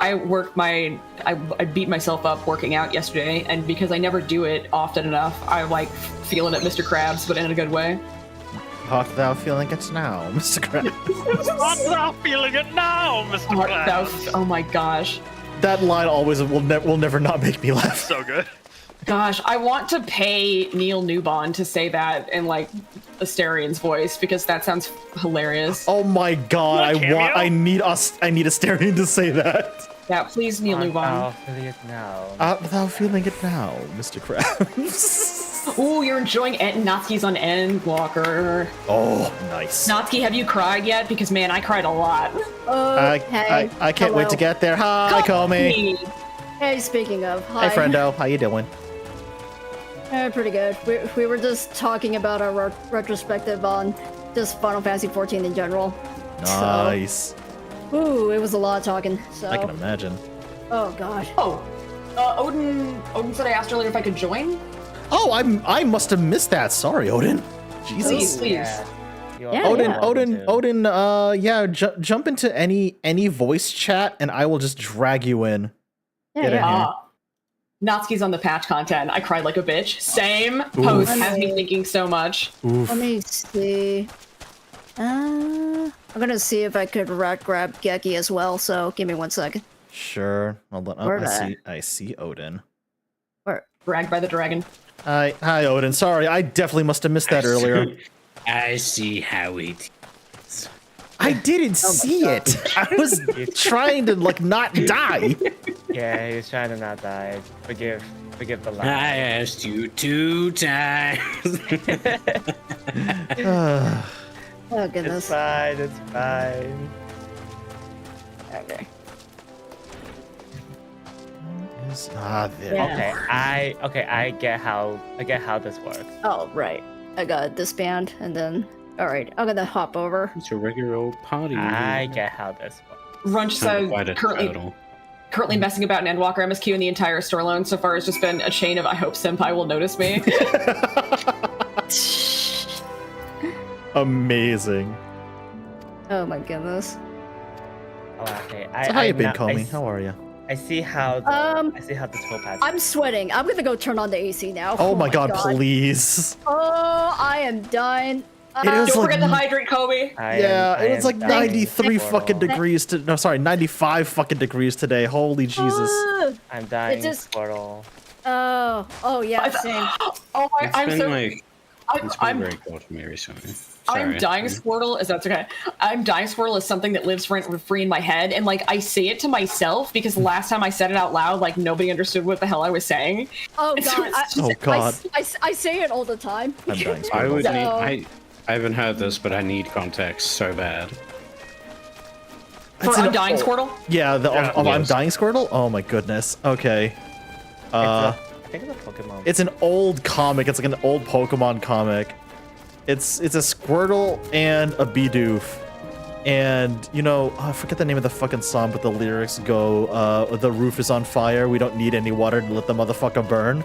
I beat myself up working out yesterday, and because I never do it often enough, I like feeling it, Mr. Krabs, but in a good way. Art thou feeling it now, Mr. Krabs? Art thou feeling it now, Mr. Krabs? Oh my gosh. That line always will never not make me laugh. So good. Gosh, I want to pay Neil Newbon to say that in like Asterian's voice because that sounds hilarious. Oh my god, I need Asterian to say that. Yeah, please, Neil Newbon. I'll feel it now. Art thou feeling it now, Mr. Krabs? Ooh, you're enjoying Natsuki's on Endwalker. Oh, nice. Natsuki, have you cried yet? Because man, I cried a lot. I can't wait to get there. Hi, Comey. Hey, speaking of, hi. Hey, friendo, how you doing? Pretty good. We were just talking about our retrospective on just Final Fantasy 14 in general. Nice. Ooh, it was a lot of talking. So. I can imagine. Oh god. Oh, Odin said I asked earlier if I could join. Oh, I must have missed that. Sorry, Odin. Jesus. Please. Yeah, Odin. Yeah, jump into any voice chat, and I will just drag you in. Get in here. Natsuki's on the patch content. I cried like a bitch. Same. Post has me thinking so much. Oof. Let me see. I'm gonna see if I could grab Geki as well. So give me 1 second. Sure. Hold on. Oh, I see Odin. Where? Dragged by the dragon. Hi, Odin. Sorry, I definitely must have missed that earlier. I see how it. I didn't see it. I was trying to not die. Yeah, he was trying to not die. Forgive the lie. I asked you 2 times. Oh goodness. It's fine. Okay. There. I get how this works. Oh right. I got disband and then. All right, I'm gonna hop over. It's a regular old party. I get how this works. Runch says currently messing about in Endwalker MSQ, and the entire storyline so far has just been a chain of I hope Senpai will notice me. Amazing. Oh my goodness. Oh, okay. So how you been, Comey? How are you? I see how the topaz. I'm sweating. I'm gonna go turn on the AC now. Oh my god, please. Oh, I am dying. Don't forget to hydrate, Kobe. It was like 93 fucking degrees 95 fucking degrees today. Holy Jesus. I'm dying, Squirtle. Oh yeah, same. I'm so. It's been very cool to me recently. I'm dying Squirtle, is that's okay. I'm dying Squirtle is something that lives rent free in my head, and like I say it to myself because last time I said it out loud, like nobody understood what the hell I was saying. Oh god! So I say it all the time. I'm dying Squirtle. I would need. I haven't heard this, but I need context so bad. For I'm dying Squirtle? Yeah, I'm dying Squirtle? Oh my goodness. Okay. I think it's a Pokemon. It's an old comic. It's like an old Pokemon comic. It's a Squirtle and a Bidoof. And, you know, I forget the name of the fucking song, but the lyrics go, the roof is on fire, we don't need any water to let the motherfucker burn.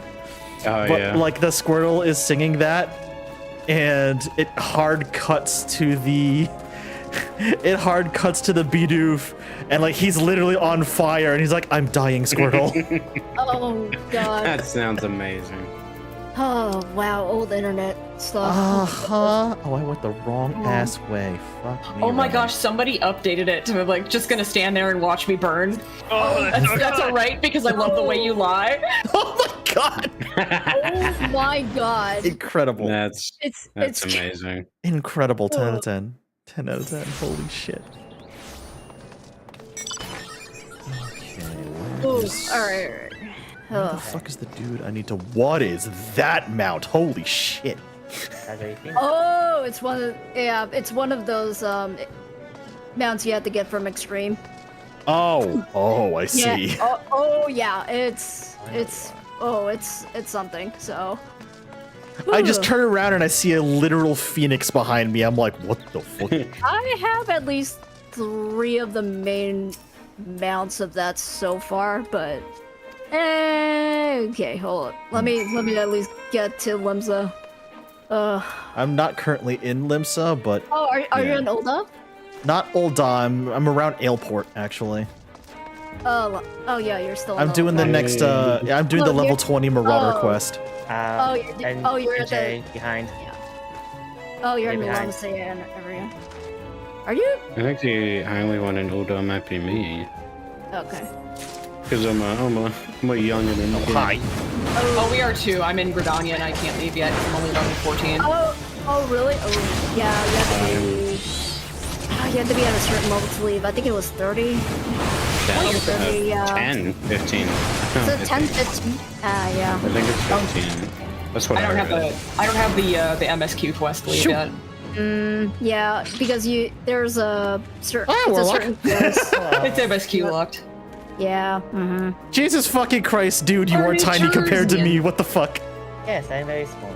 Oh, but, yeah. like, the Squirtle is singing that, and it hard cuts to the... It hard cuts to the Bidoof, and like he's literally on fire, and he's like, "I'm dying, Squirtle." Oh god. That sounds amazing. Oh wow, old internet stuff. Oh, I went the wrong ass way. Fuck me. Oh my gosh, somebody updated it to like just gonna stand there and watch me burn. Oh, that's alright because I love the way you lie. Oh my god. Oh my god. Incredible. That's it's amazing. Incredible. 10 out of 10. 10 out of 10. Holy shit. Ooh, alright. Where the fuck is the dude I need to... What is that mount? Holy shit. Oh, it's one of it's one of those mounts you have to get from Extreme. Oh, I see. Yeah. Oh yeah, it's something. So I just turn around and I see a literal phoenix behind me. I'm like, what the fuck? I have at least 3 of the main mounts of that so far, but okay, hold up. Let me at least get to Limsa. I'm not currently in Limsa, but oh, are you in Ulda? Not Ulda. I'm around Ailport actually. Oh yeah, you're still. I'm doing the next. Yeah, I'm doing the level 20 Marauder quest. You're at the behind. Yeah. Oh, you're in the Lominsa area. Are you? I think the only one in Ulda might be me. Okay. Because I'm a youngin' in the game. Hi. Oh, we are too. I'm in Gridania and I can't leave yet. I'm only level 14. Oh really? Oh yeah, you have to be at a certain level to leave. I think it was 30. 10, 15. So 10, 15? Yeah. I think it's 15. That's what I don't read. I don't have the MSQ quest to leave yet. Yeah, because there's a certain quest. It's MSQ locked. Yeah. Jesus fucking Christ, dude, you are tiny compared to me. What the fuck? Yes, I'm very small.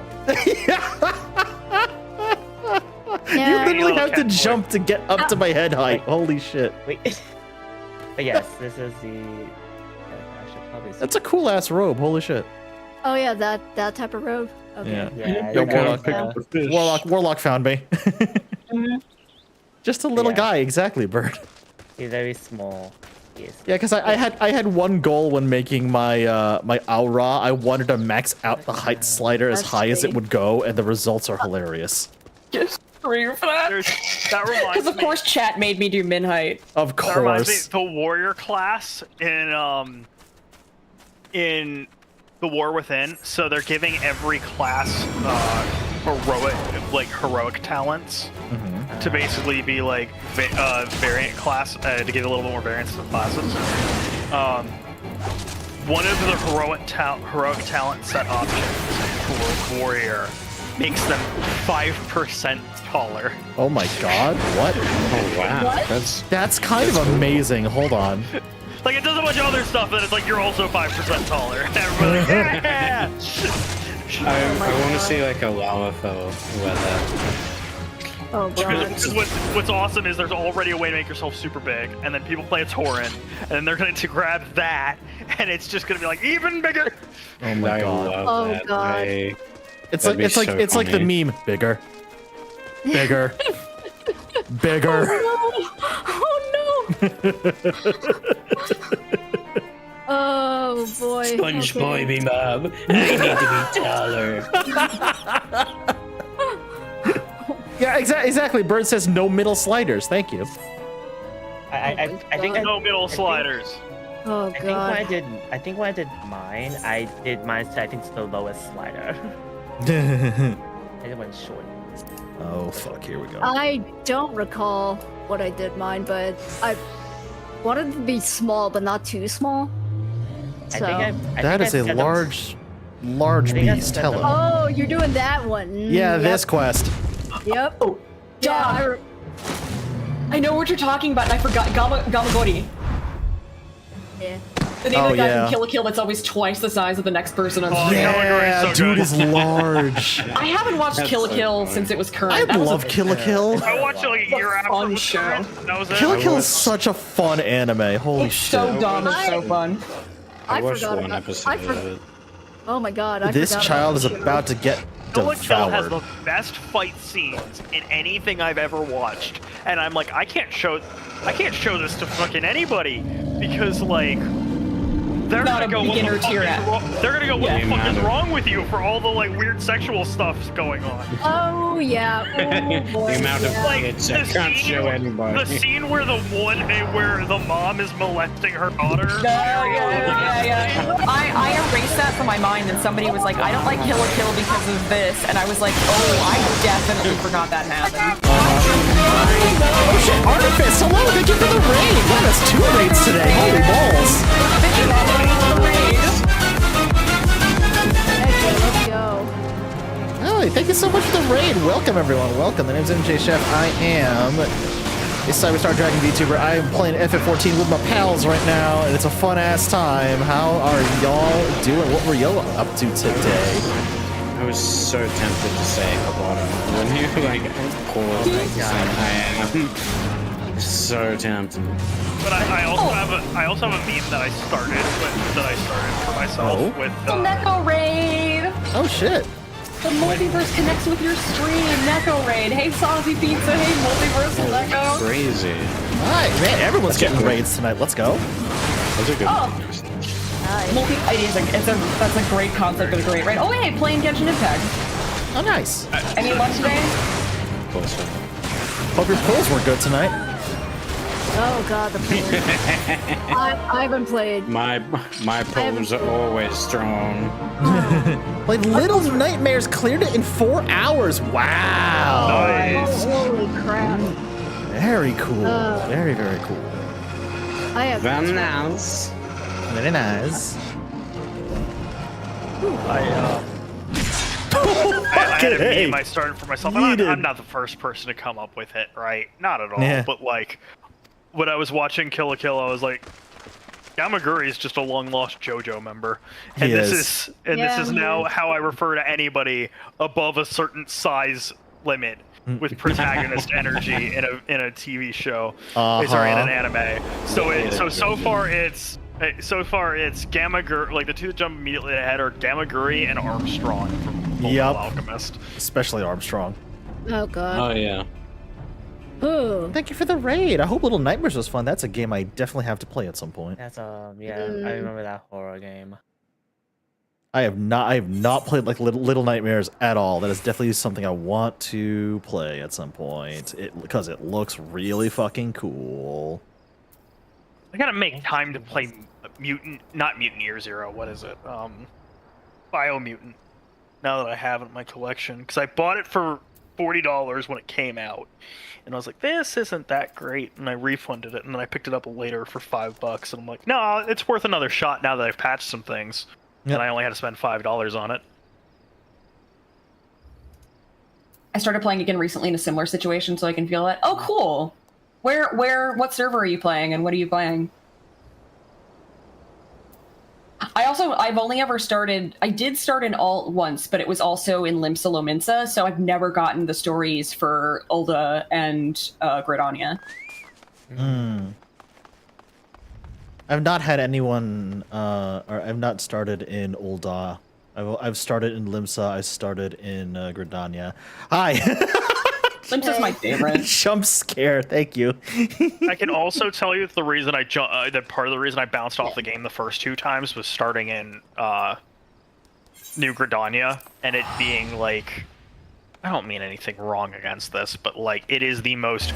You literally have to jump to get up to my head height. Holy shit. Wait. But yes, this is the. I should probably. That's a cool ass robe. Holy shit. Oh yeah, that type of robe. Okay. Yeah. Yo, Warlock found me. Just a little guy, exactly, Bird. He's very small. Yes. Yeah, because I had one goal when making my my Aura. I wanted to max out the height slider as high as it would go, and the results are hilarious. Just scream for that. That reminds me. Because of course chat made me do min height. Of That reminds me, course. the warrior class in the War Within. So they're giving every class heroic talents to basically be like variant class to give a little bit more variance to the classes. One of the heroic talent set options for warrior makes them 5% taller. Oh my god, what? Oh wow, What? That's kind of amazing. Hold on. Like, it does a bunch of other stuff, and it's like you're also 5% taller. And everybody's like, yeah! I want to see like a lava foe with that. Oh god. What's awesome is there's already a way to make yourself super big, and then people play a Tauren, and then they're going to grab that, and it's just going to be like even bigger. Oh my god. I love Oh that. god. It's like the meme. Bigger. Bigger. Bigger. Oh no! Oh boy. Sponge okay. boy, Mom. I need to be taller. Yeah, exactly. Bird says no middle sliders. Thank you. I think No middle sliders. Oh god. I think when I did mine to, I think it's the lowest slider. it went short. Oh fuck! Here we go. I don't recall what I did mine, but I wanted to be small, but not too small. So. That is a large beast. Hello. Oh, you're doing that one. Yeah, this quest. Yep. Oh, yeah. I know what you're talking about, and I forgot Gamagori. Yeah. The name of the guy from Kill la Kill that's always twice the size of the next person on screen. Yeah, dude is large. I haven't watched Kill la Kill since it was current. I love Kill la Kill. I watched it like a year after fun it was show. current. That was it. Kill la Kill is such a fun anime. Holy It's shit. so dumb and so fun. I watched forgot one about- episode of it. Oh my god, I This forgot child is about about to get Kill la Kill has devoured. the best fight scenes in anything I've ever watched, and I'm like, I can't show this to fucking anybody because like they're Not gonna a go, what the beginner fuck tier is app. wrong? They're gonna go, what the Yeah. fuck is wrong with you for all the like weird sexual stuff going on? Oh yeah. Oh, boy. The amount of yeah. kids I can't show anybody. The scene where where the mom is molesting her daughter. Yeah. I erased that from my mind, and somebody was like, I don't like Kill la Kill because of this, and I was like, oh, I definitely forgot that happened. Oh shit, Artifice! Hello, thank you for the raid! Wow, that's 2 raids today. Holy balls! Let's go. Oh, thank you so much for the raid. Welcome, everyone. Welcome. My name's NJChef. I am a Cyber Star Dragon VTuber. I am playing FF14 with my pals right now, and it's a fun-ass time. How are y'all doing? What were y'all up to today? I was so tempted to say Habana when you like paused and said I am. So tempted. But I also have a meme that I started for myself with Neko Raid! Oh shit. The multiverse connects with your stream, Neko Raid. Hey Saucy Pizza, hey Multiverse Neko. Crazy. Alright, man, everyone's getting raids tonight. Let's go. That's a good one. That's a great concept and a great raid. Oh hey, playing Genshin Impact. Oh, nice. Any lunch today? Hope your polls were good tonight. Oh god, the polls. I haven't played. My polls are always strong. Like Little Nightmares cleared it in 4 hours. Wow. Nice. Holy crap. Very cool. Very, very cool. I have. Very nice. Very nice. I had a meme I started for myself. I'm not the first person to come up with it, right? Not at all. Yeah. But like, when I was watching Kill la Kill, I was like, Yamaguri is just a long-lost JoJo member, and this is now how I refer to anybody above a certain size limit with protagonist energy in a TV show. Sorry, in an anime. So far it's Gamaguri. Like the two that jump immediately ahead are Gamaguri and Armstrong from Fullmetal Alchemist. Especially Armstrong. Oh god. Oh yeah. Ooh. Thank you for the raid. I hope Little Nightmares was fun. That's a game I definitely have to play at some point. That's I remember that horror game. I have not played like Little Nightmares at all. That is definitely something I want to play at some point. Because it looks really fucking cool. I gotta make time to play not Mutant Year Zero. What is it? Biomutant. Now that I have it in my collection, because I bought it for $40 when it came out, and I was like, this isn't that great, and I refunded it, and then I picked it up later for $5, and I'm like, no, it's worth another shot now that I've patched some things, and I only had to spend $5 on it. I started playing again recently in a similar situation, so I can feel it. Oh, cool. What server are you playing, and what are you playing? I've only ever started, I did start in Alt once, but it was also in Lominsa, so I've never gotten the stories for Ulda and Gridania. I've not had anyone, or I've not started in Ulda. I've started in Limsa, I started in Gridania. Hi! Limsa's my favorite. Jump scare, thank you. I can also tell you that that part of the reason I bounced off the game the first 2 times was starting in New Gridania, and it being like, I don't mean anything wrong against this, but like it is the most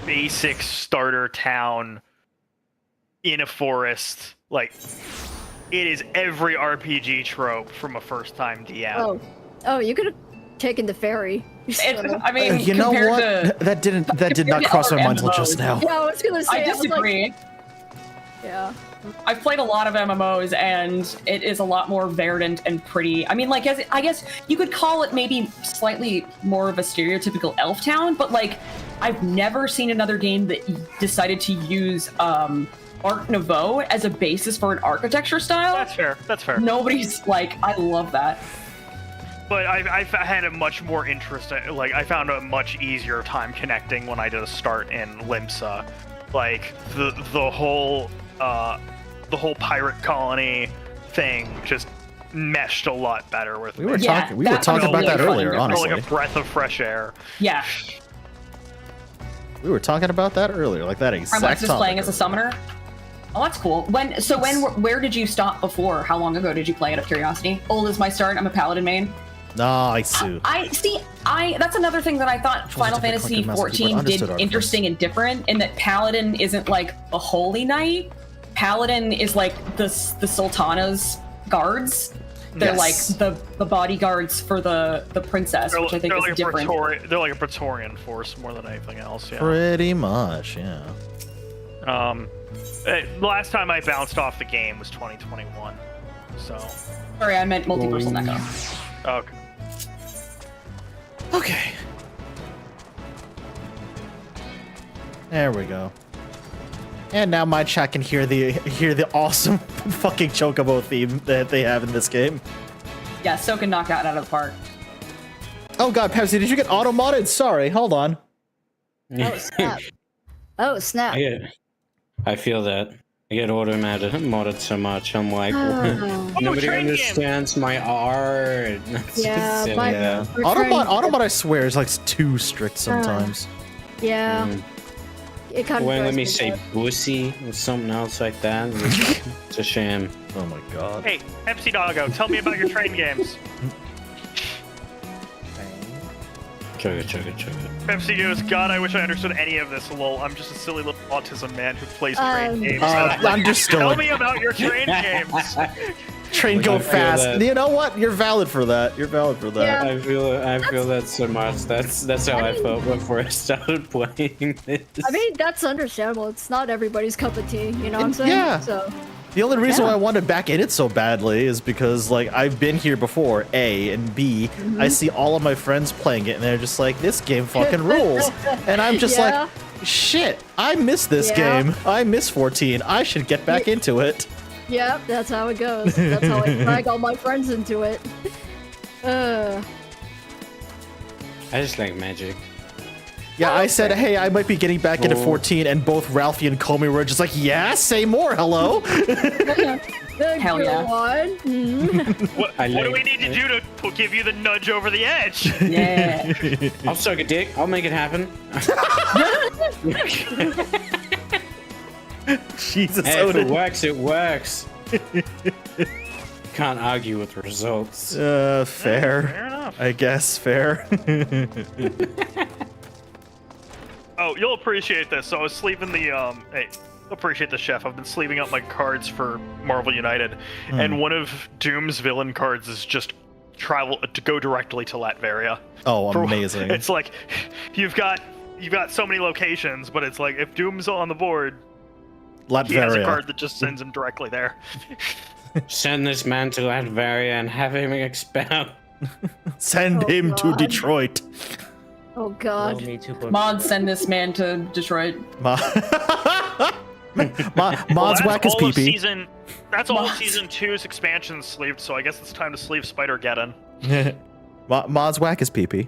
basic starter town in a forest. Like it is every RPG trope from a first time DM. Oh, you could have taking the ferry. I mean, You know compared what? to- That did not to cross my other mind until just MMOs. now. Yeah, I was gonna say. I disagree. Yeah. I've played a lot of MMOs, and it is a lot more verdant and pretty. I mean, like, I guess you could call it maybe slightly more of a stereotypical elf town, but like, I've never seen another game that decided to use Art Nouveau as a basis for an architecture style. That's fair. That's fair. Nobody's like, I love that. But I've had a much more interesting, like, I found a much easier time connecting when I did a start in Limsa. Like, the whole pirate colony thing just meshed a lot better with We me. were talking about that earlier, honestly. Like a breath of fresh air. Yeah. We were talking about that earlier, like that exact Alexis topic. playing as a summoner. Oh, that's cool. Where did you stop before? How long ago did you play, out of curiosity? Old is my start. I'm a paladin main. Nice. That's another thing that I thought Final Fantasy XIV did interesting and different, in that Paladin isn't like a holy knight. Paladin is like the Sultana's guards. They're like the bodyguards for the princess, which I think is like different. They're like a Praetorian force more than anything else. Yeah. Pretty much, yeah. The last time I bounced off the game was 2021. So. Sorry, I meant multiversal Neko. Okay. Okay. There we go. And now my chat can hear the awesome fucking Chocobo theme that they have in this game. Yeah, Soken knocked that out of the park. Oh god, Pepsi, did you get auto-modded? Sorry, hold on. Oh snap. Oh snap. I feel that. I get modded so much. I'm like, nobody understands my art. Yeah, Automod, I swear, is like too strict sometimes. Yeah. It kind of let me say bussy or something else like that. It's a shame. Oh my god. Hey, Pepsi Doggo, tell me about your train games. Chugga. Pepsi goes, God, I wish I understood any of this. Lol, I'm just a silly little autism man who plays train games. Understood. Tell me about your train games. Train go fast. You know what? You're valid for that. You're valid for that. Yeah. I feel that so much. That's how I felt before I started playing this. I mean, that's understandable. It's not everybody's cup of tea, you know what I'm saying? Yeah. So. The only reason why I wanted back in it so badly is because, like, I've been here before, A, and B, I see all of my friends playing it, and they're just like, this game fucking rules. And I'm just like, shit, I miss this game. I miss 14. I should get back into it. Yep, that's how it goes. That's how I drag all my friends into it. I just like magic. Yeah, I said, hey, I might be getting back into 14, and both Ralphie and Comey were just like, yeah, say more, hello. Hell yeah. What do we need to do to give you the nudge over the edge? Yeah. I'll suck a dick. I'll make it happen. Jesus. Hey, if it works, it works. Can't argue with results. Fair. Fair enough. I guess, fair. Oh, you'll appreciate this. So I was sleeving the hey, appreciate the chef. I've been sleeving up my cards for Marvel United, and one of Doom's villain cards is just travel to go directly to Latveria. Oh, amazing! It's like you've got so many locations, but it's like if Doom's on the board, Latveria. he has a card that just sends him directly there. Send this man to Latveria and have him expelled. Send him to Detroit. Oh god. Mod, send this man to Detroit. Mod's whack his pee-pee. That's all season 2's expansion sleeved, so I guess it's time to sleeve Spider-Geddon. Mod's whack his pee-pee.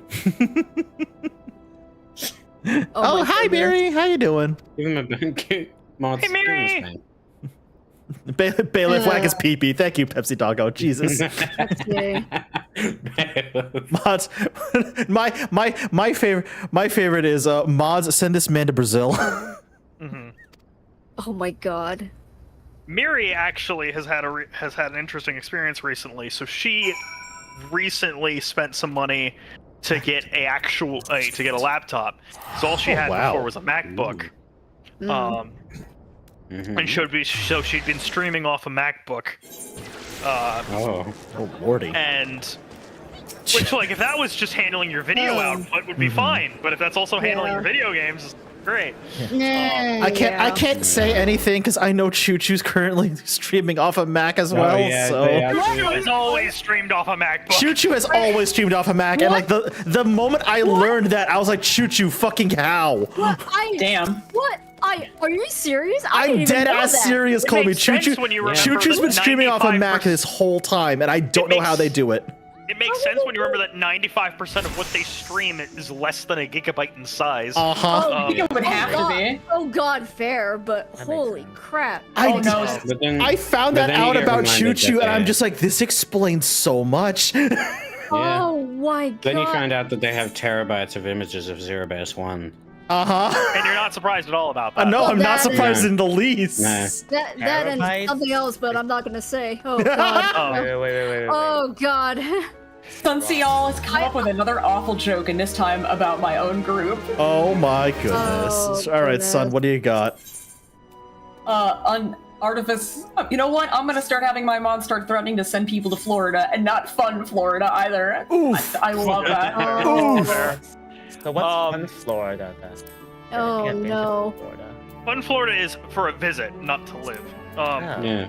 Oh, hi, Mary. How you doing? Give him a Mod's Hey, Mary. Bailiff whack his pee-pee. Thank you, Pepsi Doggo. Jesus. Mods, my favorite is Mods, send this man to Brazil. Oh my god. Miri actually has had an interesting experience recently. So she recently spent some money to get to get a laptop. So all she had before was a MacBook. And she'd been streaming off a MacBook. Oh lordy. And Which, like, if that was just handling your video output, would be fine. But if that's also handling your video games, it's great. I can't say anything because I know Choo Choo's currently streaming off a Mac as well. So Choo Choo has always streamed off a MacBook. Choo Choo has always streamed off a Mac, and like the moment I learned that, I was like, Choo Choo, fucking how? Damn. What? Are you serious? I'm dead ass serious, Colby. Choo Choo's been streaming off a Mac this whole time, and I don't know how they do it. It makes sense when you remember that 95% of what they stream is less than a gigabyte in size. It would have to be. Oh god, fair, but holy crap. I found that out about Choo Choo, and I'm just like, this explains so much. Oh my god. Then you find out that they have terabytes of images of 0-1. And you're not surprised at all about that. No, I'm not surprised in the least. That and something else, but I'm not gonna say. Oh god. Wait. Oh god. Sunseal has come up with another awful joke, and this time about my own group. Oh my goodness. All right, son, what do you got? On Artifice. You know what? I'm gonna start having my mom start threatening to send people to Florida, and not fun Florida either. Oof. I love that. Oof. So what's fun Florida then? Oh no. Fun Florida is for a visit, not to live.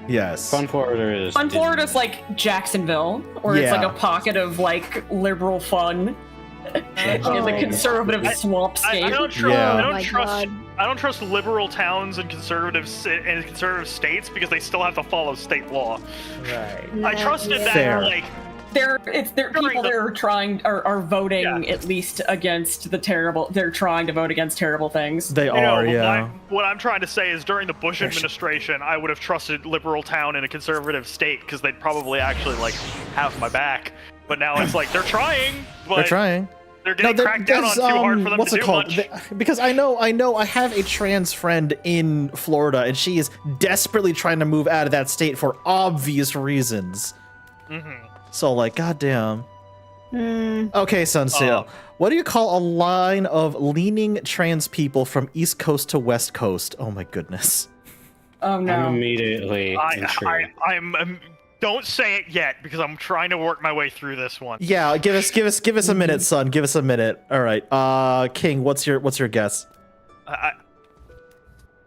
Yes. Fun Florida is. Fun Florida's like Jacksonville, or it's like a pocket of like liberal fun in the conservative swampscape. I don't trust liberal towns and conservative states because they still have to follow state law. Right. I trusted that like. They're people that are voting at least against the terrible. They're trying to vote against terrible things. They are. What I'm trying to say is during the Bush administration, I would have trusted liberal town in a conservative state because they'd probably actually like have my back. But now it's like they're trying. But they're trying. They're getting cracked down on too hard for them to do much. Because I know I have a trans friend in Florida, and she is desperately trying to move out of that state for obvious reasons. So, like, goddamn. Okay, Sunseal. What do you call a line of leaning trans people from East Coast to West Coast? Oh my goodness. Oh no. I'm immediately intrigued. I'm don't say it yet because I'm trying to work my way through this one. Yeah, give us a minute, son. Give us a minute. All right. King, what's your guess?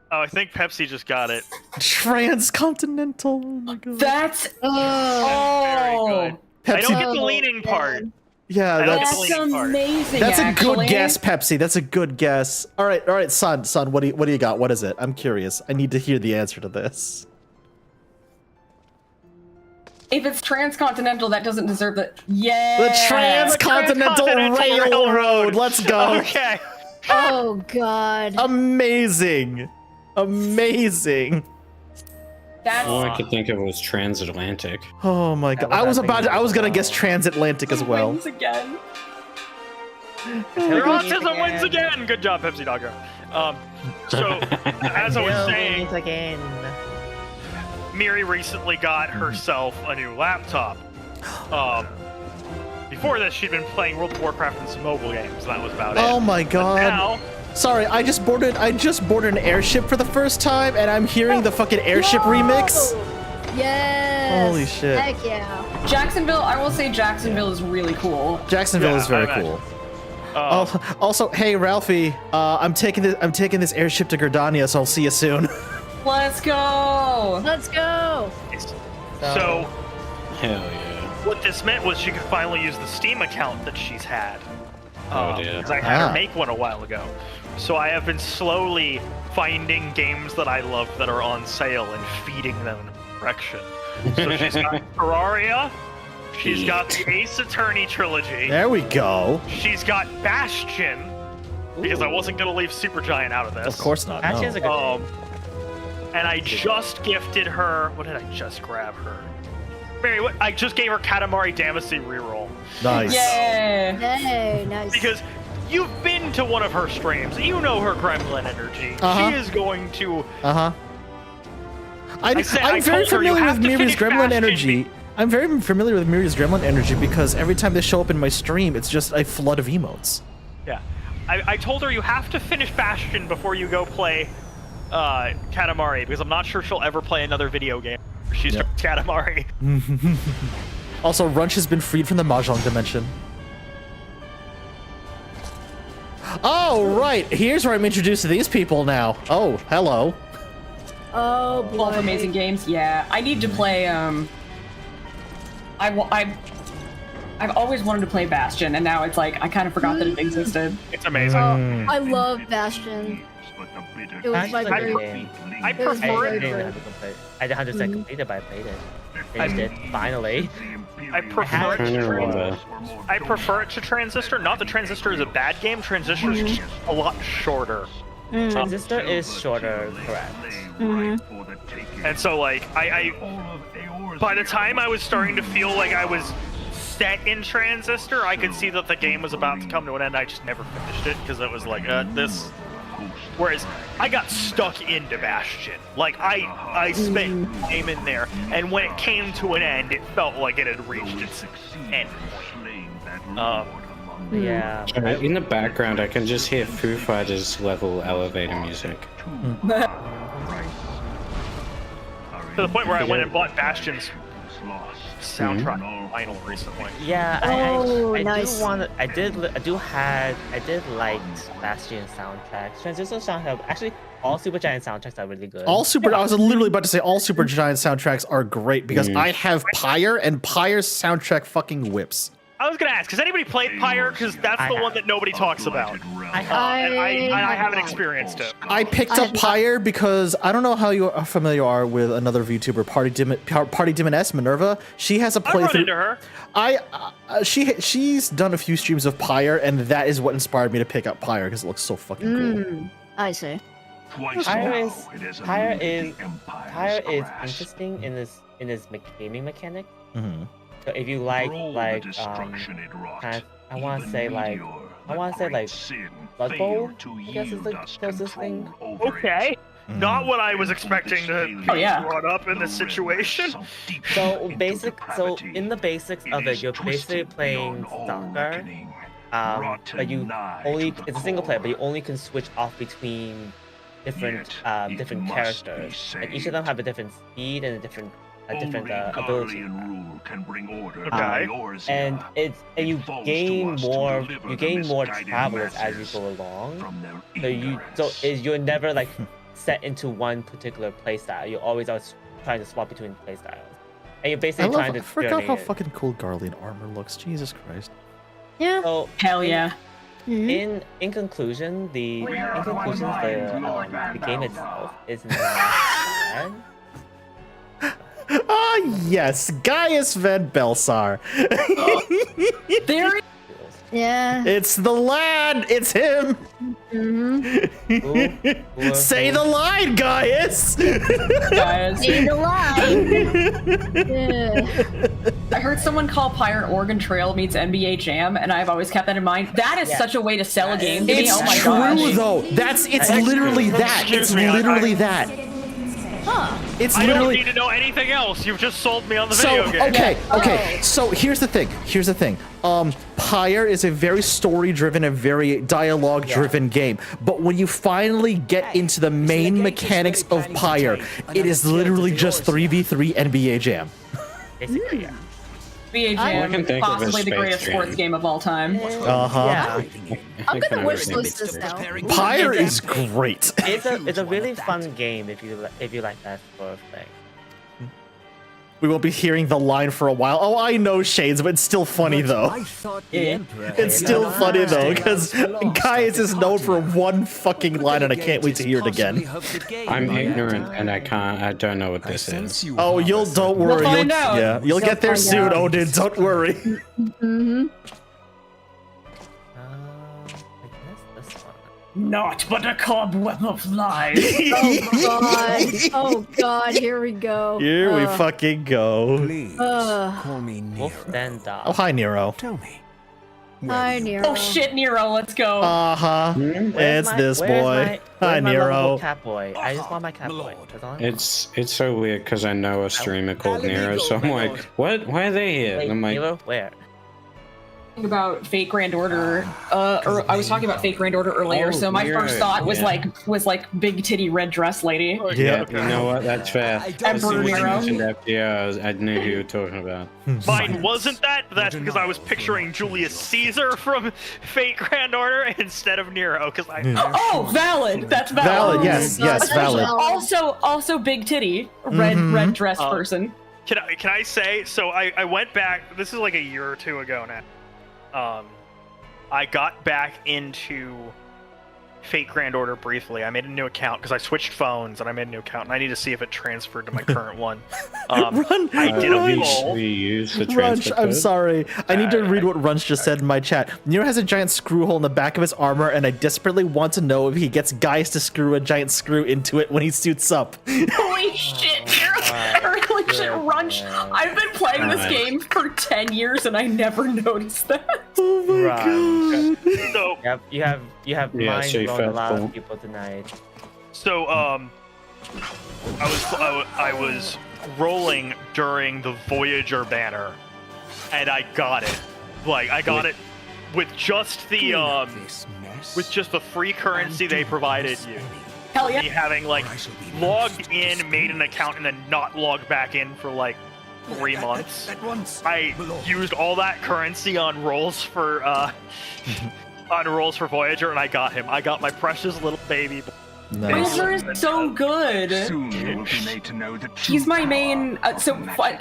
I think Pepsi just got it. Transcontinental. Oh my god. That's very good. Pepsi. I don't get the leaning part. Yeah, that's amazing. That's actually. a good guess, Pepsi. That's a good guess. All right, son. What do you got? What is it? I'm curious. I need to hear the answer to this. If it's transcontinental, that doesn't deserve the The Transcontinental Railroad. Let's go. Okay. Oh god. Amazing. All I could think of was transatlantic. Oh my god. I was gonna guess transatlantic as well. Wins again. Your autism wins again. Good job, Pepsi Dogger. So as I was saying, Miri recently got herself a new laptop. Before this, she'd been playing World of Warcraft and some mobile games, and that was about it. Oh my god. But now, sorry, I just boarded an airship for the first time, and I'm hearing the fucking airship remix. Yes. Holy shit. Heck yeah. Jacksonville, I will say Jacksonville is really cool. Jacksonville is very cool. Also, hey Ralphie, I'm taking this airship to Gerdania, so I'll see you soon. Let's go. Let's go. So, hell yeah. What this meant was she could finally use the Steam account that she's had. Oh dear. Because I had her make one a while ago. So I have been slowly finding games that I love that are on sale and feeding them in a direction. So she's got Terraria. She's got the Ace Attorney trilogy. There we go. She's got Bastion. Because I wasn't going to leave Supergiant out of this. Of course not. Bastion's a good and I just gifted her... What did I just grab her? Mary, I just gave her Katamari Damacy reroll. Nice. Yeah. Hey, nice. Because you've been to one of her streams. You know her gremlin energy. She is going to... I'm very familiar with Miri's gremlin energy. I'm very familiar with Miri's gremlin energy because every time they show up in my stream, it's just a flood of emotes. Yeah. I told her you have to finish Bastion before you go play Katamari because I'm not sure she'll ever play another video game. She's Katamari. Also, Runch has been freed from the Mahjong dimension. Oh, right. Here's where I'm introduced to these people now. Oh, hello. Oh, boy. Both amazing games. Yeah, I need to play. I've always wanted to play Bastion, and now it's like I kind of forgot that it existed. It's amazing. Oh, I love Bastion. It was my favorite game. I prefer it. I 100% completed, but I played it. Finished it, finally. I prefer it to Transistor. Not that Transistor is a bad game. Transistor is just a lot shorter. Transistor is shorter, correct. And so, like, I by the time I was starting to feel like I was set in Transistor, I could see that the game was about to come to an end. I just never finished it because it was like this. Whereas I got stuck into Bastion. Like I spent time in there, and when it came to an end, it felt like it had reached its end point. Yeah. In the background, I can just hear Foo Fighters level elevator music. To the point where I went and bought Bastion's soundtrack vinyl recently. Yeah, nice. I did like Bastion soundtracks. Transistor soundtrack, actually, all Supergiant soundtracks are really good. I was literally about to say all Supergiant soundtracks are great because I have Pyre, and Pyre's soundtrack fucking whips. I was gonna ask, has anybody played Pyre? Because that's the one that nobody talks about. I haven't experienced it. I picked up Pyre because I don't know how you are familiar are with another VTuber, Party Demon S, Minerva. She has a playthrough. I've run into her. She's done a few streams of Pyre, and that is what inspired me to pick up Pyre because it looks so fucking cool. I see. Pyre is interesting in this gaming mechanic. So if you like I want to say like Blood Bowl, I guess is the closest thing. Okay. Not what I was expecting to be brought up in this situation. So in the basics of it, you're basically playing soccer. But it's a single player, but you only can switch off between different characters, and each of them have a different speed and a different ability. And you gain more travelers as you go along. So you're never like set into one particular playstyle. You're always trying to swap between playstyles, and you're basically trying to. I forgot how fucking cool Garlean armor looks. Jesus Christ. Yeah. So, hell yeah. In conclusion, the game itself is not bad. Ah, yes, Gaius Van Belsar. There. Yeah. It's the lad. It's him. Say the line, Gaius. Say the line. I heard someone call Pyre Oregon Trail meets NBA Jam, and I've always kept that in mind. That is such a way to sell a game to me. Oh my gosh. It's true though. It's literally that. It's literally that. It's literally. I don't need to know anything else. You've just sold me on the video game. Okay. So here's the thing. Pyre is a very story-driven and very dialogue-driven game. But when you finally get into the main mechanics of Pyre, it is literally just 3v3 NBA Jam. Basically, yeah. NBA Jam, possibly the greatest sports game of all time. Yeah. I'm gonna wish list this now. Pyre is great. It's a really fun game if you like that sort of thing. We won't be hearing the line for a while. Oh, I know, Shades, but it's still funny though. It's still funny though, because Gaius is known for one fucking line, and I can't wait to hear it again. I'm ignorant, and I don't know what this is. Oh, don't worry. We'll find out. Yeah, you'll get there soon, Odin. Don't worry. Not but a cobweb of lies. Oh god, here we go. Here we fucking go. Please call me Nero. Wolfden Dog. Oh, hi, Nero. Tell me. Hi, Nero. Oh shit, Nero, let's go. It's this boy. Hi, Nero. Cat boy. I just want my cat boy. It's so weird because I know a streamer called Nero, so I'm like, what? Why are they here? Wait, I'm like, Nero, where? about Fate Grand Order, I was talking about Fate Grand Order earlier, so my first thought was like big titty red dress lady. Yeah, you know what? That's fair. As soon as you Nero. mentioned FDR, I knew who you were talking about. Mine wasn't that, but that's because I was picturing Julius Caesar from Fate Grand Order instead of Nero, because I... Oh, valid! That's valid. Valid, yes, valid. Also big titty, red dress person. Can I say, so I went back, this is like a year or two ago now. I got back into Fate Grand Order briefly. I made a new account because I switched phones and I made a new account and I need to see if it transferred to my current one. I did a poll. Runch, I'm sorry. I need to read what Runch just said in my chat. Nero has a giant screw hole in the back of his armor, and I desperately want to know if he gets guys to screw a giant screw into it when he suits up. Holy shit, Nero! Holy shit, Runch! I've been playing this game for 10 years and I never noticed that. Oh my god. So, you have mind blown a lot of people tonight. So, I was rolling during the Voyager banner, and I got it. Like, I got it with just the free currency they provided you. Hell yeah. Me having like logged in, made an account, and then not logged back in for like 3 months. I used all that currency on rolls for Voyager, and I got him. I got my precious little baby. Nice. Voyager is so good. He's my main. I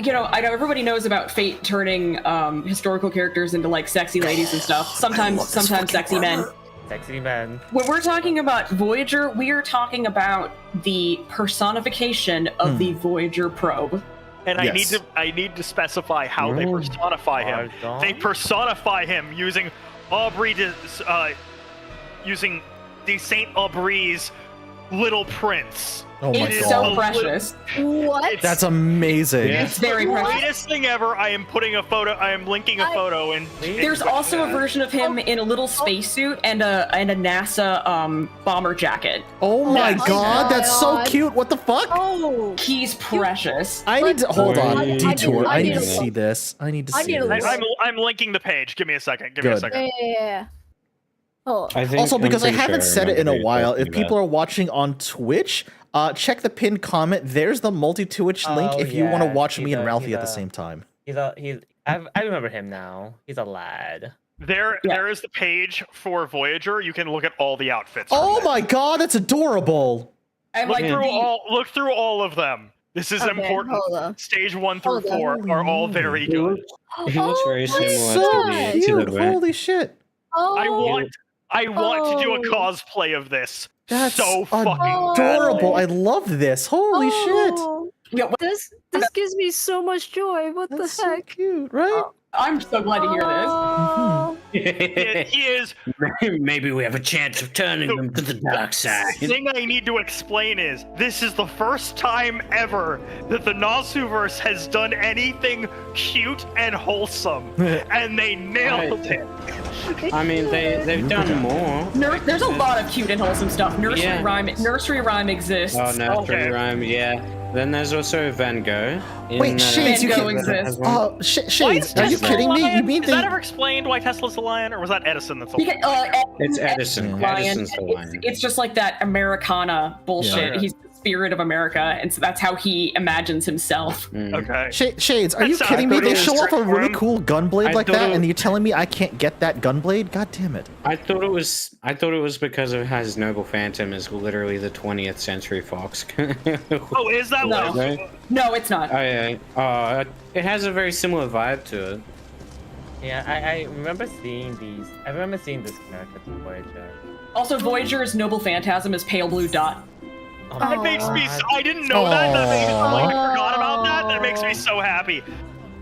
know everybody knows about Fate turning historical characters into like sexy ladies and stuff. Sometimes sexy men. Sexy men. When we're talking about Voyager, we are talking about the personification of the Voyager probe. And I need to specify how they personify him. They personify him using using the Saint Aubry's Little Prince. Oh my it's god. so precious. What? That's amazing. It's very precious. Greatest thing ever. I am linking a photo and there's also a version of him in a little spacesuit and a NASA bomber jacket. Oh my god, that's so cute. What the fuck? Oh, he's precious. I need to hold on. Detour. I need to see see this. I need to see this. I'm linking the page. Give me a second. Yeah. Oh. Also, because I haven't said it in a while, if people are watching on Twitch, check the pinned comment. There's the multi-Twitch link if you want to watch me and Ralphie at the same time. I remember him now. He's a lad. There is the page for Voyager. You can look at all the outfits. Oh my god, that's adorable. And Look through all of them. This is important. Stage 1 through 4 are all very good. He looks very similar so to cute. the Holy shit. I want to do a cosplay of this. That's so fucking adorable. I love this. Holy shit. This gives me so much joy. What the heck? So cute, right? I'm so glad to hear this. He is. Maybe we have a chance of turning them to the dark side. The thing I need to explain is this is the first time ever that the Nasuverse has done anything cute and wholesome, and they nailed it. I mean, they've done more. There's a lot of cute and wholesome stuff. Nursery Rhyme exists. Oh, Nursery Rhyme, yeah. Then there's also Van Gogh. Wait, Shades, you can exist. Shades, are you kidding me? You mean is that ever explained why Tesla's the lion, or was that Edison that's the lion? It's Edison. Edison's the lion. It's just like that Americana bullshit. Yeah. He's the spirit of America, and so that's how he imagines himself. Okay. Shades, are you kidding me? They show off a really cool gunblade like that, and you're telling me I can't get that gunblade? God damn it! I thought it was because of how his Noble Phantom is literally the 20th century Fox. Oh, is that what? Right? No, it's not. Oh yeah. It has a very similar vibe to it. Yeah, I remember seeing these. I remember seeing this character to Voyager. Also, Voyager's Noble Phantasm is pale blue dot. Oh, that makes me. I didn't know that. I forgot about that. That makes me so happy.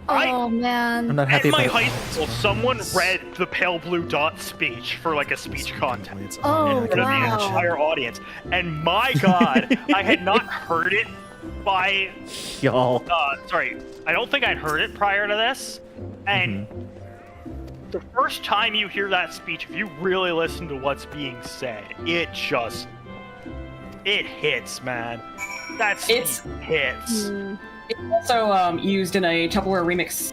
Oh man. I'm not happy At my about high school, someone read the Pale Blue Dot speech for like a speech contest Oh, in front of the entire audience, and my god, I had not heard it by y'all. Sorry, I don't think I'd heard it prior to this, and the first time you hear that speech, if you really listen to what's being said, it hits, man. It hits. It's also used in a Tupperware remix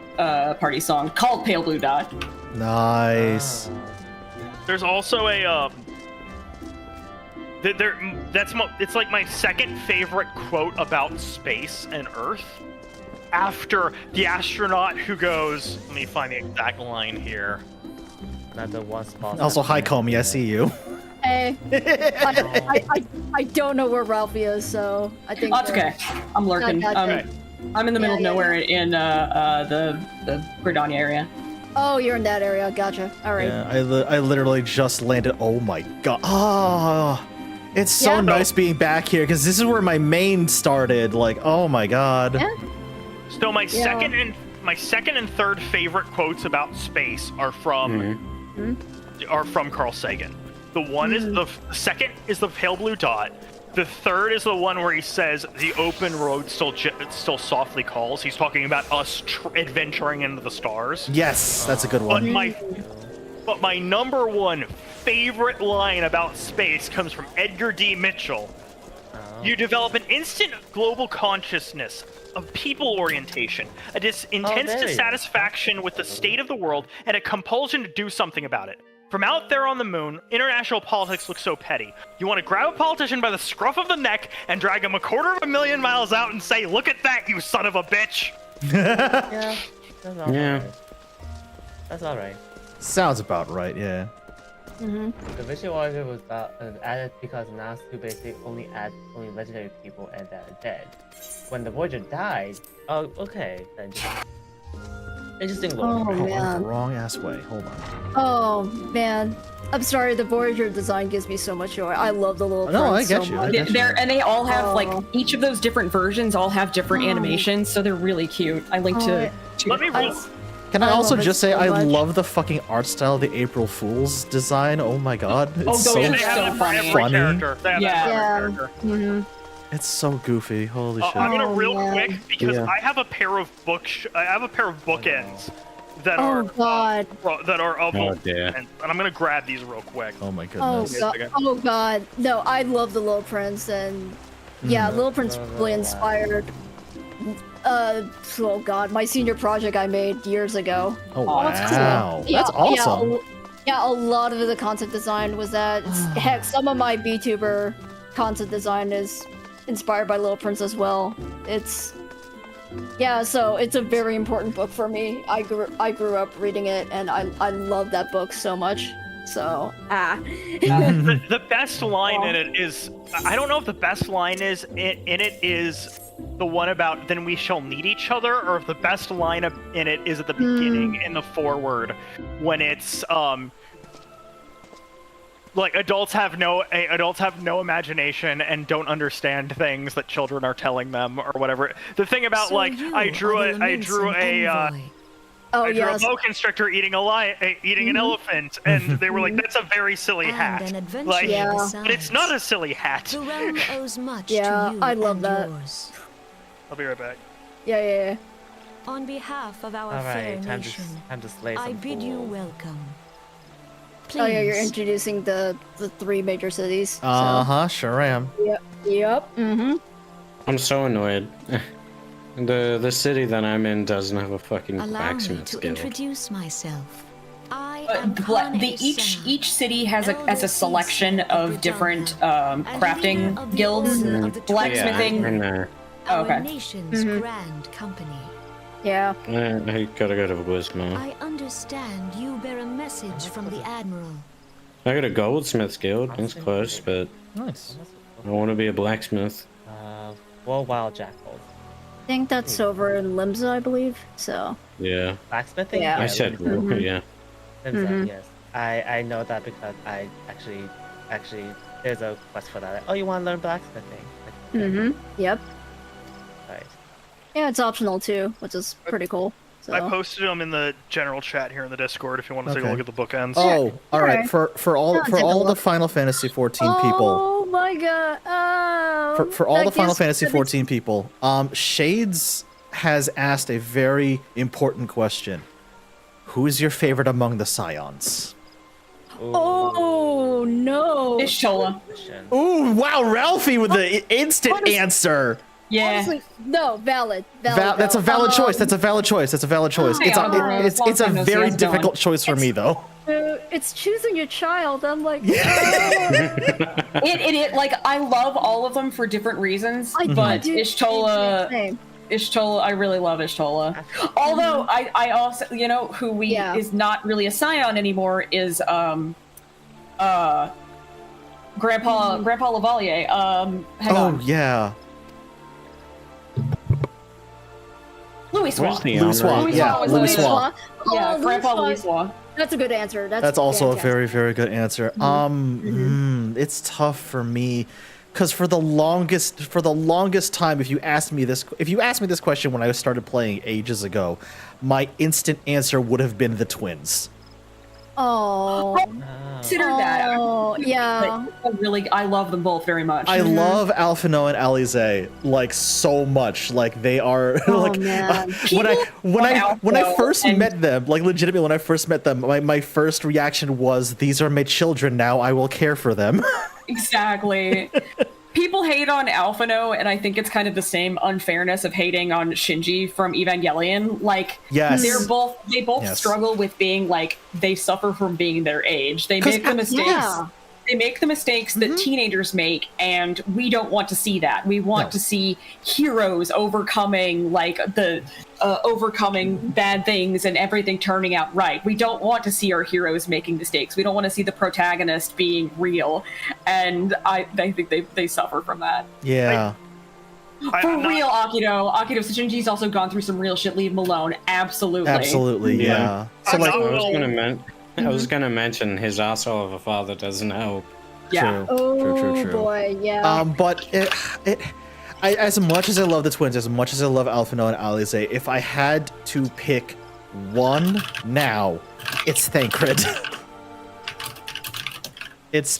party song called Pale Blue Dot. Nice. There's also a it's like my second favorite quote about space and Earth, after the astronaut who goes, let me find the exact line here. Not the one spot. Also, hi, Comey, I see you. Hey, I don't know where Ralphie is, so I think. That's okay. I'm lurking. Okay. I'm in the middle of nowhere in the Gridania area. Oh, you're in that area. Gotcha. All right. Yeah, I literally just landed. Oh my god. Oh, it's so nice being back here because this is where my main started. Like, oh my god. Yeah. So my second and third favorite quotes about space are from Carl Sagan. The one is the second is the pale blue dot. The third is the one where he says the open road still softly calls. He's talking about us adventuring into the stars. Yes, that's a good one. But my number one favorite line about space comes from Edgar D. Mitchell. You develop an instant global consciousness of people orientation, intense dissatisfaction with the state of the world, and a compulsion to do something about it. From out there on the moon, international politics looks so petty. You want to grab a politician by the scruff of the neck and drag him 250,000 miles out and say, "Look at that, you son of a bitch!" Yeah, that's all right. That's all right. Sounds about right, yeah. The visualizer was added because now to basically only add legendary people and that are dead. When the Voyager died, oh, okay. Then interesting lore. Oh, man. Wrong ass way. Hold on. Oh man, I'm sorry. The Voyager design gives me so much joy. I love the little. No, I get so you. much. And they all have like each of those different versions all have different animations, so they're really cute. I linked to. Let me roll. Can I also love just it say so I much. love the fucking art style of the April Fool's design. Oh my god, it's so They have that for every funny. character. They have that for every character. It's so goofy. Holy shit. I'm gonna real man. quick because I have a pair of bookends that Oh are god. of dear. and I'm gonna grab these real quick. Oh my Oh goodness. god. Oh god. No, I love the Little Prince, and yeah, Little Prince really inspired. Oh god, my senior project I made years ago. Oh that's cool. wow. That's awesome. Yeah, a lot of the concept design was that. Heck, some of my VTuber concept design is inspired by Little Prince as well. So it's a very important book for me. I grew up reading it, and I love that book so much. So The best line in it is, I don't know if the best line is in it is the one about then we shall need each other, or if the best line in it is at the beginning in the foreword when it's like adults have no imagination and don't understand things that children are telling them or whatever. The thing about So like you I drew are the a Lominsa boa constrictor eating an elephant, and they were like, "That's a very silly and hat." an adventure Like, Yeah. but it's not a silly hat. The realm owes much Yeah, to you I love and that. yours. I'll be right back. yeah. On behalf of our All fair right, nation, time to slay some I bid you fools. welcome. Oh yeah, you're Please. introducing the 3 major cities. Sure am. Yep. I'm so annoyed. The city that I'm in doesn't have a fucking Allow me blacksmith to guild. introduce myself. I am Each city has a selection of different crafting guilds, blacksmithing. And our okay. nation's grand company. Yeah. I gotta go to Wisma. I understand you bear a message from the Admiral. I got a goldsmith guild. That's close, but Nice. I want to be a blacksmith. 4 wild jackals. I think that's over in Limsa, I believe. So. Yeah. Blacksmithing? Yeah. I said, yeah. Yes. I know that because I actually there's a quest for that. Oh, you want to learn blacksmithing? Yep. Right. Yeah, it's optional too, which is pretty cool. So. I posted them in the general chat here in the Discord if you want to take a Okay. look at the bookends. Oh, all right. Alright. For all I'll take a the look. Final Fantasy 14 people. Oh my god. Oh, For all the that Final gives Fantasy me- 14 people, Shades has asked a very important question. Who is your favorite among the Scions? Oh no. It's Shola. Ooh, wow, Ralphie with the instant answer. Yeah. Honestly, no, valid. That's a valid choice. That's a valid choice. That's a valid choice. It's a very difficult choice for me, though. It's choosing your child. I'm like, it like I love all of them for different reasons, but Ishtola, I really love Ishtola. Although I also, you know, who is not really a scion anymore is Grandpa Lavalier. Hang on. Yeah. Louis Swan. Louis Swan. Yeah, Louis Swan. Yeah, Grandpa Louis Swan. That's a good answer. That's also fantastic. a very, very good answer. It's tough for me, because for the longest time, if you asked me this question when I started playing ages ago, my instant answer would have been the twins. Oh, consider that. Oh, yeah. I love them both very much. I love Alphino and Alize like so much. Like they are like when I first met them, like legitimately when I first met them, my first reaction was, these are my children now. I will care for them. Exactly. People hate on Alphino, and I think it's kind of the same unfairness of hating on Shinji from Evangelion. Like, they both struggle with being like, they suffer from being their age. They make the mistakes. Yeah. They make the mistakes that teenagers make, and we don't want to see that. We want to see heroes overcoming overcoming bad things and everything turning out right. We don't want to see our heroes making mistakes. We don't want to see the protagonist being real, and I think they suffer from that. Yeah. For real, Akito Shinji's also gone through some real shit. Leave him alone. Absolutely. Yeah. So I was gonna mention his asshole of a father doesn't help. Yeah. True. Boy, yeah. But as much as I love the twins, as much as I love Alphino and Alize, if I had to pick one now, it's Thancred. it's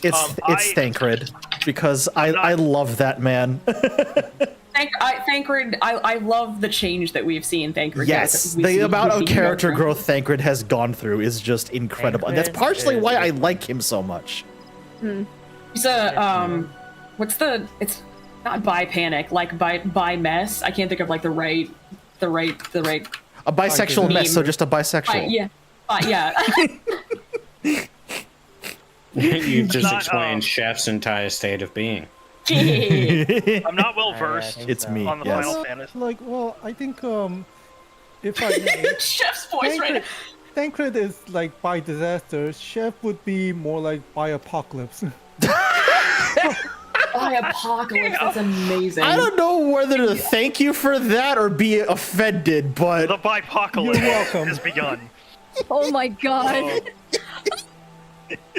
Thancred, because I love that man. Thancred, I love the change that we've seen Thancred. Yes, the amount of character growth Thancred has gone through is just incredible. And that's partially why I like him so much. He's it's not bi panic, like bi mess. I can't think of like the right a bisexual mess, so just a bisexual. Yeah. You've just explained Chef's entire state of being. I'm not well versed. It's me. On the Final Fantasy. I think if I may, Chef's voice right. Thancred is like by disaster. Chef would be more like by apocalypse. By apocalypse, that's amazing. I don't know whether to thank you for that or be offended, but the bipocalypse has begun. Oh my god.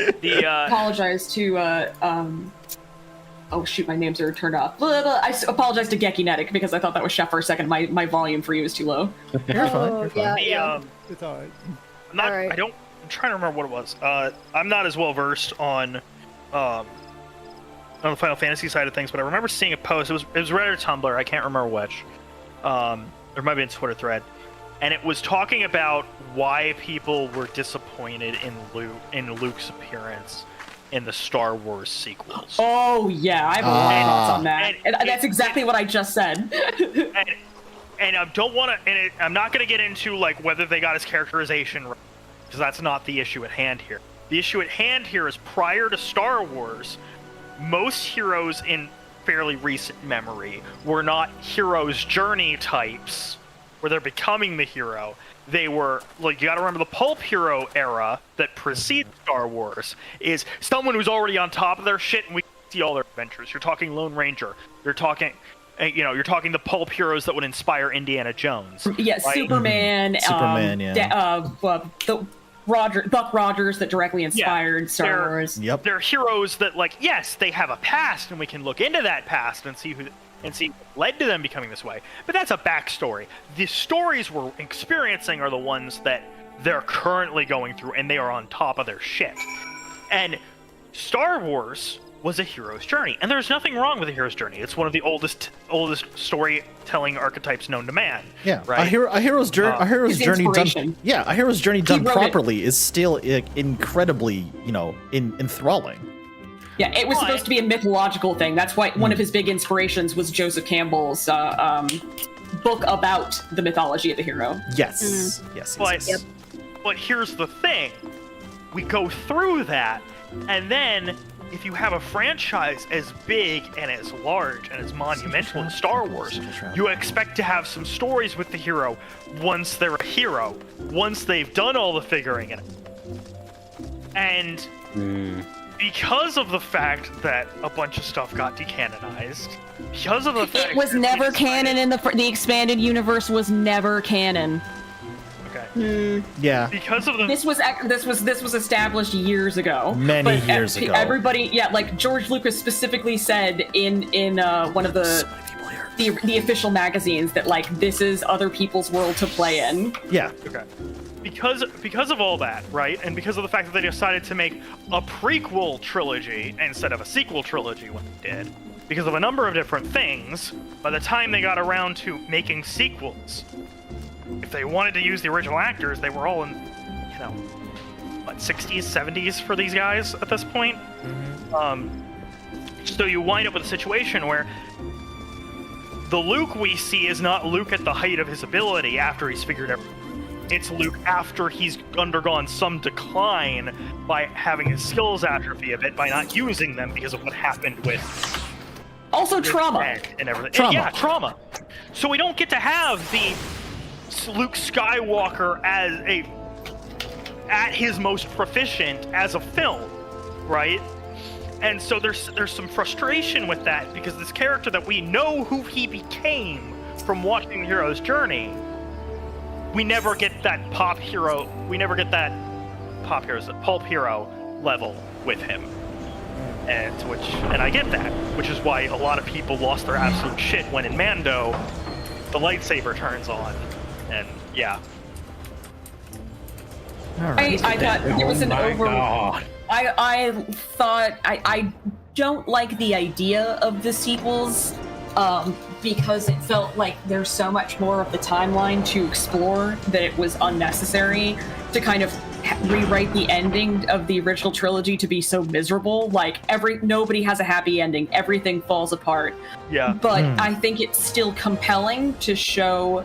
Apologize to oh shoot, my names are turned off. I apologize to Gekinetic because I thought that was Chef for a second. My volume for you is too low. You're fine. It's alright. I'm trying to remember what it was. I'm not as well versed on the Final Fantasy side of things, but I remember seeing a post. It was Reddit or Tumblr. I can't remember which. There might have been a Twitter thread, and it was talking about why people were disappointed in Luke's appearance in the Star Wars sequels. Oh yeah, I have a lot of thoughts on that, and that's exactly what I just said. and I don't want to, I'm not going to get into like whether they got his characterization right, because that's not the issue at hand here. The issue at hand here is prior to Star Wars, most heroes in fairly recent memory were not hero's journey types, where they're becoming the hero. They were, like, you gotta remember the pulp hero era that precedes Star Wars is someone who's already on top of their shit and we see all their adventures. You're talking Lone Ranger. You're talking, you're talking the pulp heroes that would inspire Indiana Jones. Yeah, right? Superman, Buck Rogers that directly inspired Star Wars. Yep. They're heroes that, like, yes, they have a past and we can look into that past and see what led to them becoming this way. But that's a backstory. The stories we're experiencing are the ones that they're currently going through, and they are on top of their shit. And Star Wars was a hero's journey, and there's nothing wrong with a hero's journey. It's one of the oldest storytelling archetypes known to man. Yeah, right. A hero's journey done. Yeah, a hero's journey done properly is still incredibly, enthralling. Yeah, it was supposed to be a mythological thing. That's why one of his big inspirations was Joseph Campbell's book about the mythology of the hero. Yes. Yes. But here's the thing. We go through that, and then if you have a franchise as big and as large and as monumental as Star Wars, you expect to have some stories with the hero once they're a hero, once they've done all the figuring in it. And because of the fact that a bunch of stuff got decanonized, because of the fact it was never canon in the expanded universe was never canon. Okay. Yeah. Because of the this was established years ago. Many years ago. Everybody, like George Lucas specifically said in one of the official magazines that like this is other people's world to play in. Yeah. Okay. Because of all that, right? And because of the fact that they decided to make a prequel trilogy instead of a sequel trilogy when they did, because of a number of different things, by the time they got around to making sequels, if they wanted to use the original actors, they were all in, 60s, 70s for these guys at this point. So you wind up with a situation where the Luke we see is not Luke at the height of his ability after he's figured everything. It's Luke after he's undergone some decline by having his skills atrophy a bit by not using them because of what happened with also trauma and everything. Yeah, trauma. So we don't get to have the Luke Skywalker at his most proficient as a film, right? And so there's some frustration with that because this character that we know who he became from watching the hero's journey, we never get that pulp hero level with him. And I get that, which is why a lot of people lost their absolute shit when in Mando the lightsaber turns on. And yeah. I thought there was an I thought I don't like the idea of the sequels because it felt like there's so much more of the timeline to explore that it was unnecessary to kind of rewrite the ending of the original trilogy to be so miserable. Like nobody has a happy ending. Everything falls apart. Yeah. But I think it's still compelling to show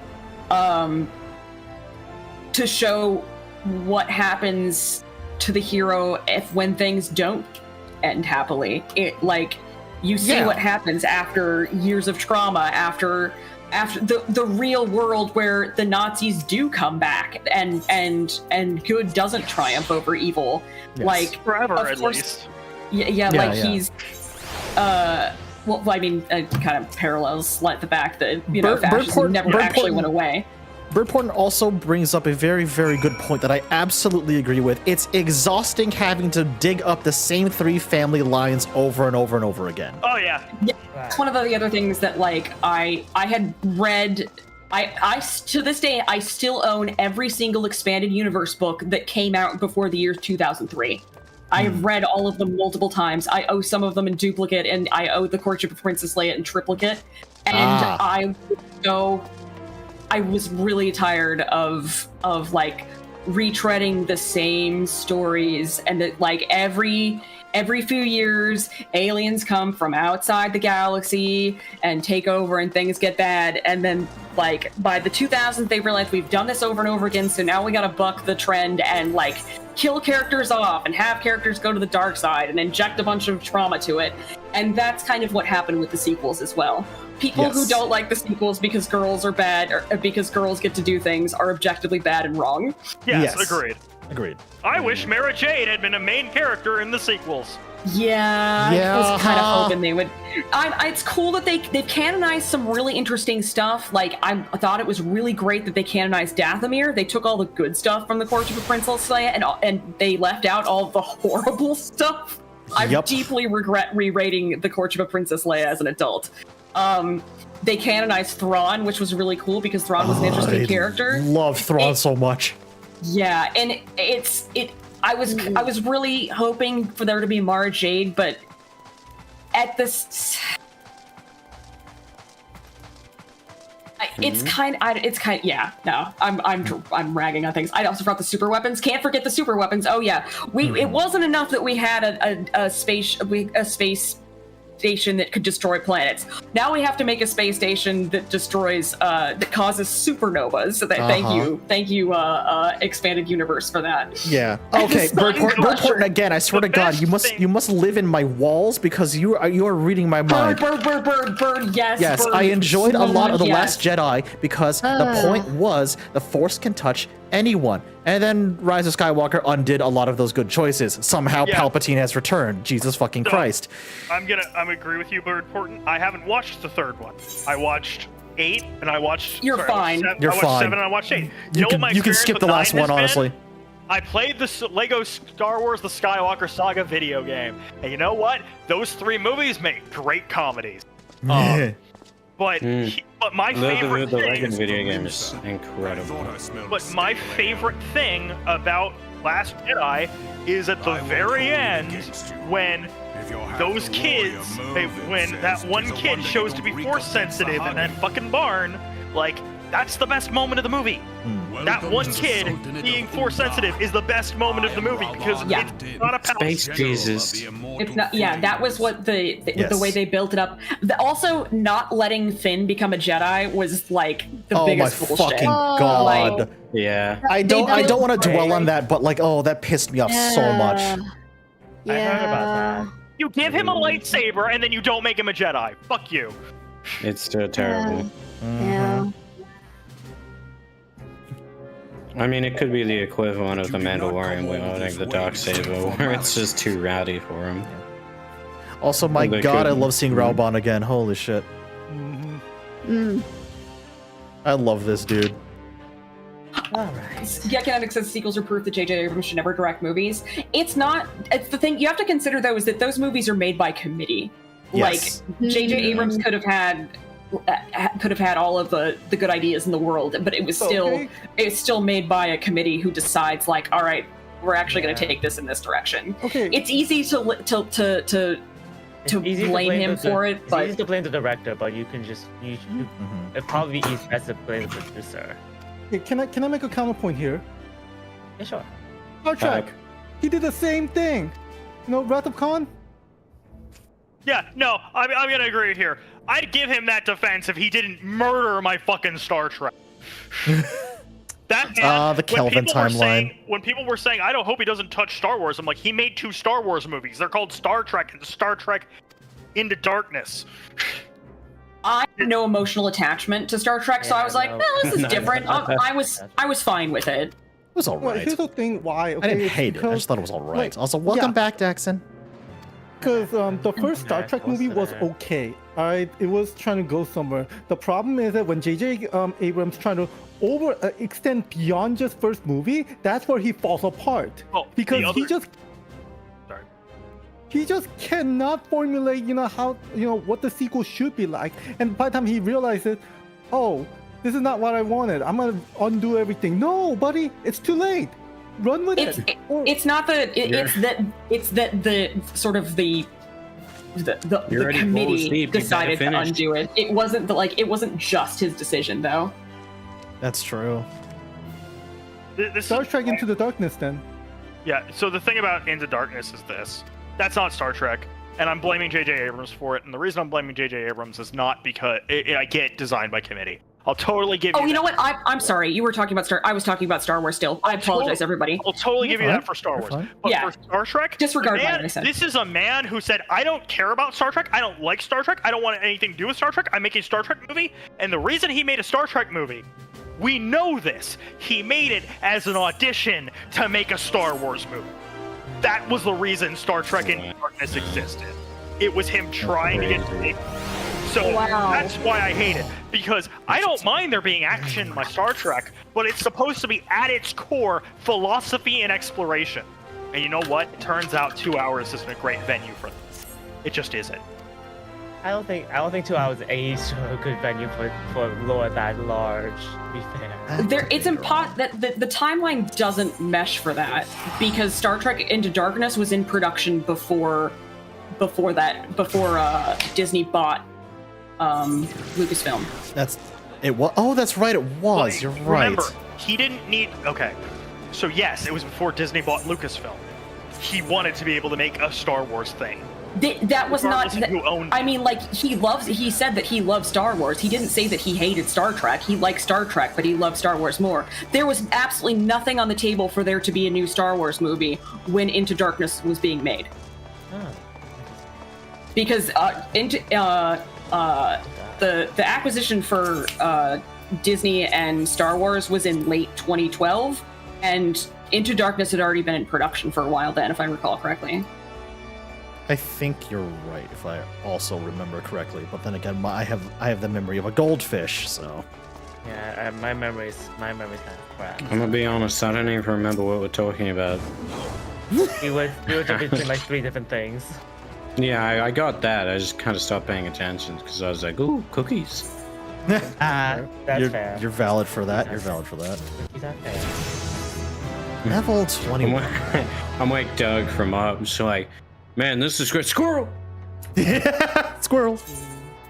what happens to the hero when things don't end happily. You see what happens after years of trauma, after the real world where the Nazis do come back and good doesn't triumph over evil. Yes. Like forever, of at course, least. He's well, I mean, it kind of parallels like the fact that fascism never actually went away. Birdporn also brings up a very, very good point that I absolutely agree with. It's exhausting having to dig up the same 3 family lines over and over and over again. Oh yeah. It's one of the other things that I had read. I to this day I still own every single expanded universe book that came out before the year 2003. I have read all of them multiple times. I owe some of them in duplicate, and I owe The Courtship of Princess Leia in triplicate. And I was really tired of like retreading the same stories, and that like every few years aliens come from outside the galaxy and take over and things get bad, and then like by the 2000s they realized we've done this over and over again, so now we gotta buck the trend and like kill characters off and have characters go to the dark side and inject a bunch of trauma to it. And that's kind of what happened with the sequels as well. People who don't like the sequels because girls are bad or because girls get to do things are objectively bad and wrong. Yes. Agreed. I wish Mara Jade had been a main character in the sequels. Yeah. I was kind of hoping they would. It's cool that they've canonized some really interesting stuff. Like, I thought it was really great that they canonized Dathomir. They took all the good stuff from the Courtship of Princess Leia and they left out all the horrible stuff. I deeply regret re-rating the Courtship of Princess Leia as an adult. They canonized Thrawn, which was really cool because Thrawn was an interesting character. Love Thrawn so much. Yeah, and I was really hoping for there to be Mara Jade, but at this, It's kind. Yeah. No, I'm ragging on things. I also forgot the super weapons. Can't forget the super weapons. Oh yeah, It wasn't enough that we had a space station that could destroy planets. Now we have to make a space station that destroys that causes supernovas. So that thank you expanded universe for that. Yeah. Okay. Birdport again. I swear to God, you must live in my walls because you are reading my mind. Bird. Yes. Yes, bird. I enjoyed a lot of The Yes. Last Jedi because the point was the Force can touch anyone. And then Rise of Skywalker undid a lot of those good choices. Somehow Palpatine has returned. Jesus fucking Christ. I'm agree with you, Bird Porton. I haven't watched the third one. I watched 8 and I watched. You're fine. You're I watched fine. 7 and I watched 8. You can skip the last one, honestly. I played the Lego Star Wars: The Skywalker Saga video game, and you know what? Those 3 movies make great comedies. But my favorite the thing Lego video game is incredible. But my favorite thing about Last Jedi is at the very end when those kids, when that one kid shows to be Force sensitive in that fucking barn, like, that's the best moment of the movie. That one kid being Force sensitive is the best moment of the movie because it's not a Space Jesus. It's not. Yeah, that was what the way they built it up. Also, not letting Finn become a Jedi was like the biggest bullshit. Oh my fucking God. Like, yeah. I don't want to dwell on that, but like, that pissed me off so much. I heard about that. You give him a lightsaber and then you don't make him a Jedi. Fuck you. It's still terrible. Yeah. I mean, it could be the equivalent of the Mandalorian wielding the Darksaber, where it's just too rowdy for him. Also, my God, I love seeing Raubon again. Holy shit. I love this dude. Alright. Yeah, Kinetic says sequels are proof that J.J. Abrams should never direct movies. It's the thing you have to consider, though, is that those movies are made by committee. Yes. Like, J.J. Abrams could have had all of the good ideas in the world, but it was still made by a committee who decides, like, all right, we're actually going to take this in this direction. Okay. It's easy to blame him for it, but it's easy to blame the director, but you can just it'd probably be easier to blame the producer. Okay, can I make a counterpoint here? Yeah, sure. Star Trek. He did the same thing. You know, Wrath of Khan. Yeah, no, I'm gonna agree here. I'd give him that defense if he didn't murder my fucking Star Trek. That man, the Kelvin timeline. When people were saying, I don't hope he doesn't touch Star Wars, I'm like, he made 2 Star Wars movies. They're called Star Trek and Star Trek Into Darkness. I had no emotional attachment to Star Trek, so I was like, no, this is different. I was fine with it. It was alright. Well, here's the thing why. Okay, I didn't hate it. I just thought it was alright. Like, Also, welcome back, Daxon. Because the first Star Trek movie was okay. Alright, it was trying to go somewhere. The problem is that when J.J. Abrams trying to extend beyond just first movie, that's where he falls apart. Because he just cannot formulate, what the sequel should be like. And by the time he realizes, oh, this is not what I wanted. I'm gonna undo everything. No, buddy, it's too late. Run with it. It's not that. It's that the sort of the committee decided to undo it. It wasn't it wasn't just his decision, though. That's true. Star Trek Into the Darkness, then. Yeah. So the thing about Into Darkness is this: that's not Star Trek, and I'm blaming J.J. Abrams for it. And the reason I'm blaming J.J. Abrams is not because I get designed by committee. I'll totally give you. Oh, you know what? I'm sorry. You were talking about I was talking about Star Wars still. I apologize, everybody. I'll totally give you that for Star Wars. But for Star Trek, disregard what I said. This is a man who said, I don't care about Star Trek. I don't like Star Trek. I don't want anything to do with Star Trek. I'm making a Star Trek movie. And the reason he made a Star Trek movie, we know this. He made it as an audition to make a Star Wars movie. That was the reason Star Trek Into Darkness existed. It was him trying to get to make. So that's why I hate it, because I don't mind there being action in my Star Trek, but it's supposed to be at its core philosophy and exploration. And you know what? It turns out 2 hours isn't a great venue for this. It just isn't. I don't think 2 hours is a good venue for lore that large, to be fair. It's that the timeline doesn't mesh for that, because Star Trek Into Darkness was in production before Disney bought Lucasfilm. It was. Oh, that's right. It was. Like, You're right. Remember, he didn't need. Okay, so yes, it was before Disney bought Lucasfilm. He wanted to be able to make a Star Wars thing. That was not. Regardless of who owned I mean, like he said that he loved Star Wars. He didn't say that he hated Star Trek. He liked Star Trek, but he loved Star Wars more. There was absolutely nothing on the table for there to be a new Star Wars movie when Into Darkness was being made. Because the acquisition for Disney and Star Wars was in late 2012, and Into Darkness had already been in production for a while then, if I recall correctly. I think you're right, if I also remember correctly. But then again, I have the memory of a goldfish, so. Yeah, my memory's kind of crap. I'm gonna be honest, I don't even remember what we're talking about. we were jumping between like 3 different things. Yeah, I got that. I just kind of stopped paying attention because I was like, ooh, cookies. That's fair. You're valid for that. You're valid for that. Cookies are fair. Level 21. I'm like Doug from Up. So like, man, this is great. Squirrel! Yeah, squirrel.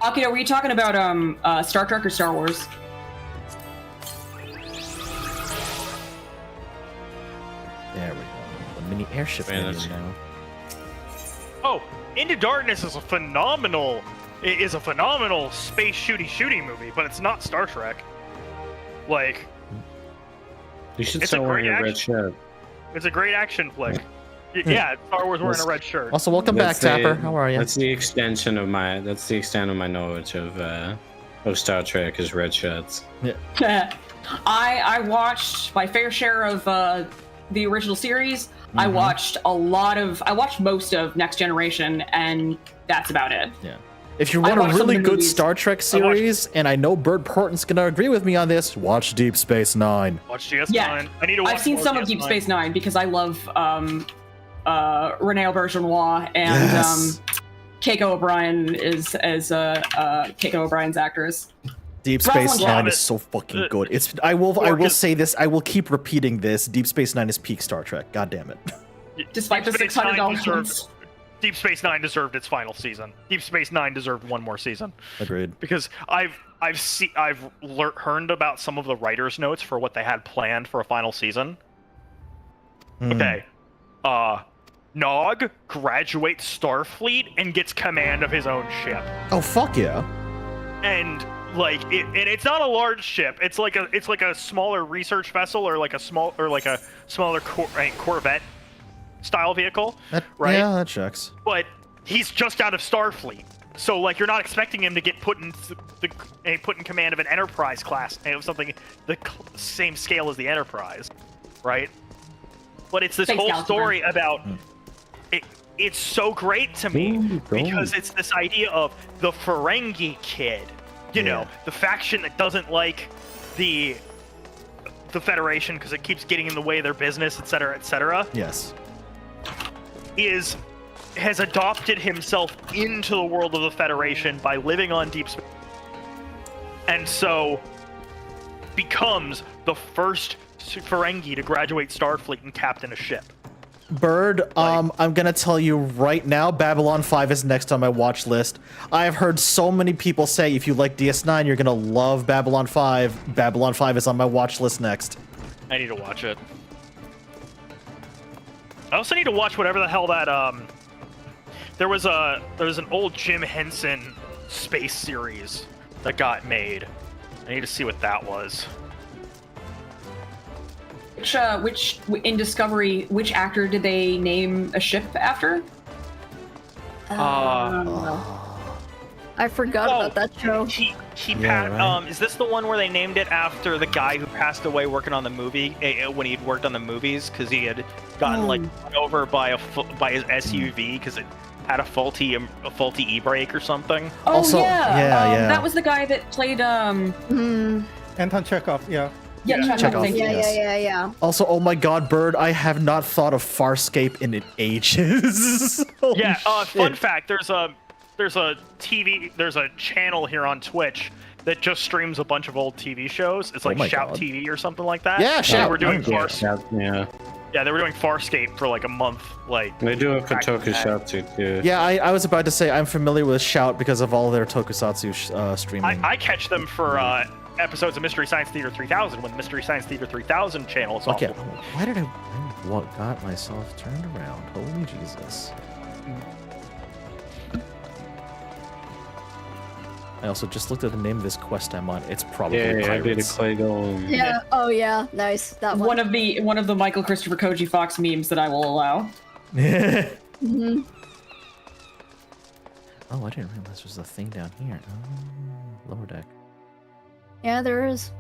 Akito, were you talking about Star Trek or Star Wars? There we go. The mini airship Man, menu now. Oh, Into Darkness is a phenomenal space shooty movie, but it's not Star Trek. Like, You should It's start a wearing great a red action- shirt. it's a great action flick. Yeah, Star Wars wearing a red shirt. Also, welcome back, That's the- Tapper. How are you? That's the extent of my knowledge of Star Trek is red shirts. I watched my fair share of the original series. Mm-hmm. I watched most of Next Generation, and that's about it. Yeah. If you I want a watched some of really the good movies. Star Trek series, and I know Bird Portent's gonna agree with me on this, watch Deep Space Nine. Watch DS9. Yeah, I need to watch I've seen more some of DS9. Deep Space Nine because I love Renee Auberjonois and Yes. Keiko O'Brien is as Keiko O'Brien's actress. Deep Space Rosalind Nine Gromit. is so fucking good. I will say this. I will keep repeating this. Deep Space Nine is peak Star Trek. God damn it. Despite the Deep Space Nine $600 deserved- ones. Deep Space Nine deserved its final season. Deep Space Nine deserved one more season. Agreed. Because I've heard about some of the writers' notes for what they had planned for a final season. Okay, Nog graduates Starfleet and gets command of his own ship, Oh fuck yeah. and like it's not a large ship. It's like a smaller research vessel or like a smaller Corvette style vehicle, right? Yeah, that checks. But he's just out of Starfleet, so like you're not expecting him to get put in command of an Enterprise class of something the same scale as the Enterprise, right? But it's this Thanks, whole Galaxy story about it. It's so great to me because it's this idea of the Ferengi kid, you know, the faction that doesn't like the Federation because it keeps getting in the way of their business, etc., etc. Yes. Has adopted himself into the world of the Federation by living on deep space, and so becomes the first Ferengi to graduate Starfleet and captain a ship. Bird, I'm gonna tell you right now, Babylon 5 is next on my watch list. I have heard so many people say if you like DS9, you're gonna love Babylon 5. Babylon 5 is on my watch list next. I need to watch it. I also need to watch whatever the hell that there was an old Jim Henson space series that got made. I need to see what that was. Which in Discovery, which actor did they name a ship after? I forgot about that show. Is this the one where they named it after the guy who passed away working on the movie when he'd worked on the movies because he had gotten like run over by his SUV because it had a faulty e-brake or something? Oh Also- yeah, yeah. that was the guy that played Anton Chekhov, yeah. Chekhov, thank you. Yeah. Also, oh my god, Bird, I have not thought of Farscape in ages. Holy Yeah. Fun shit. fact: there's a channel here on Twitch that just streams a bunch of old TV shows. It's like my Shout God. TV or something like that. Yeah, Shout. They were doing Yeah. Yeah, they were doing Farscape for like a month. Like They do it for back in the day. Tokusatsu too. Yeah, I was about to say I'm familiar with Shout because of all their tokusatsu streaming. I catch them for episodes of Mystery Science Theater 3000 when the Mystery Science Theater 3000 channel is Okay, awful. why did I what got myself turned around? Holy Jesus. I also just looked at the name of this quest I'm on. It's probably Yeah, I did a Pirates. clay golem. Yeah. Oh yeah. Nice. That one. One of the Michael Christopher Koji Fox memes that I will allow. Mhm. Oh, I didn't realize there's a thing down here. Oh, lower deck. Yeah, there is.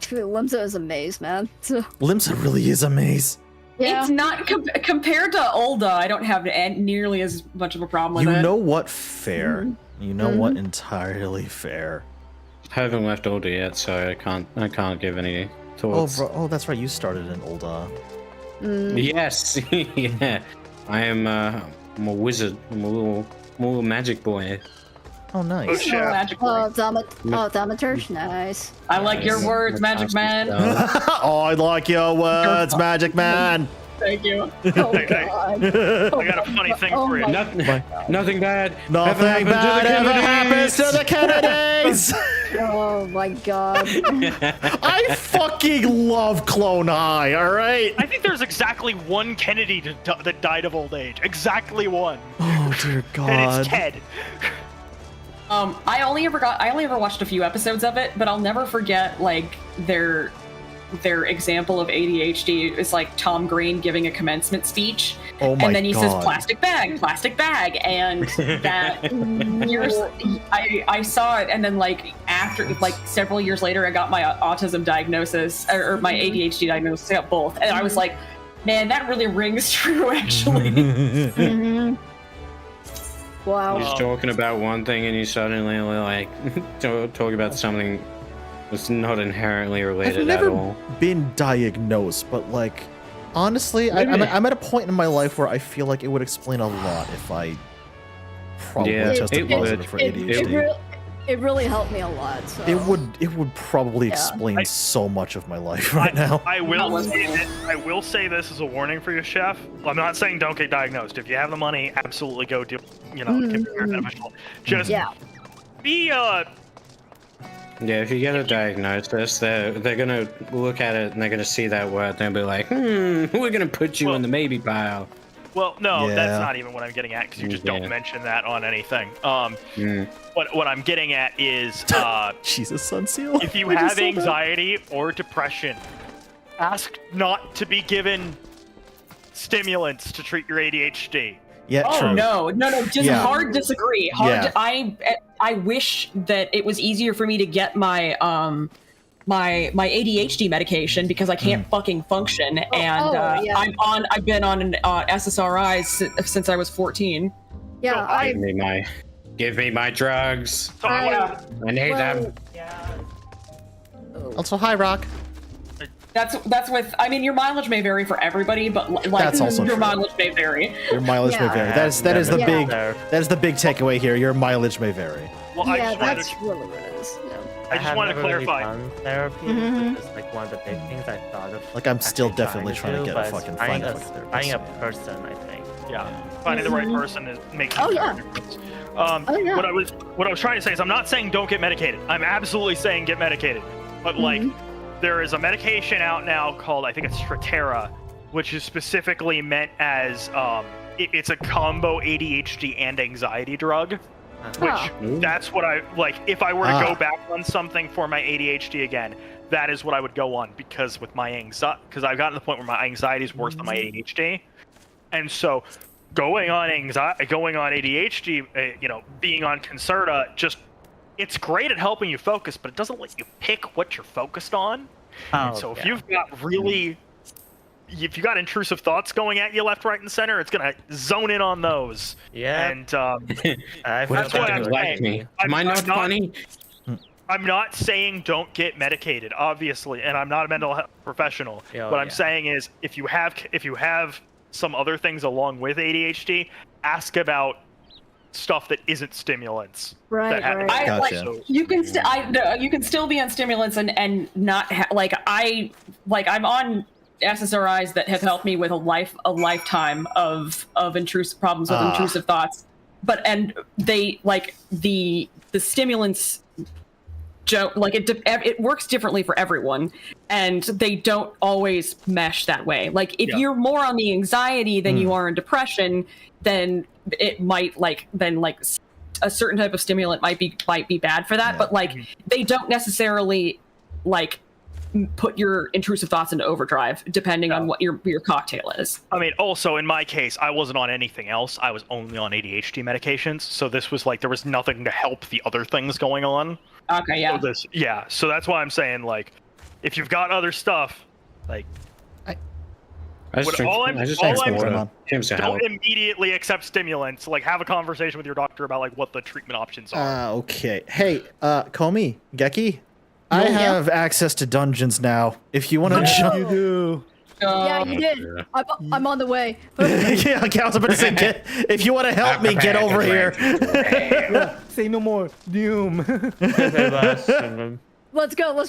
Limsa is a maze, man. Limsa really is a maze. Yeah. It's not compared to Ulda. I don't have nearly as much of a problem with You it. know what? Fair. You know what? Entirely fair. I haven't left Older yet, so I can't give any thoughts. Oh, that's right. You started in Ulda. Yes, yeah. I'm a wizard. I'm a little magic boy. Oh, nice. Thaumaturge, nice. I like your words, Magic Man. Oh, I like your words, Magic Man. Thank you. Oh, God. I got a funny thing for you. Nothing bad Nothing happened bad to the ever happens to the Kennedys. Oh my God. I fucking love Clone High, alright? I think there's exactly one Kennedy that died of old age. Exactly one. Oh, dear God. And it's Ted. I only ever watched a few episodes of it, but I'll never forget like their example of ADHD is like Tom Green giving a commencement speech, oh my and then he says God. plastic bag, and that years I saw it, and then like after like several years later, I got my autism diagnosis or my ADHD diagnosis. I got both, and I was like, man, that really rings true, actually. Wow. You're just talking about one thing and you suddenly like talk about something that's not inherently related I've never at all. been diagnosed, but like, honestly, I'm at a point in my life where I feel like it would explain a lot if I probably tested positive for ADHD. It really helped me a lot. So. It would probably explain so much of my life right now. I will say this as a warning for you, Chef. I'm not saying don't get diagnosed. If you have the money, absolutely go do. You know, it can be very beneficial. Just be Yeah, if you get a diagnosis, they're gonna look at it and they're gonna see that word and they'll be like, we're gonna put you in the maybe pile. Well, no, that's not even what I'm getting at because you just don't mention that on anything. What I'm getting at is Jesus, Sunseal. If you have anxiety or depression, ask not to be given stimulants to treat your ADHD. Yeah, oh, true. no, just hard disagree. I wish that it was easier for me to get my my ADHD medication because I can't fucking function, and I've been on an SSRIs since I was 14. Yeah, give me my drugs. I need them. Also, hi, Rock. That's with. I mean, your mileage may vary for everybody, but like That's also your true. mileage may vary. Your mileage may vary. That is the big takeaway here. Your mileage may vary. Well, that's really what it is. I just want to clarify. Really done therapy, which is like one of the big things I thought of. Like, I'm still definitely trying to get a fucking find a fucking therapist. Finding a person, I think. Yeah, finding the right person is making Oh, a yeah. difference. Yeah. What I was trying to say is I'm not saying don't get medicated. I'm absolutely saying get medicated. But like, there is a medication out now called, I think it's Strattera, which is specifically meant as it's a combo ADHD and anxiety drug. Which that's what I like. If I were to go back on something for my ADHD again, that is what I would go on because with my anxiety, because I've gotten to the point where my anxiety is worse than my ADHD, and so going on ADHD, being on Concerta, just it's great at helping you focus, but it doesn't let you pick what you're focused on. So if you've got if you got intrusive thoughts going at you left, right, and center, it's gonna zone in on those. Yeah. And that's what I'm like me. Am I not funny? I'm not saying don't get medicated, obviously, and I'm not a mental health professional. What I'm saying is, if you have some other things along with ADHD, ask about stuff that isn't stimulants. Right. Gotcha. You can still be on stimulants and not I'm on SSRIs that have helped me with a lifetime of intrusive problems with intrusive thoughts, and they like the stimulants don't like it. It works differently for everyone, and they don't always mesh that way. Like if you're more on the anxiety than you are in depression, then it might a certain type of stimulant might be bad for that. But like they don't necessarily like put your intrusive thoughts into overdrive depending on what your cocktail is. I mean, also in my case, I wasn't on anything else. I was only on ADHD medications, so this was like there was nothing to help the other things going on. Okay, yeah. So that's why I'm saying like, if you've got other stuff, like, don't immediately accept stimulants. Like, have a conversation with your doctor about like what the treatment options are. Okay. Hey, Komi, Geki, I have access to dungeons now. If you want to jump, You do. Yeah, you did. I'm on the way. yeah, okay, I was about to say, if you want to help me, get over here. Yeah, say no more. Doom. Let's go.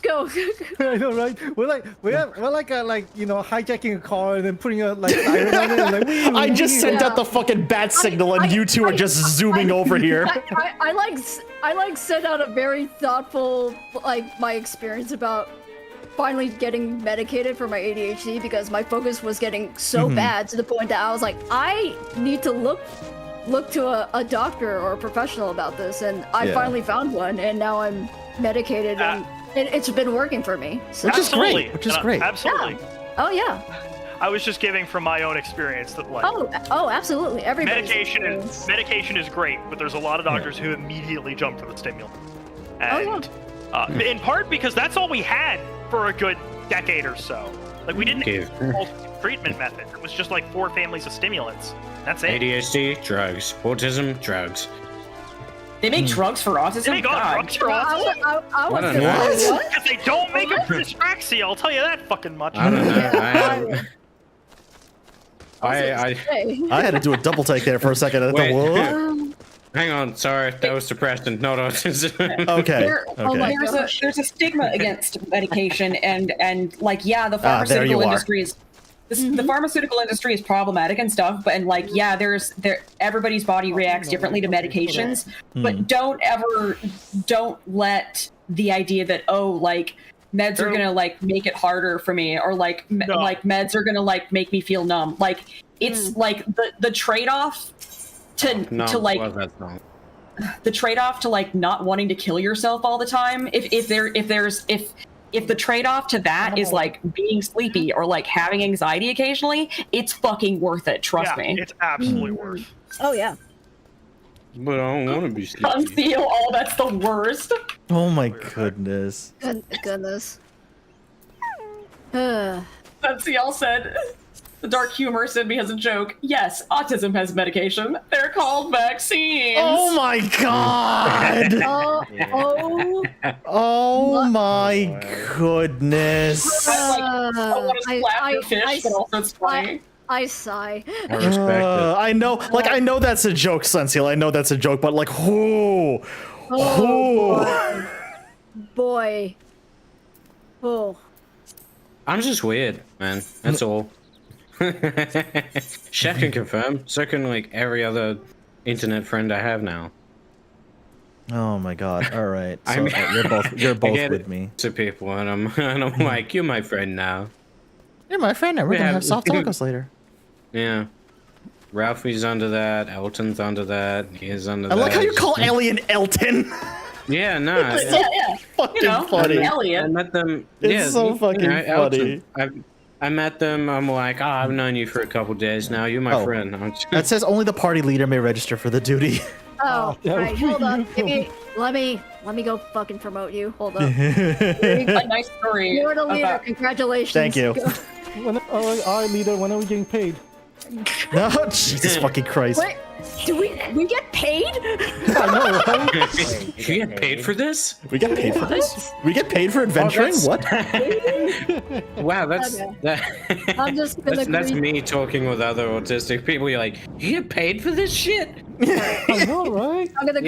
I know, right? We're like hijacking a car and then putting a siren on it. And, like, I just sent out the fucking bat signal, and you two are just zooming over here. I sent out a very thoughtful my experience about finally getting medicated for my ADHD because my focus was getting so bad to the point that I was like, I need to look to a doctor or a professional about this, and I finally found one, and now I'm medicated, and it's been working for me. So. Which is great. Absolutely. Yeah. Oh yeah. I was just giving from my own experience that like. Oh, absolutely. Medication is great, but there's a lot of doctors who immediately jump for the stimulant. And, in part because that's all we had for a good decade or so. Like we didn't have a treatment method. It was just like 4 families of stimulants. That's it. ADHD, drugs. Autism, drugs. They make drugs for autism? They make drugs for autism? Because they don't make them for dyspraxia, I'll tell you that fucking much. I don't know. I had to do a double take there for a second. Hang on, sorry, that was depression, not autism. Okay. There's a stigma against medication, and like the pharmaceutical industry is. The pharmaceutical industry is problematic and stuff, but everybody's body reacts differently to medications. But don't let the idea that meds are gonna make it harder for me, or meds are gonna make me feel numb. Like it's like the trade-off to the trade-off to not wanting to kill yourself all the time. If the trade-off to that is being sleepy or having anxiety occasionally, it's fucking worth it. Trust me. It's absolutely worth. Oh yeah. But I don't want to be sleepy. Unseal. Oh, that's the worst. Oh my goodness. Goodness. Unseal said, the dark humorist in me has a joke. Yes, autism has medication. They're called vaccines. Oh my god. Oh my goodness. I want to slap your fish, but also it's funny. I sigh. I respect it. I know, I know that's a joke, Sensiel. I know that's a joke, but who? Boy. Oh. I'm just weird, man. That's all. Chef can confirm. So can every other internet friend I have now. Oh my god! All right, so you're both with me. To people, and I'm like, you're my friend now. You're my friend. We're gonna have soft tacos later. Yeah. Ralphie's under that. Elton's under that. He's under that. I like how you call Alien Elton. Yeah, no. Yeah. Fucking funny. I met them. It's so fucking funny. I met them. I'm like, I've known you for a couple days now. You're my friend. That says only the party leader may register for the duty. Oh, right. Hold on. Let me go fucking promote you. Hold up. A nice story. You're the leader. Congratulations. Thank you. Our leader, when are we getting paid? No, Jesus fucking Christ. Wait, do we get paid? I know, right? You get paid for this? We get paid for this? We get paid for adventuring? What? Wow, that's I'm just gonna that's me talking with other autistic people. You're like, you get paid for this shit? I know, right? I'm gonna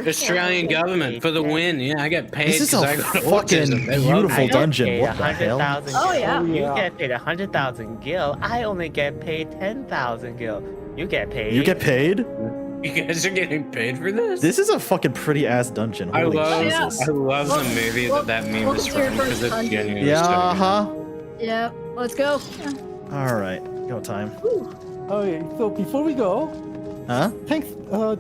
Australian government for the win. Yeah, I get paid. This is a fucking beautiful dungeon. What the hell? Oh yeah. You get paid 100,000 gil. I only get paid 10,000 gil. You get paid. You get paid? You guys are getting paid for this? This is a fucking pretty ass dungeon. Holy Jesus. I love the movie that meme is from because it's genuinely Yeah, Yeah, let's go. All right, go time. Okay, so before we go, Huh? tanks. Do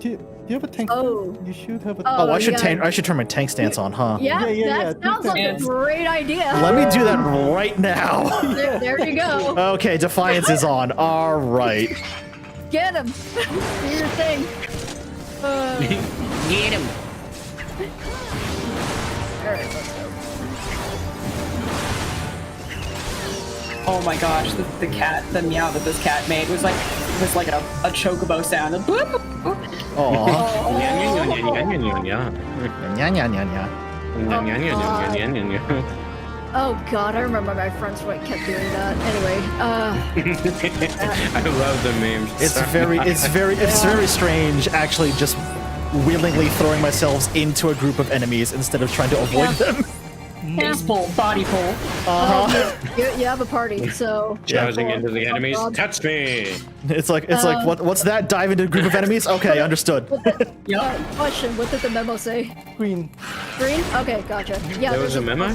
you have a tank? Oh. You should have a. Oh, I should turn my tank stance on, huh? Yeah, yeah, that sounds like a great idea. Let me do that right now. There you go. Okay, Defiance is on. All right. Get him. Do your thing. Get him. Alright, let's go. Oh my gosh, the meow that this cat made was like a chocobo sound. Oh god, I remember my friends kept doing that. Anyway, I love the memes. It's very strange actually just willingly throwing myself into a group of enemies instead of trying to avoid them. Face pull, body pull. You have a party, so Charging into the enemies. Touch me. It's like what's that? Dive into a group of enemies? Okay, understood. Question, what did the memo say? Green. Green? Okay, gotcha. Yeah, there was a memo?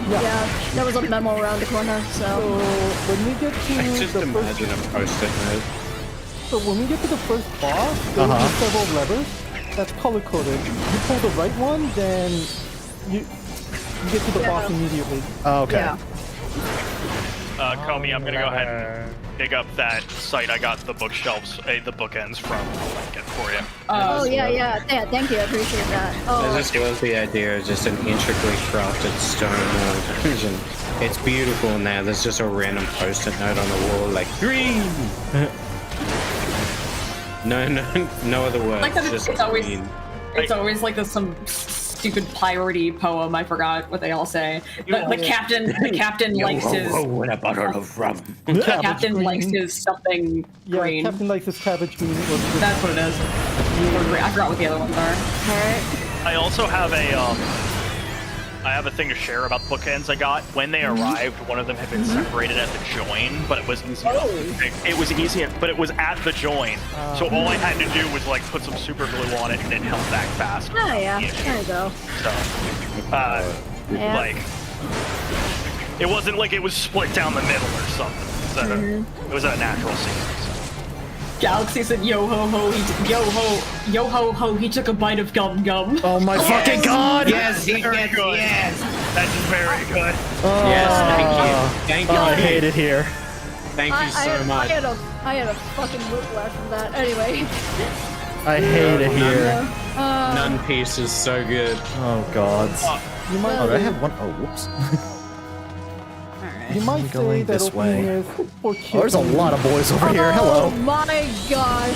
Yeah, there was a memo around the corner, so when we get to just imagine a post-it note. So when we get to the first boss, there will be several levers that's color-coded. You pull the right one, then you get to the boss immediately. Okay. Yeah. Comey, I'm gonna go ahead and dig up that site I got the bookshelves, the bookends from. I'll link it for you. Yeah, thank you, I appreciate that. I just love the idea of just an intricately crafted stone wall dungeon. It's beautiful now. There's just a random post-it note on the wall like green. No other words. Like that just green. It's always like some stupid piratey poem. I forgot what they all say. The captain likes his. What a bottle of rum. The captain likes his something green. Yeah, captain likes his cabbage green. That's what it is. I forgot what the other ones are. Alright. I also have I have a thing to share about the bookends I got. When they arrived, one of them had been separated at the join, but it was easy. It was easy, but it was at the join. So all I had to do was like put some super glue on it, and it held back fast. Oh yeah, there you go. So, like, it wasn't like it was split down the middle or something. So it was a natural scene. Galaxy said, "Yo ho ho, he took a bite of gum gum." Oh my fucking god! Yes, Very good. Yes. That's very good. Yes, thank you. I hate it here. Thank you so much. I had a fucking whiplash from that. Anyway. I hate it here. None piece is so good. Oh god. You might. Oh, did I have one? Oh, whoops. You might say that this way. is for kids. Oh, there's a lot of boys over here. Hello. Oh my gosh.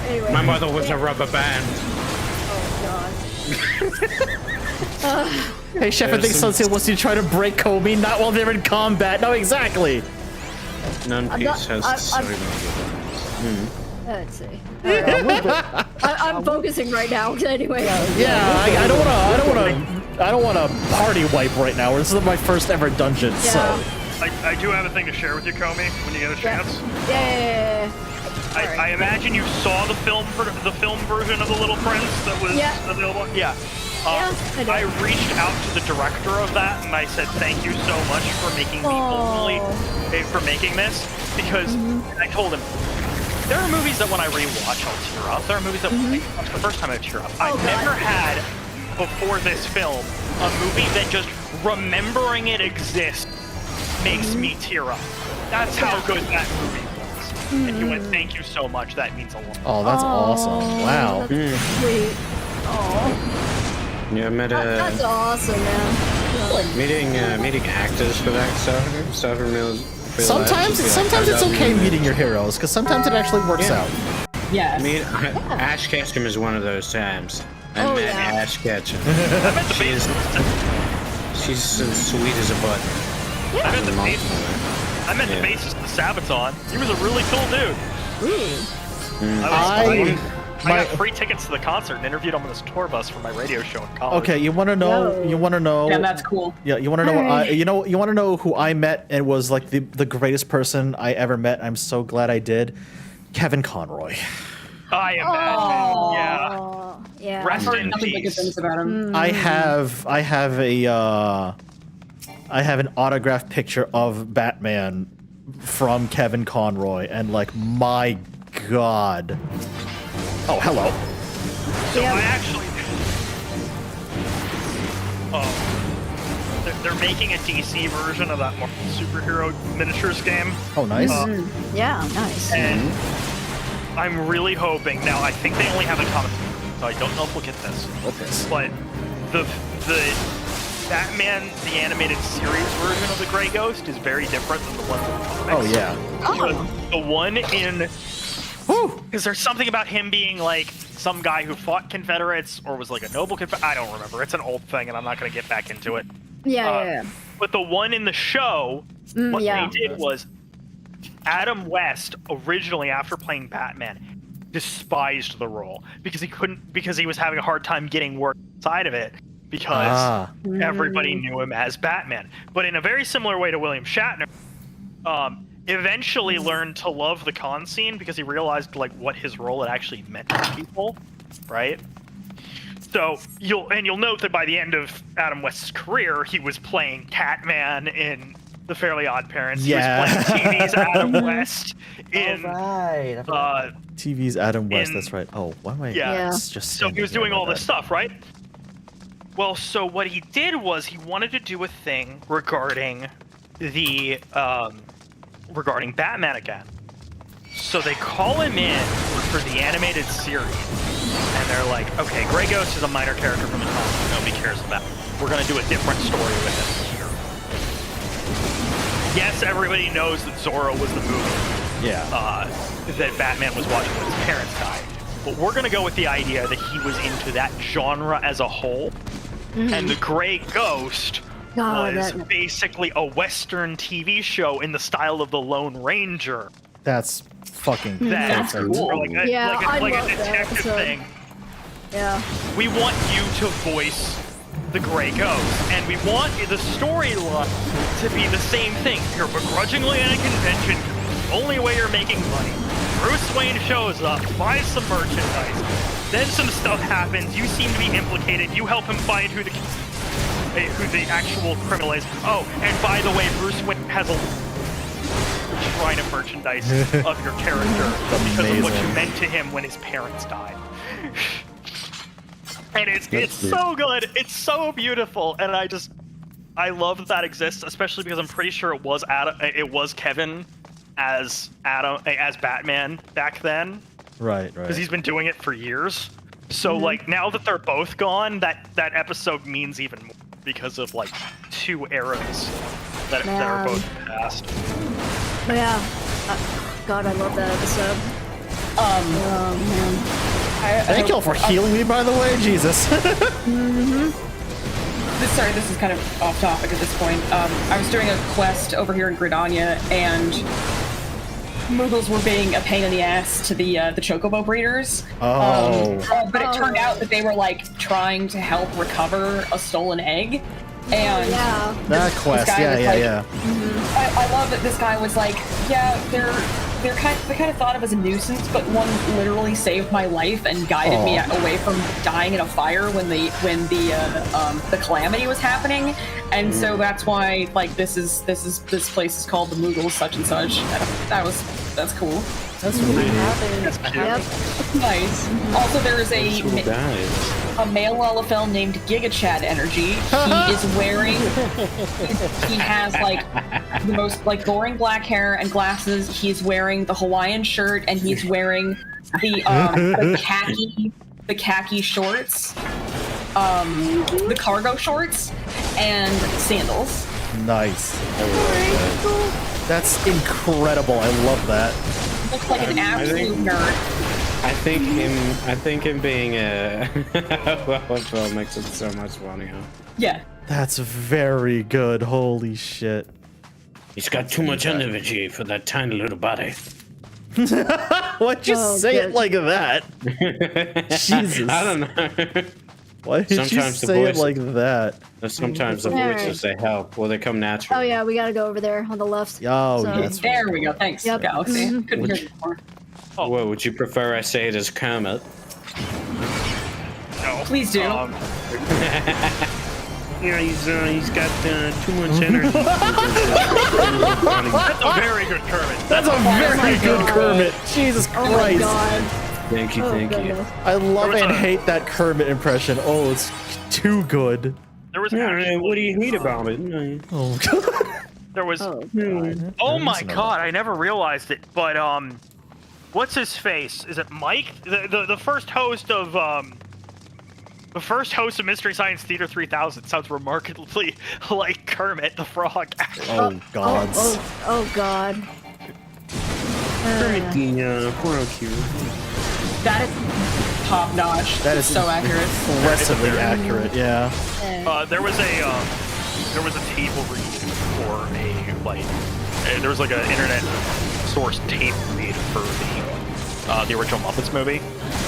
Anyway. My mother was a rubber band. Oh Hey, Chef, I think Sunset wants you to try to break Kobe, not while they're in combat. No, exactly. None piece has so many god. Let's see. I'm focusing right now. Anyway. Yeah, I don't want to party wipe right now. This is my first ever dungeon, so. I do have a thing to share with you, Comey, when you get a chance. Yeah. I imagine you saw the film version of The Little Prince that was available. Yeah. I reached out to the director of that and I said thank you so much for making me for making this, because I told him there are movies that when I rewatch I'll tear up. There are movies that when I watch the first time I tear up. I've never had before this film a movie that just remembering it exists makes me tear up. That's how good that movie was. And he went, thank you so much. That means a lot. Oh, that's awesome. Wow. Sweet. Oh. Yeah, that's awesome, man. Meeting actors for that stuff really. Sometimes it's okay meeting your heroes, because sometimes it actually works out. Yeah. Ash Ketchum is one of those times. I met Ash Ketchum. She's so sweet as a button. Yeah. I met the bassist of the Sabaton. He was a really cool dude. I got free tickets to the concert and interviewed him on this tour bus for my radio show in college. Okay, you want to know? You want to know? Yeah, that's cool. Yeah, you want to know? You want to know who I met and was like the greatest person I ever met? I'm so glad I did. Kevin Conroy. I am Batman. Yeah. Yeah. Rest I've heard in nothing but good peace. things about him. I have an autographed picture of Batman from Kevin Conroy, and like, my God. Oh, hello. So I actually, they're making a DC version of that Marvel superhero miniatures game. Oh, nice. Yeah, nice. And I'm really hoping. Now, I think they only have a comic, so I don't know if we'll get this. Okay. But the Batman the animated series version of the Grey Ghost is very different than the one in the comics. Oh yeah. The one in, because there's something about him being like some guy who fought Confederates or was like a noble Confederate. I don't remember. It's an old thing, and I'm not going to get back into it. Yeah. But the one in the show, what they did was Adam West originally, after playing Batman, despised the role because he was having a hard time getting work inside of it because everybody knew him as Batman. But in a very similar way to William Shatner, eventually learned to love the con scene because he realized like what his role had actually meant to people, right? So you'll note that by the end of Adam West's career, he was playing Catman in The Fairly Odd Parents. Yeah. He was playing TV's Adam West in TV's Adam West. That's right. Oh, why am I? Just so he was doing all this stuff, right? Well, so what he did was he wanted to do a thing regarding the regarding Batman again. So they call him in for the animated series, and they're like, okay, Grey Ghost is a minor character from the comics nobody cares about. We're gonna do a different story with him here. Yes, everybody knows that Zorro was the movie. Yeah. That Batman was watching when his parents died. But we're gonna go with the idea that he was into that genre as a whole, and the Grey Ghost was basically a Western TV show in the style of the Lone Ranger. That's fucking That's perfect. cool. Like a detective thing. Yeah. We want you to voice the Grey Ghost, and we want the storyline to be the same thing. You're begrudgingly at a convention. The only way you're making money. Bruce Wayne shows up, buys some merchandise. Then some stuff happens. You seem to be implicated. You help him find who the actual criminal is. Oh, and by the way, Bruce Wayne has a shrine of merchandise of your character because of what you meant to him when his parents died. And it's so good. It's so beautiful, and I love that exists, especially because I'm pretty sure it was Kevin as Batman back then. Right. Because he's been doing it for years. So like now that they're both gone, that episode means even more because of like two eras that are both passed. Yeah. God, I love that episode. Oh man. Thank y'all for healing me, by the way. Jesus. Sorry, this is kind of off topic at this point. I was doing a quest over here in Gridania, and Moogles were being a pain in the ass to the Chocobo breeders. But it turned out that they were like trying to help recover a stolen egg. And that quest, yeah. I love that this guy was like, they're kind of thought of as a nuisance, but one literally saved my life and guided me away from dying in a fire when the calamity was happening, and so that's why like this place is called the Moogles such and such. That's cool. That's really That's nice. Also, there is a male Lullafell named Gigachad Energy. He is wearing. He has like the most like boring black hair and glasses. He's wearing the Hawaiian shirt, and he's wearing the khaki shorts, the cargo shorts, and sandals. Nice. That's incredible. I love that. Looks like an absolute nerd. I think him being a well makes it so much funnier. Yeah. That's very good. Holy shit. He's got too much energy for that tiny little body. Why'd you say it like that? Jesus. I don't know. Why did you say it like that? Sometimes the voices, they help. Well, they come naturally. Oh yeah, we gotta go over there on the left. Oh, that's there we go. Thanks, Galaxy. Couldn't hear you before. Oh. Well, would you prefer I say it as Kermit? No. Please do. Yeah, he's got too much energy. That's a very good Kermit. That's a very good Kermit. Jesus Christ. Thank you, thank you. I love and hate that Kermit impression. Oh, it's too good. There was what do you hate about it? Oh god. There was. Oh my god! I never realized it. But what's his face? Is it Mike? The first host of The first host of Mystery Science Theater 3000 sounds remarkably like Kermit the Frog. Oh gods. Oh god. Kermit the Frog. That is top notch. That is so accurate. Impressively accurate, yeah. There was a table read for there was like an internet source tape read for the original Muppets movie,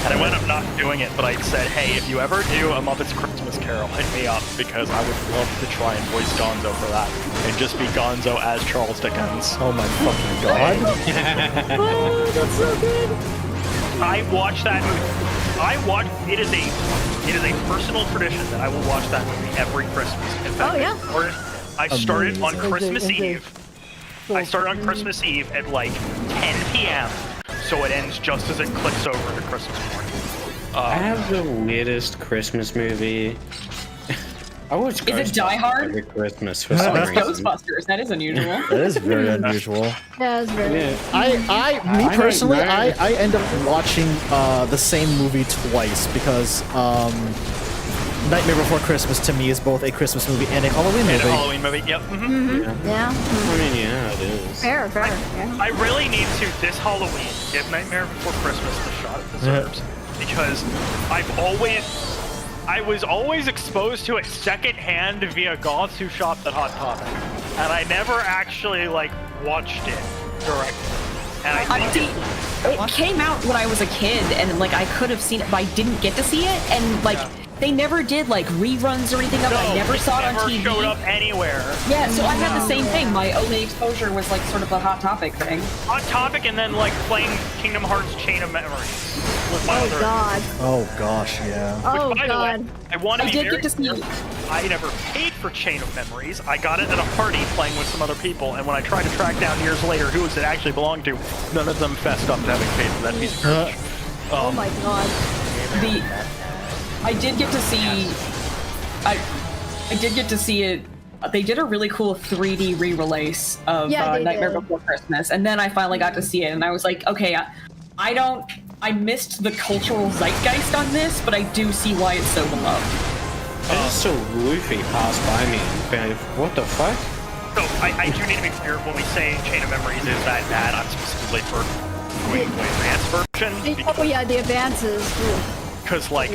and I wound up not doing it, but I said, hey, if you ever do a Muppets Christmas Carol, hit me up, because I would love to try and voice Gonzo for that, and just be Gonzo as Charles Dickens. Oh my fucking god. Oh, that's so good. I watch that movie. It is a personal tradition that I will watch that movie every Christmas. In fact, I started on Christmas Eve. I started on Christmas Eve at like 10 p.m. So it ends just as it clicks over to Christmas morning. I have the weirdest Christmas movie. I watch Is it Die Hard? every Christmas for Oh, some it's reason. Ghostbusters. That is unusual. That is very unusual. Yeah, it's very. Me personally, I end up watching the same movie twice because Nightmare Before Christmas to me is both a Christmas movie and a Halloween movie. And a Halloween movie, yep. Yeah. I mean, yeah, it is. Fair. Yeah. I really need to, this Halloween, give Nightmare Before Christmas the shot it deserves. Because I was always exposed to it secondhand via goths who shopped at Hot Topic. And I never actually, watched it directly. And I think it came out when I was a kid, and, I could have seen it, but I didn't get to see it, and, they never did, reruns or anything of it. I never saw it on TV. Never showed up anywhere. Yeah, so I had the same thing. My only exposure was, sort of a Hot Topic thing. Hot Topic, and then, playing Kingdom Hearts Chain of Memories. Oh god. Oh gosh, yeah. Oh Which, by god. the way, I want to be did very get to see it. I never paid for Chain of Memories. I got it at a party playing with some other people, and when I tried to track down years later who it actually belonged to, none of them fessed up to having paid for that piece of garbage. Oh my god. I did get to see. I did get to see it. They did a really cool 3D re-release of Nightmare Before Christmas, and then I finally got to see it, and I was like, okay, I missed the cultural zeitgeist on this, but I do see why it's so beloved. It's so goofy passed by me. What the fuck? So I do need to be clear when we say Chain of Memories is that bad. I'm specifically for the advanced version. Oh yeah, the advances. Because I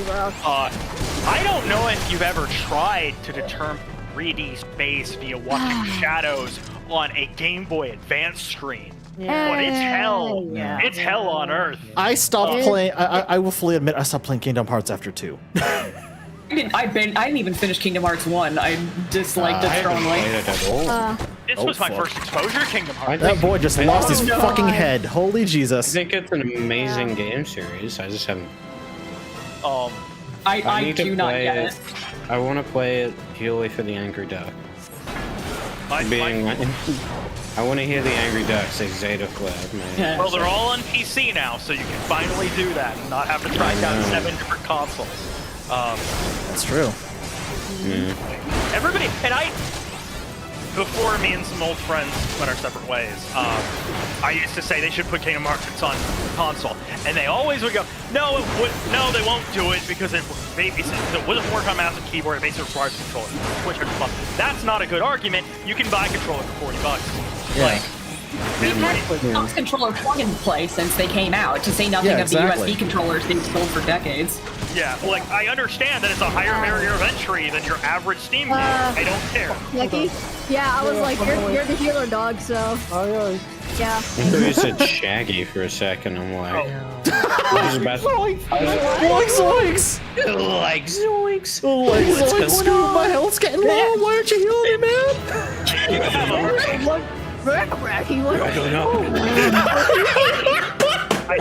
don't know if you've ever tried to determine 3D space via watching shadows on a Game Boy Advance screen. But it's hell. Yeah. It's hell on Earth. I stopped playing. I will fully admit I stopped playing Kingdom Hearts after 2. I didn't even finish Kingdom Hearts 1. I disliked it strongly. This was my first exposure to Kingdom Hearts. That boy just lost his fucking head. Holy Jesus. I think it's an amazing game series. I just haven't. I do not get it. I want to play it purely for the Angry Duck. I want to hear the Angry Duck say Zeta Flab, man. Well, they're all on PC now, so you can finally do that and not have to track down 7 different consoles. That's true. Everybody, and before me and some old friends went our separate ways, I used to say they should put Kingdom Hearts on console, and they always would go, no, they won't do it because it wouldn't work on mouse and keyboard. It basically requires a controller. That's not a good argument. You can buy a controller for $40. Yeah. We've had Xbox controller plug and play since they came out, to say nothing of the USB controllers being sold for decades. Yeah, I understand that it's a higher barrier of entry than your average Steam game. I don't care. Lucky? Yeah, I was like, you're the healer dog, so. Yeah. I thought you said Shaggy for a second. I'm like, Zoinks! Zoinks! Zoinks! My health's getting low. Why aren't you healing me, man? Rack, I don't know. I'm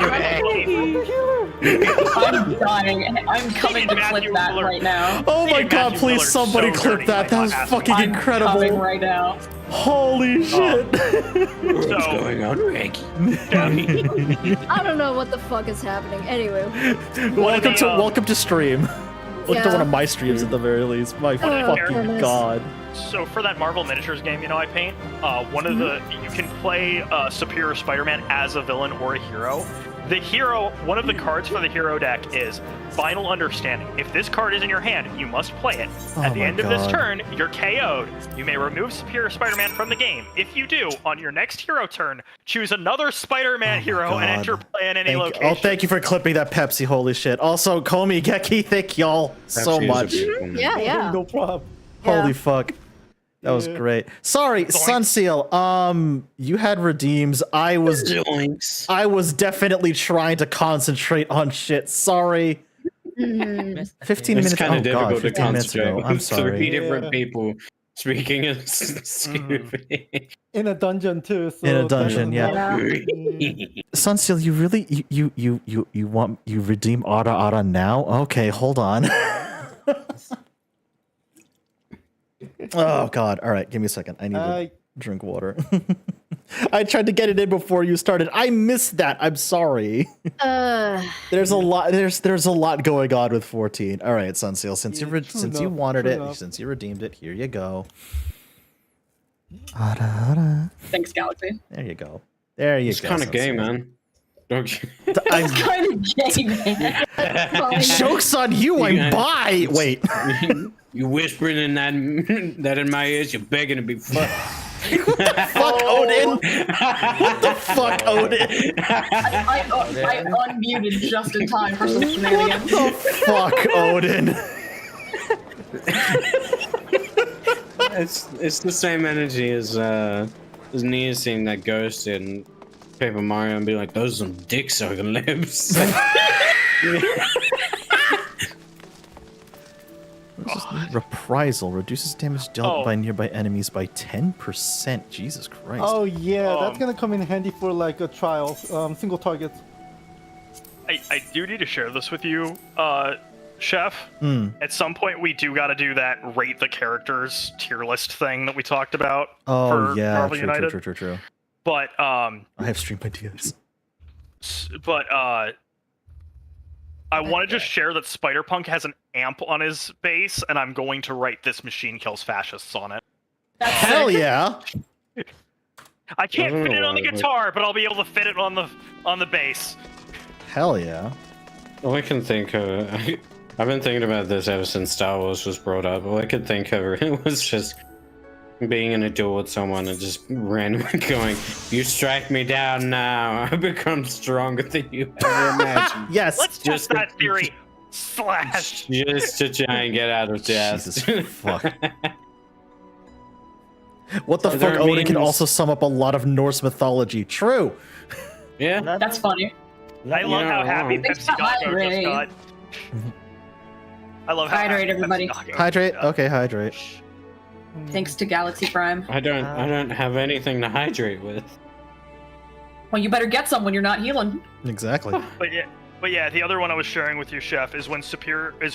dying. I'm coming to clip that right now. Oh my god, please somebody clip that. That was fucking incredible. I'm coming right now. Holy shit. What's going on, Reggie? I don't know what the fuck is happening. Anyway. Welcome to stream. Welcome to Yeah. one of my streams at the very least. My fucking goodness. god. So for that Marvel Miniatures game, I paint, you can play Superior Spider-Man as a villain or a hero. The hero, one of the cards for the hero deck is Final Understanding. If this card is in your hand, you must play it. At the end of this turn, you're KO'd. You may remove Superior Spider-Man from the game. If you do, on your next hero turn, choose another Spider-Man hero and enter play in any location. Oh, thank you for clipping that Pepsi. Holy shit. Also, Komi, Geki, thank y'all so much. Yeah. No problem. Holy fuck. That was great. Sorry, Sunseal. You had redeems. I was definitely trying to concentrate on shit. Sorry. 15 minutes. It's kind of difficult to 15 minutes ago. concentrate. I'm sorry. 3 different people speaking in Scooby. In a dungeon too. So In a dungeon, yeah. yeah. Sunseal, you really you redeem Ara now? Okay, hold on. Oh god. All right, give me a second. I need to drink water. I tried to get it in before you started. I missed that. I'm sorry. There's a lot. There's a lot going on with 14. All right, Sunseal. Since you wanted it, since you redeemed it, here you go. Thanks, Galaxy. There you go. There you It's go. kind of gay, man. It's kind of gay, man. Joke's on you. I'm bi. Wait. You whispering in that in my ears. You're begging to be fucked. Fuck Odin. What the fuck, Odin? I unmuted just in time for some shenanigans. What the fuck, Odin? It's the same energy as Nia seeing that ghost in Paper Mario and be like, those are some dick sucking lips. Reprisal reduces damage dealt by nearby enemies by 10%. Jesus Christ. Oh yeah, that's gonna come in handy for like a trial, single targets. I do need to share this with you, Chef. At some point, we do got to do that rate the characters tier list thing that we talked about. Oh for yeah, Marvel United. true. But I have stream ideas. But I want to just share that Spider-Punk has an amp on his base, and I'm going to write "This machine kills fascists" on it. Hell yeah! I can't fit it on the guitar, but I'll be able to fit it on the bass. Hell yeah! All I can think of, I've been thinking about this ever since Star Wars was brought up. All I could think of it was just being in a duel with someone and just randomly going, "You strike me down now, I become stronger than you ever imagined." Yes. Let's test that theory. Slash. Just to try and get out of death. Jesus fuck. What the fuck? Odin can also sum up a lot of Norse mythology. True. Yeah. That's funny. I love how happy Pepsi Doggo just got. I love how Hydrate, happy everybody. Pepsi Doggo Hydrate. got. Okay, hydrate. Thanks to Galaxy Prime. I don't have anything to hydrate with. Well, you better get some when you're not healing. Exactly. But yeah, the other one I was sharing with you, Chef, is when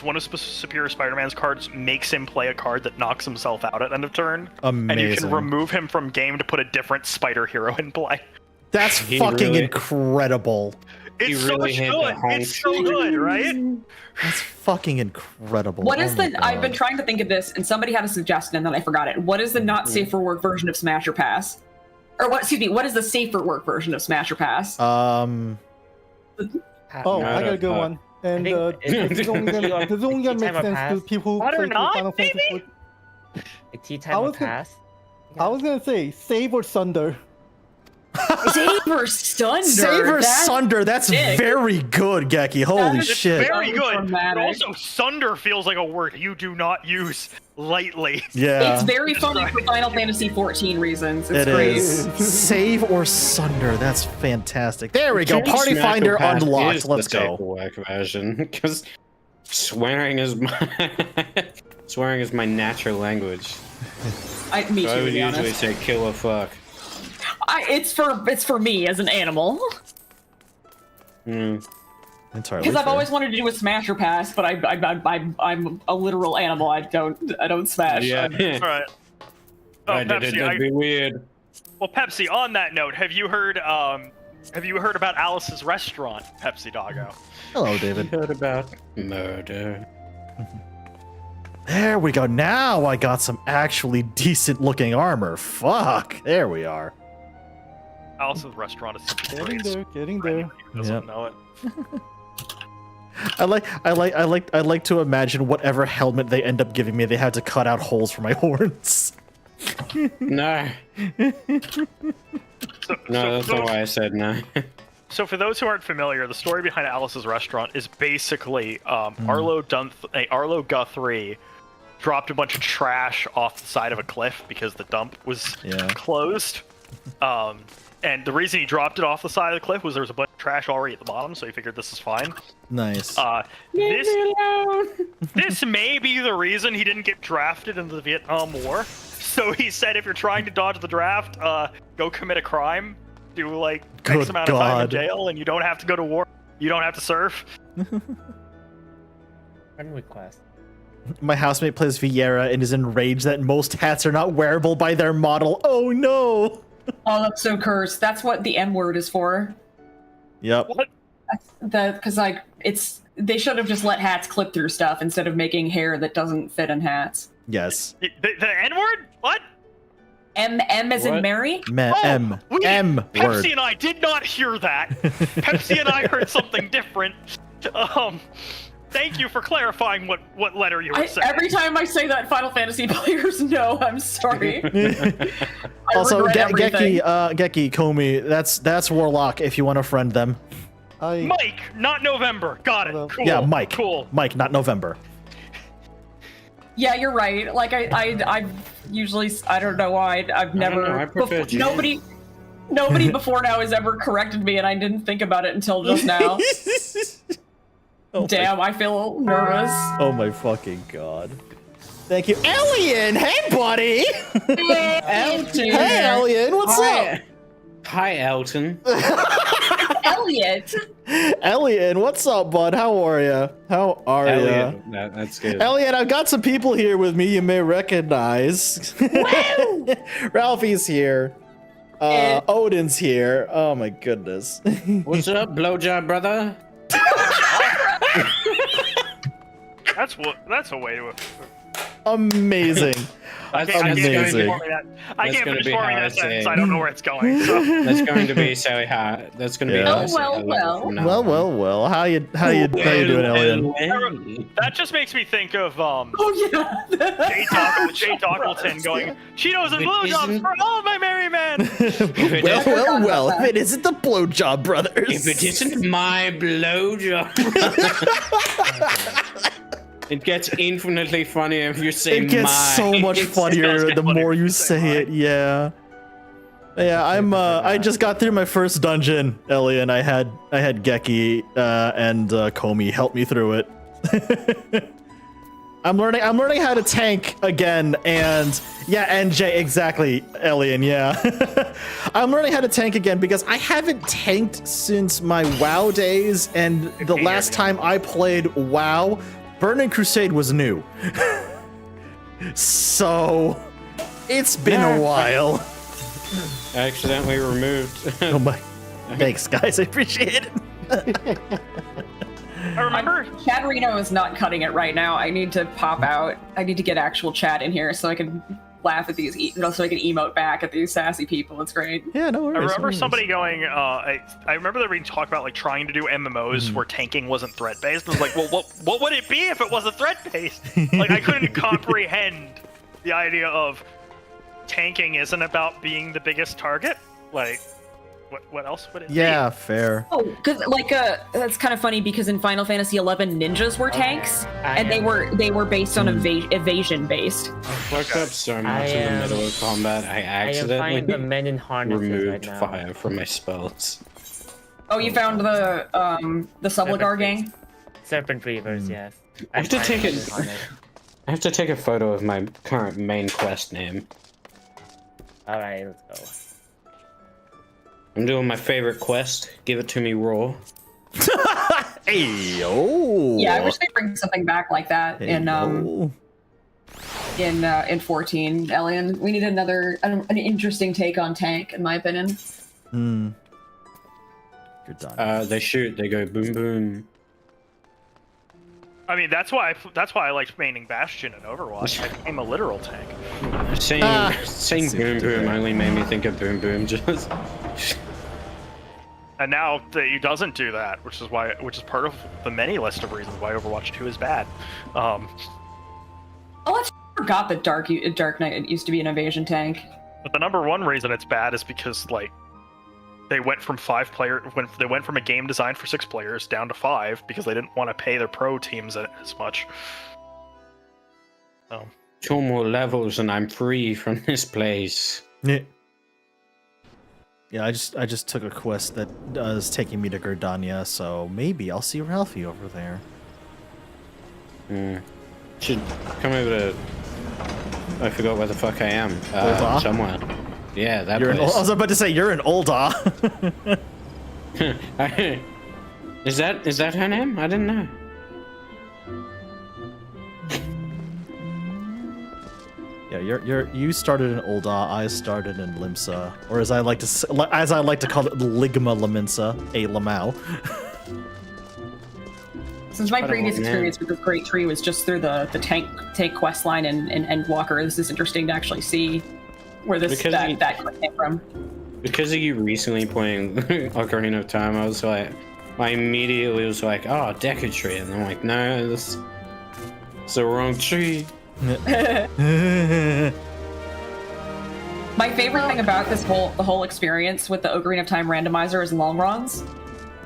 one of Superior Spider-Man's cards makes him play a card that knocks himself out at end of turn. Amazing. And you can remove him from game to put a different spider hero in play. That's fucking incredible. It's so good. It's so good, right? That's fucking incredible. What is Oh my the? I've been God. trying to think of this, and somebody had a suggestion, and then I forgot it. What is the not safe for work version of Smash or Pass? Or what? Excuse me. What is the safe for work version of Smash or Pass? Oh, I got a good one. And this only gonna make sense to people who play Final Fantasy 14. Like tea time or pass? I was gonna say save or sunder. Saber Sunder. Saber That's Sunder. That's big. very good, Geki. Holy It's shit. very good. But Dramatic. also, Sunder feels like a word you do not use lightly. Yeah. It's very funny for Final Fantasy 14 reasons. It's It great. is. Save or Sunder. That's fantastic. There we go. Maybe Party Smack or Finder Pass unlocked. is Let's the go. paperwork version, because swearing is my natural language. Me So too, I would to be usually honest. say kill or fuck. It's for me as an animal. Entirely. Because I've fair. always wanted to do a smasher pass, but I'm a literal animal. I don't smash. Yeah. I'm- All right. Oh, I did it. Pepsi, That'd be weird. Well, Pepsi. On that note, have you heard about Alice's restaurant, Pepsi Doggo? Hello, David. Heard about murder. There we go. Now I got some actually decent-looking armor. Fuck. There we are. Alice's restaurant is super Getting great. there, getting there. Who doesn't know it? I like to imagine whatever helmet they end up giving me, they had to cut out holes for my horns. No. No, that's not why I said no. So for those who aren't familiar, the story behind Alice's restaurant is basically Arlo Guthrie dropped a bunch of trash off the side of a cliff because the dump was closed. And the reason he dropped it off the side of the cliff was there was a bunch of trash already at the bottom, so he figured this is fine. Nice. This may be the reason he didn't get drafted into the Vietnam War. So he said, if you're trying to dodge the draft, go commit a crime, do like X amount of time in jail, and you don't have to go to war. You don't have to serve. Friend request. My housemate plays Vieira and is enraged that most hats are not wearable by their model. Oh no! Oh, that's so cursed. That's what the M word is for. Yep. What? Because like they should have just let hats clip through stuff instead of making hair that doesn't fit in hats. Yes. The N word? What? M as in Mary? M word. Pepsi and I did not hear that. Pepsi and I heard something different. Thank you for clarifying what letter you were saying. Every time I say that, Final Fantasy players know. I'm sorry. Also, Geki, Komi, that's Warlock if you want to friend them. Mike, not November. Got it. Cool. Yeah, Mike. Cool. Mike, not November. Yeah, you're right. Like I usually, I don't know why, I've never. Nobody before now has ever corrected me, and I didn't think about it until just now. Damn, I feel nervous. Oh my fucking god. Thank you. Alien! Hey, buddy! Hey, Alien, what's up? Hi, Elton. Elliot! Alien, what's up, bud? How are you? How are you? That's good. Alien, I've got some people here with me you may recognize. Ralphie's here. Odin's here. Oh my goodness. What's up, blowjob brother? That's a way to. Amazing. I can't finish forming that sentence. I don't know where it's going. So. That's going to be so hard. That's going to be. Well. How you doing, Alien? That just makes me think of Jay Dockleton going Cheetos and blowjobs for all of my merry men. well. If it isn't the blowjob brothers. If it isn't my blowjob. It gets infinitely funnier if you say my. It gets so much funnier the more you say it, yeah. Yeah, I just got through my first dungeon, Ellie, and I had Geki and Komi help me through it. I'm learning how to tank again, and yeah, NJ, exactly, Alien, yeah. I'm learning how to tank again because I haven't tanked since my WoW days, and the last time I played WoW, Burning Crusade was new. So, it's been a while. I accidentally removed. Oh my. Thanks, guys. I appreciate it. I remember. Chat Reno is not cutting it right now. I need to pop out. I need to get actual chat in here so I can laugh at these, so I can emote back at these sassy people. It's great. Yeah, no worries. I remember somebody going, I remember there being talk about like trying to do MMOs where tanking wasn't threat based. I was like, well, what would it be if it wasn't threat based? Like I couldn't comprehend the idea of tanking isn't about being the biggest target. Like, what else would it be? Yeah, fair. Oh, because like that's kind of funny because in Final Fantasy XI, ninjas were tanks, and they were based on evasion based. I fucked up so much in the middle of combat. I accidentally the men in harnesses removed right now. fire from my spells. Oh, you found the Subligar gang? Serpent Reavers, yes. I have to take a photo of my current main quest name. Alright, let's go. I'm doing my favorite quest. Give it to me raw. Hey, oh. Yeah, I wish they'd bring something back like that in 14. Elian, we need an interesting take on tank, in my opinion. You're done. They shoot. They go boom boom. I mean, that's why I liked maining Bastion in Overwatch. I became a literal tank. Saying boom boom only made me think of boom boom. Just. And now he doesn't do that, which is part of the many list of reasons why Overwatch 2 is bad. Oh, I forgot that Dark Knight used to be an invasion tank. But the number one reason it's bad is because like they went from they went from a game designed for 6 players down to 5 because they didn't want to pay their pro teams as much. 2 more levels and I'm free from this place. Yeah, I just took a quest that is taking me to Gerdania, so maybe I'll see Ralphie over there. Should come over to. I forgot where the fuck I am. Somewhere. Yeah, that place. I was about to say you're in Ulda. Is that her name? I didn't know. Yeah, you started in Ulda, I started in Limsa, or as I like to call it, Ligma Lominsa, a lmao. Since my previous experience with this great tree was just through the tank quest line and Endwalker, this is interesting to actually see where that came from. Because of you recently playing Ocarina of Time, I immediately was like, oh, Deku Tree, and I'm like, no, it's the wrong tree. My favorite thing about the whole experience with the Ocarina of Time randomizer is long runs.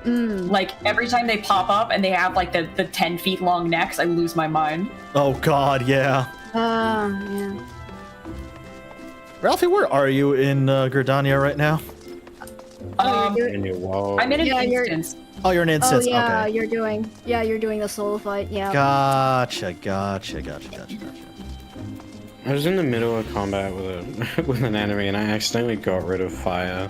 Like every time they pop up and they have like the 10 feet long necks, I lose my mind. Oh God, yeah. Yeah. Ralphie, where are you in Gerdania right now? I'm in an instance. Oh, you're an instance. Oh yeah, okay. you're doing the solo fight. Yeah. Gotcha. I was in the middle of combat with an enemy, and I accidentally got rid of fire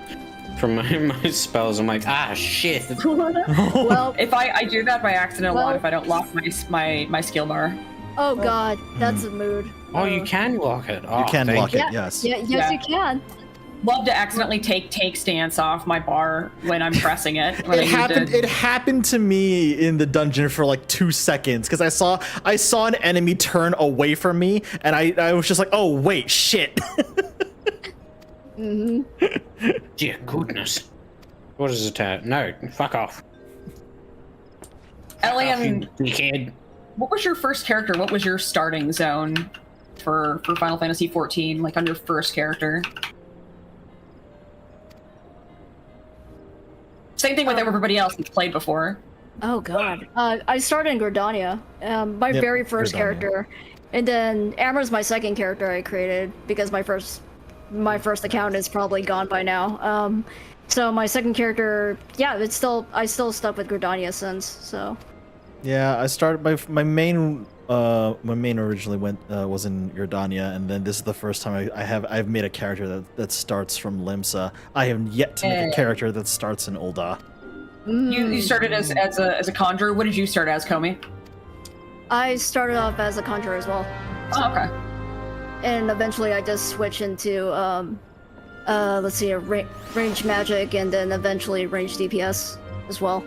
from my spells. I'm like, ah, shit. Well, if I do that by accident a lot, if I don't lock my skill bar. Oh God, that's a mood. Oh, you can lock it. Oh, you can lock it. Yeah, Yes. Yes, you can. Love to accidentally take stance off my bar when I'm pressing it. It happened to me in the dungeon for like 2 seconds because I saw an enemy turn away from me and I was just like, oh wait, shit. Dear goodness. What is it? No, fuck off. Elian, kid. What was your first character? What was your starting zone for Final Fantasy 14? Like on your first character? Same thing with everybody else who's played before. Oh God. I started in Gerdania, my very first character, and then Amber's my second character I created because my first account is probably gone by now. So my second character, I still stuck with Gerdania since. So. Yeah, I started my main originally was in Gerdania, and then this is the first time I've made a character that starts from Limsa. I have yet to make a character that starts in Ulda. You started as a conjurer. What did you start as, Komi? I started off as a conjurer as well. Oh, okay. And eventually I just switched into let's see, range magic, and then eventually range DPS as well.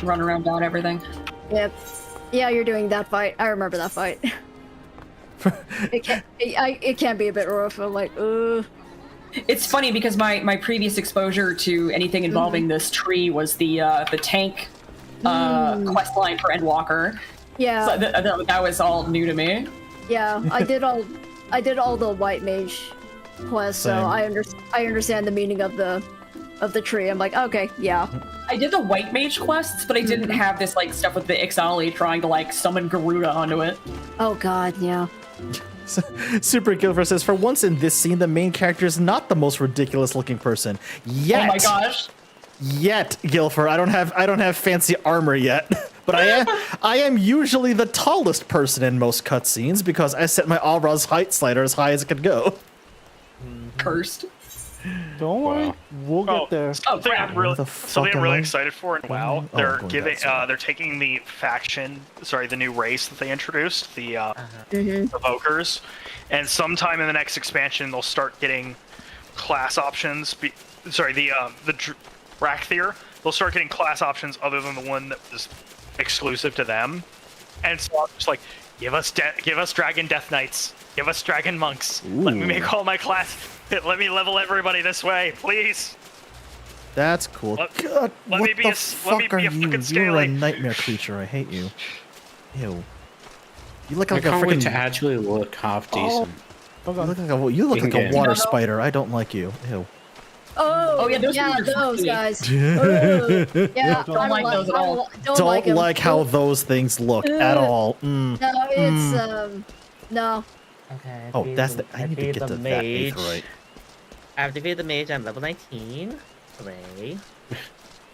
Run around down everything. Yep. Yeah, you're doing that fight. I remember that fight. It can be a bit rough. I'm like, It's funny because my previous exposure to anything involving this tree was the tank quest line for Endwalker. Yeah. So that was all new to me. Yeah, I did all the white mage quests, so I understand the meaning of the tree. I'm like, okay, yeah. I did the white mage quests, but I didn't have this like stuff with the Ixali trying to like summon Garuda onto it. Oh God, yeah. Super Gilfer says, for once in this scene, the main character is not the most ridiculous looking person. Yet. Oh my gosh. Yet, Gilfer, I don't have fancy armor yet. But I am usually the tallest person in most cutscenes because I set my Aura's height slider as high as it could go. Cursed. Don't worry, we'll get there. Something I'm really, the something fuck I'm am really I? excited for in WoW. Oh, They're going giving, outside. they're taking the the new race that they introduced, the Evokers, and sometime in the next expansion they'll start getting class options. The Rakthier. They'll start getting class options other than the one that was exclusive to them. And so I'm just like, give us Dragon Death Knights. Give us Dragon Monks. Let me make all my class. Let me level everybody this way, please. That's cool. Let- God, let what me be the a- let me fuck are be a you? fucking You're a scaly. nightmare creature. I hate you. Ew. You look I like a can't wait to freaking. actually look half decent. You look like a In-game. water spider. I don't like you. Ew. Oh, yeah, those are those funny. guys. Oh, yeah, Don't I like those at all. Don't like 'em. how those things look at all. Mm. No, it's no. Okay. Oh, that's the. I need to get to that eighth right. I've defeated the mage. I'm level 19. Hooray.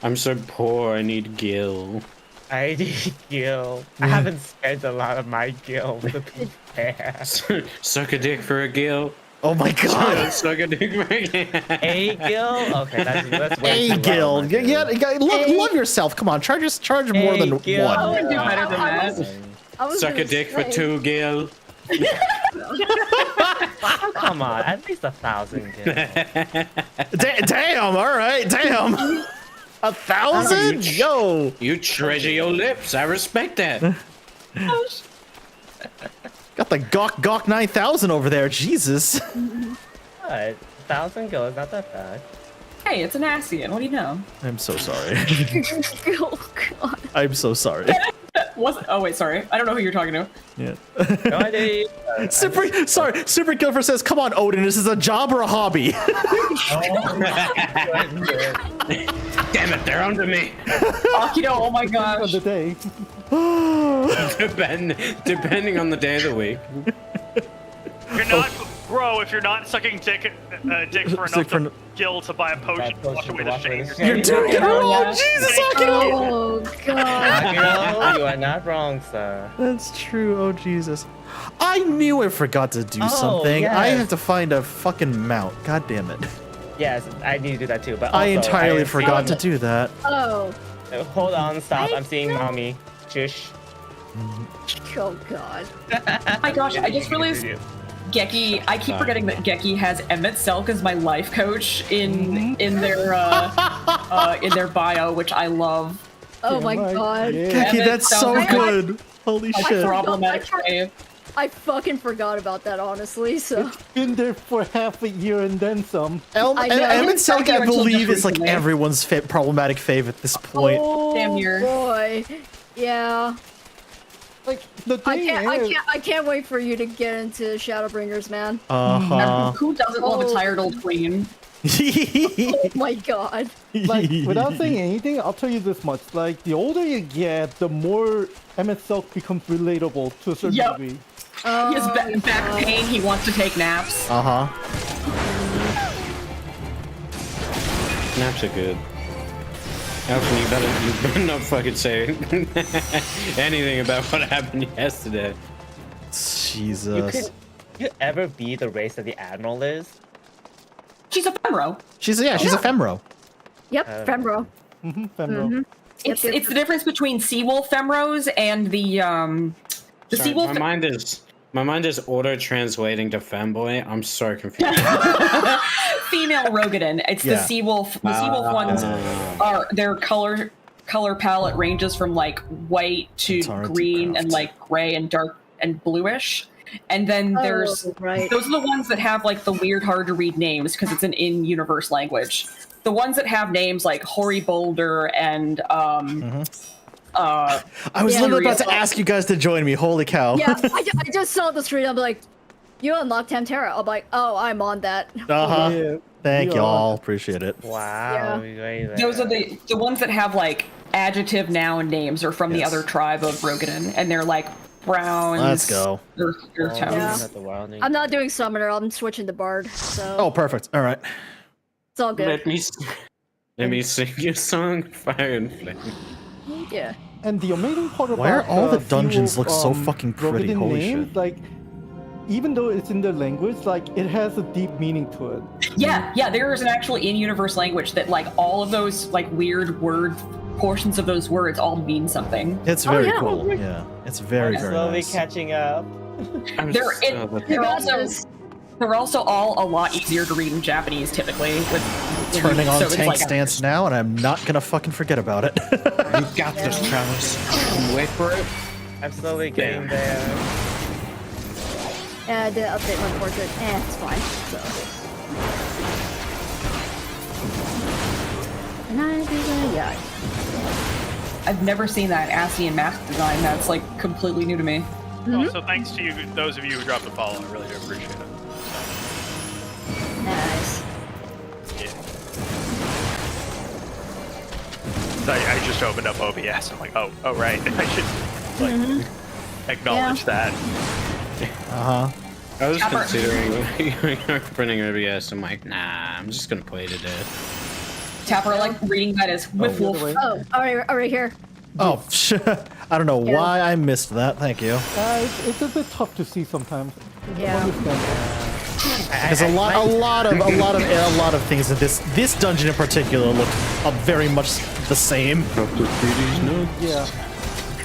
I'm so poor. I need gil. I need gil. I haven't spent a lot of my gil to be fair. Suck a dick for a gil. Oh my god. Suck a dick for a gil. A gil? Okay, that's way A too gil. low, Yeah, love yourself. Come on, charge more than gil. I one. would do better than that. I was Suck a gonna dick for say- 2 gil. Oh, come on, at least 1,000 gil. Damn. All right. Damn. 1,000? Yo. You treasure your lips. I respect that. Got the Gawk 9000 over there. Jesus. What? 1,000 gil is not that bad. Hey, it's an Asian. What do you know? I'm so sorry. Oh god. I'm so sorry. Oh wait, sorry. I don't know who you're talking to. Yeah. No idea. Super Gilfer says, "Come on, Odin. This is a job or a hobby." Damn it, they're under me. Akito, oh my For gosh. the day. Depending on the day of the week. You're not, bro. If you're not sucking dick for Sick for enough gil to buy a potion to wash away the shame, You're doing it wrong. Jesus, Akio. Oh god. Akio, you are not wrong, sir. That's true. Oh Jesus. I knew I forgot to do something. I yes. have to find a fucking mount. God damn it. Yes, I need to do that too. But I also, entirely am forgot to seeing- do that. Oh. Hold on, stop. I'm seeing mommy. Shush. Oh god. Oh my gosh, I just realized Geki. I keep forgetting that Geki has Emmett Selk as my life coach in their bio, which I love. Oh my right. god. Yeah. Keki, Emmett that's so Selk. good. Holy shit. Problematic fave. I fucking forgot about that, honestly, so. Been there for half a year and then some. I know. Emmett Selk, I Until believe, just is like recently. everyone's problematic fave at this point. Oh Damn near. boy. Yeah. Like the thing is, I can't wait for you to get into Shadowbringers, man. Uh-huh. Who doesn't love a tired old queen? Oh my god. like without saying anything, I'll tell you this much: like the older you get, the more Emmett Selk becomes relatable to a certain Yep. degree. He has back pain. He wants to take naps. Uh-huh. Naps are good. Alfred, you better not fucking say anything about what happened yesterday. Jesus. You ever be the race that the admiral is? She's a femro. She's a femro. Yep, Fembro. Fembro. It's the difference between Seawolf femros and the Sorry, Seawolf. my mind is auto translating to femboy. I'm so confused. Female Rogadin. It's Yeah. the Seawolf. The Seawolf ones are their color palette ranges from like white to It's hard to green and craft. like gray and dark and bluish. And then there's right. those are the ones that have like the weird hard to read names because it's an in-universe language. The ones that have names like Hori Boulder and I was Yeah. literally about to ask you guys to join me. Holy cow. Yeah, I just saw the screen. I'm like, you unlocked Tamtera. I'm like, oh, I'm on that. Uh-huh. Yeah. Thank Yeah. y'all. Appreciate it. Wow. those are the ones that have like adjective noun names are from the Yes. other tribe of Rogadin, and they're like browns. Let's go. Earth tones. Yeah. I'm not doing Summoner. I'm switching to Bard. So Oh, perfect. All right. it's all good. Let me sing your song, Fire and Flame. Yeah. And the amazing part about Why are all the dungeons Seawolf, look so fucking pretty? Rogadin Holy names, shit. like even though it's in their language, like it has a deep meaning to it. Yeah, there is an actual in-universe language that like all of those like weird portions of those words all mean something. It's very cool. Yeah, it's very slowly nice. catching up. They're also all a lot easier to read in Japanese typically. With Turning on so it's tank like stance now, and I'm not gonna fucking forget about it. You got this, Travis. Wait for it. I'm slowly getting there. Yeah, I did update my portrait. It's fine. So. And I do that, yeah. I've never seen that ASCII mask design. That's like completely new to me. Also, thanks to you, those of you who dropped the follow. I really do appreciate it. Nice. I just opened up OBS. I'm like, oh right. I should like acknowledge that. I was considering opening OBS. I'm like, nah, I'm just gonna play to death. Tapper, like reading that as with wolf. Oh, all right here. Oh, I don't know why I missed that. Thank you. It's a bit tough to see sometimes. Yeah. There's a lot of things in this dungeon in particular look very much the same. Yeah.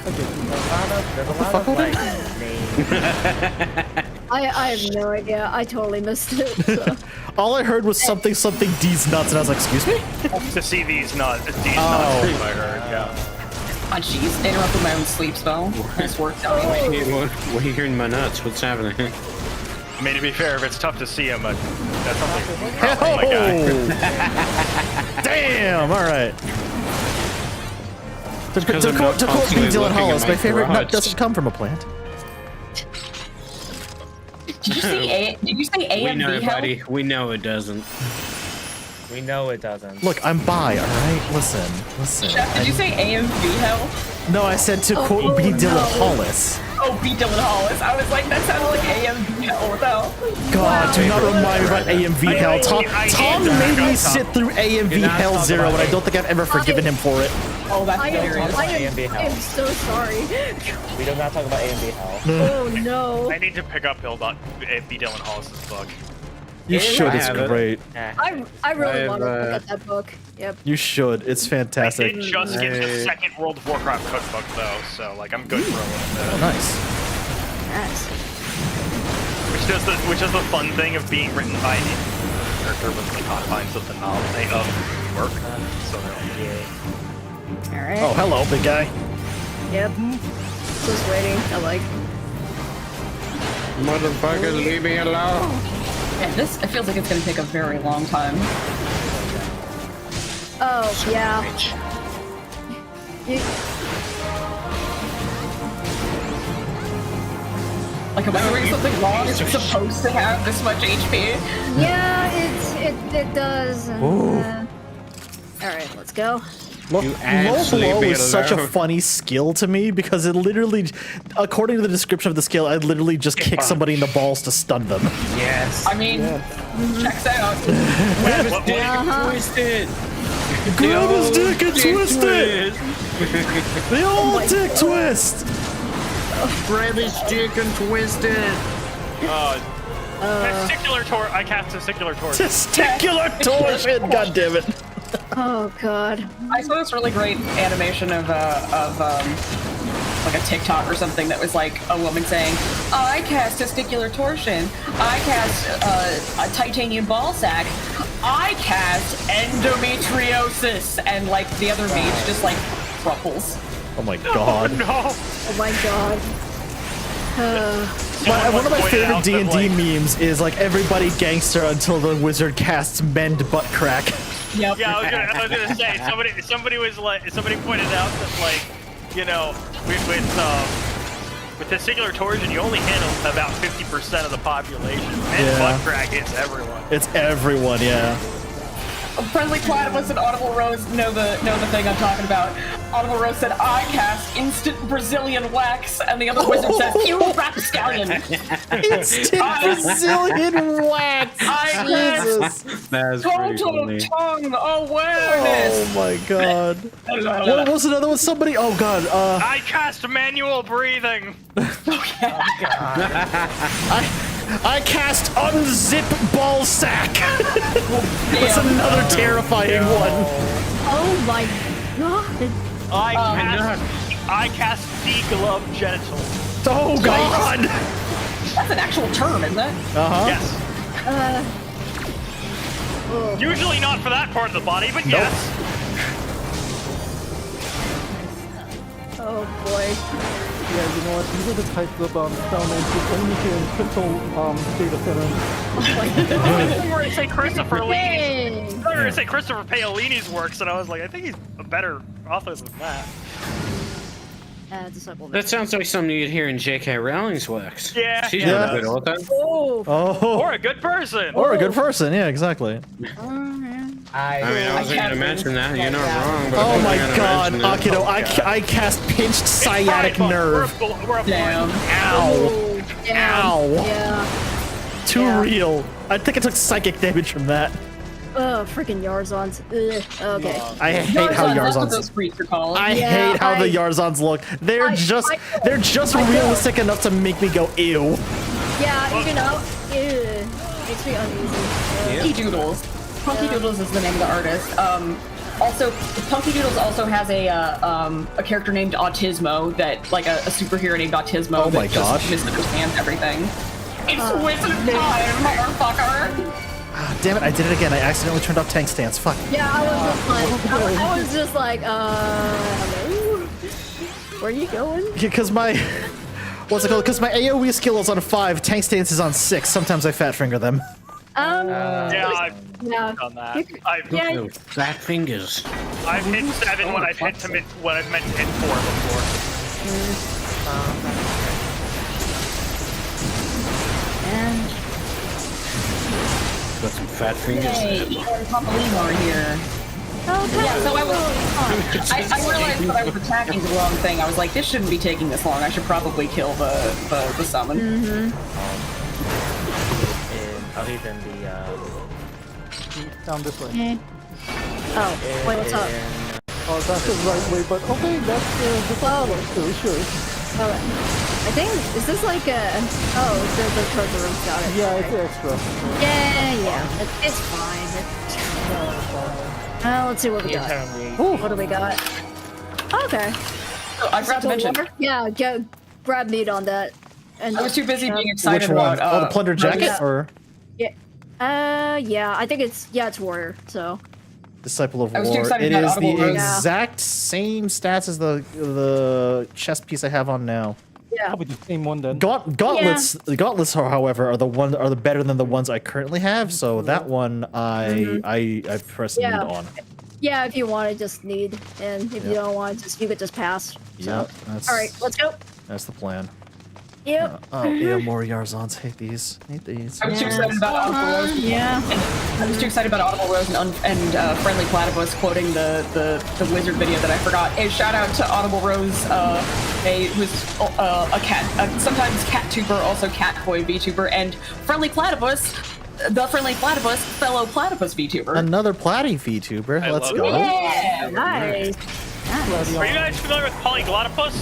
There's a lot of like names. I have no idea. I totally missed it. So. All I heard was something D's nuts, and I was like, excuse me? To see these nuts, I heard, yeah. Oh jeez, interrupted my own sleep spell. This worked out anyway. What are you hearing my nuts? What's happening? I mean, to be fair, if it's tough to see them, that's something. Oh my god. Damn, alright. To quote B. Dylan Hollis, my favorite nut doesn't come from a plant. Did you say A and B hell? Buddy. We know it doesn't. We know it doesn't. Look, I'm bi, alright? Listen. Chef, did you say A and B hell? No, I said to quote B. Dylan Hollis. Oh, B. Dylan Hollis. I was like, that sounded like A and B hell without. God, do not remind me about AMV Hell. Tom made me sit through AMV Hell 0, and I don't think I've ever forgiven him for it. Oh, that's hilarious. I am so sorry. We do not talk about AMV Hell. Oh no. I need to pick up B. Dylan Hollis's book. You should, it's great. I really want to look at that book. Yep. You should, it's fantastic. I did just get the second World of Warcraft cookbook though, so like I'm good for a little bit. Oh, nice. Which is the fun thing of being written by a character with the confines of the novel of work. So they're like, Alright. Oh, hello, big guy. Yep. Just waiting. I like. Motherfuckers, leave me alone. Yeah, it feels like it's gonna take a very long time. Oh, yeah. Like, am I doing something wrong? Is it supposed to have this much HP? Yeah, it does. Alright, let's go. Low blow is such a funny skill to me because it literally, according to the description of the skill, I literally just kick somebody in the balls to stun them. Yes. I mean, checks out. Grab his dick and twist it. Grab his dick and twist it. The old dick twist. Grab his dick and twist it. I cast Testicular Torsion. Testicular Torsion, god damn it. Oh god. I saw this really great animation of like a TikTok or something that was like a woman saying, I cast testicular torsion, I cast a titanium ball sack, I cast endometriosis, and like the other mage just like crumples. Oh my god. No. Oh my god. One of my favorite D&D memes is like everybody gangster until the wizard casts mend butt crack. Yep. Yeah, I was gonna say somebody pointed out that like, you know, with testicular torsion you only handle about 50% of the population. And butt crack hits everyone. It's everyone, yeah. Friendly Platypus and Audible Rose know the thing I'm talking about. Audible Rose said, I cast instant Brazilian wax, and the other wizard says, you rapscallion. Instant Brazilian wax. That's total tongue awareness. Oh my god. What was another one? Somebody, oh god. I cast manual breathing. I cast unzip ball sack. That's another terrifying one. Oh my god. I cast deglove genital. Oh god. That's an actual term, isn't it? Yes. Usually not for that part of the body, but yes. Oh boy. Yeah, you know what? These are the types of experiments you only hear in crypto data centers. I was going to say Christopher Leahy's. I was going to say Christopher Paolini's works, and I was like, I think he's a better author than that. That sounds like something you'd hear in J.K. Rowling's works. Yeah. She's not a good author. Or a good person. Or a good person, yeah, exactly. I mean, I wasn't going to mention that. You're not wrong. But Oh my god, Akido, I cast pinched sciatic nerve. Damn. Ow. Ow. Yeah. Too real. I think I took psychic damage from that. Freaking Yarzons. Ugh. Okay. I hate how Yarzons. I hate how the Yarzons look. They're just realistic enough to make me go ew. Yeah, you know, makes me uneasy. Punky Doodles. Punky Doodles is the name of the artist. Also, Punky Doodles also has a character named Autismo that, like a superhero named Autismo. Oh my that gosh. just misunderstands everything. It's wizard time, motherfucker. Ah, damn it, I did it again. I accidentally turned off tank stance. Fuck. Yeah, I was just like, hello? Where are you going? Because my, what's it called? Because my AoE skill is on 5, tank stance is on 6. Sometimes I fat finger them. Yeah, I've done that. Fat fingers. I've hit 7 when I've meant to hit 4 before. Got some fat fingers. Yay, Papa Lemur here. Yeah, so I realized that I was attacking the wrong thing. I was like, this shouldn't be taking this long. I should probably kill the summon. Other than the Down this way. Oh, wait, what's up? Oh, that's the right way, but okay, that's the way too, sure. Alright. I think, is this like a... Oh, it's the treasure room, got it. Yeah, it's extra. Yeah. It's fine. Let's see what we got. What do we got? Okay. Oh, I forgot to mention. Yeah, grab meat on that. And I was too busy being excited Which one? about... the plunder jacket, or? Yeah, I think it's warrior, so. Disciple of I was too War. excited It about is the Audible Rose. exact same stats as the chest piece I have on now. Yeah. Probably the same one then. Gauntlets, however, are better than the ones I currently have. So that one I press need on. Yeah, if you want to just need, and if you don't want to, you could just pass. So. That's, all right, let's go. That's the plan. Yep. Yeah, more Yarzons. Hate these. Hate these. I was too excited about Audible Rose. Yeah. I was too excited about Audible Rose and Friendly Platypus quoting the wizard video that I forgot. A shout out to Audible Rose, who's a cat, sometimes cat tuber, also cat boy VTuber, and Friendly Platypus, the Friendly Platypus, fellow Platypus VTuber. Another Platy VTuber. Let's go. Yeah, nice. Are you guys familiar with Polyglottopus?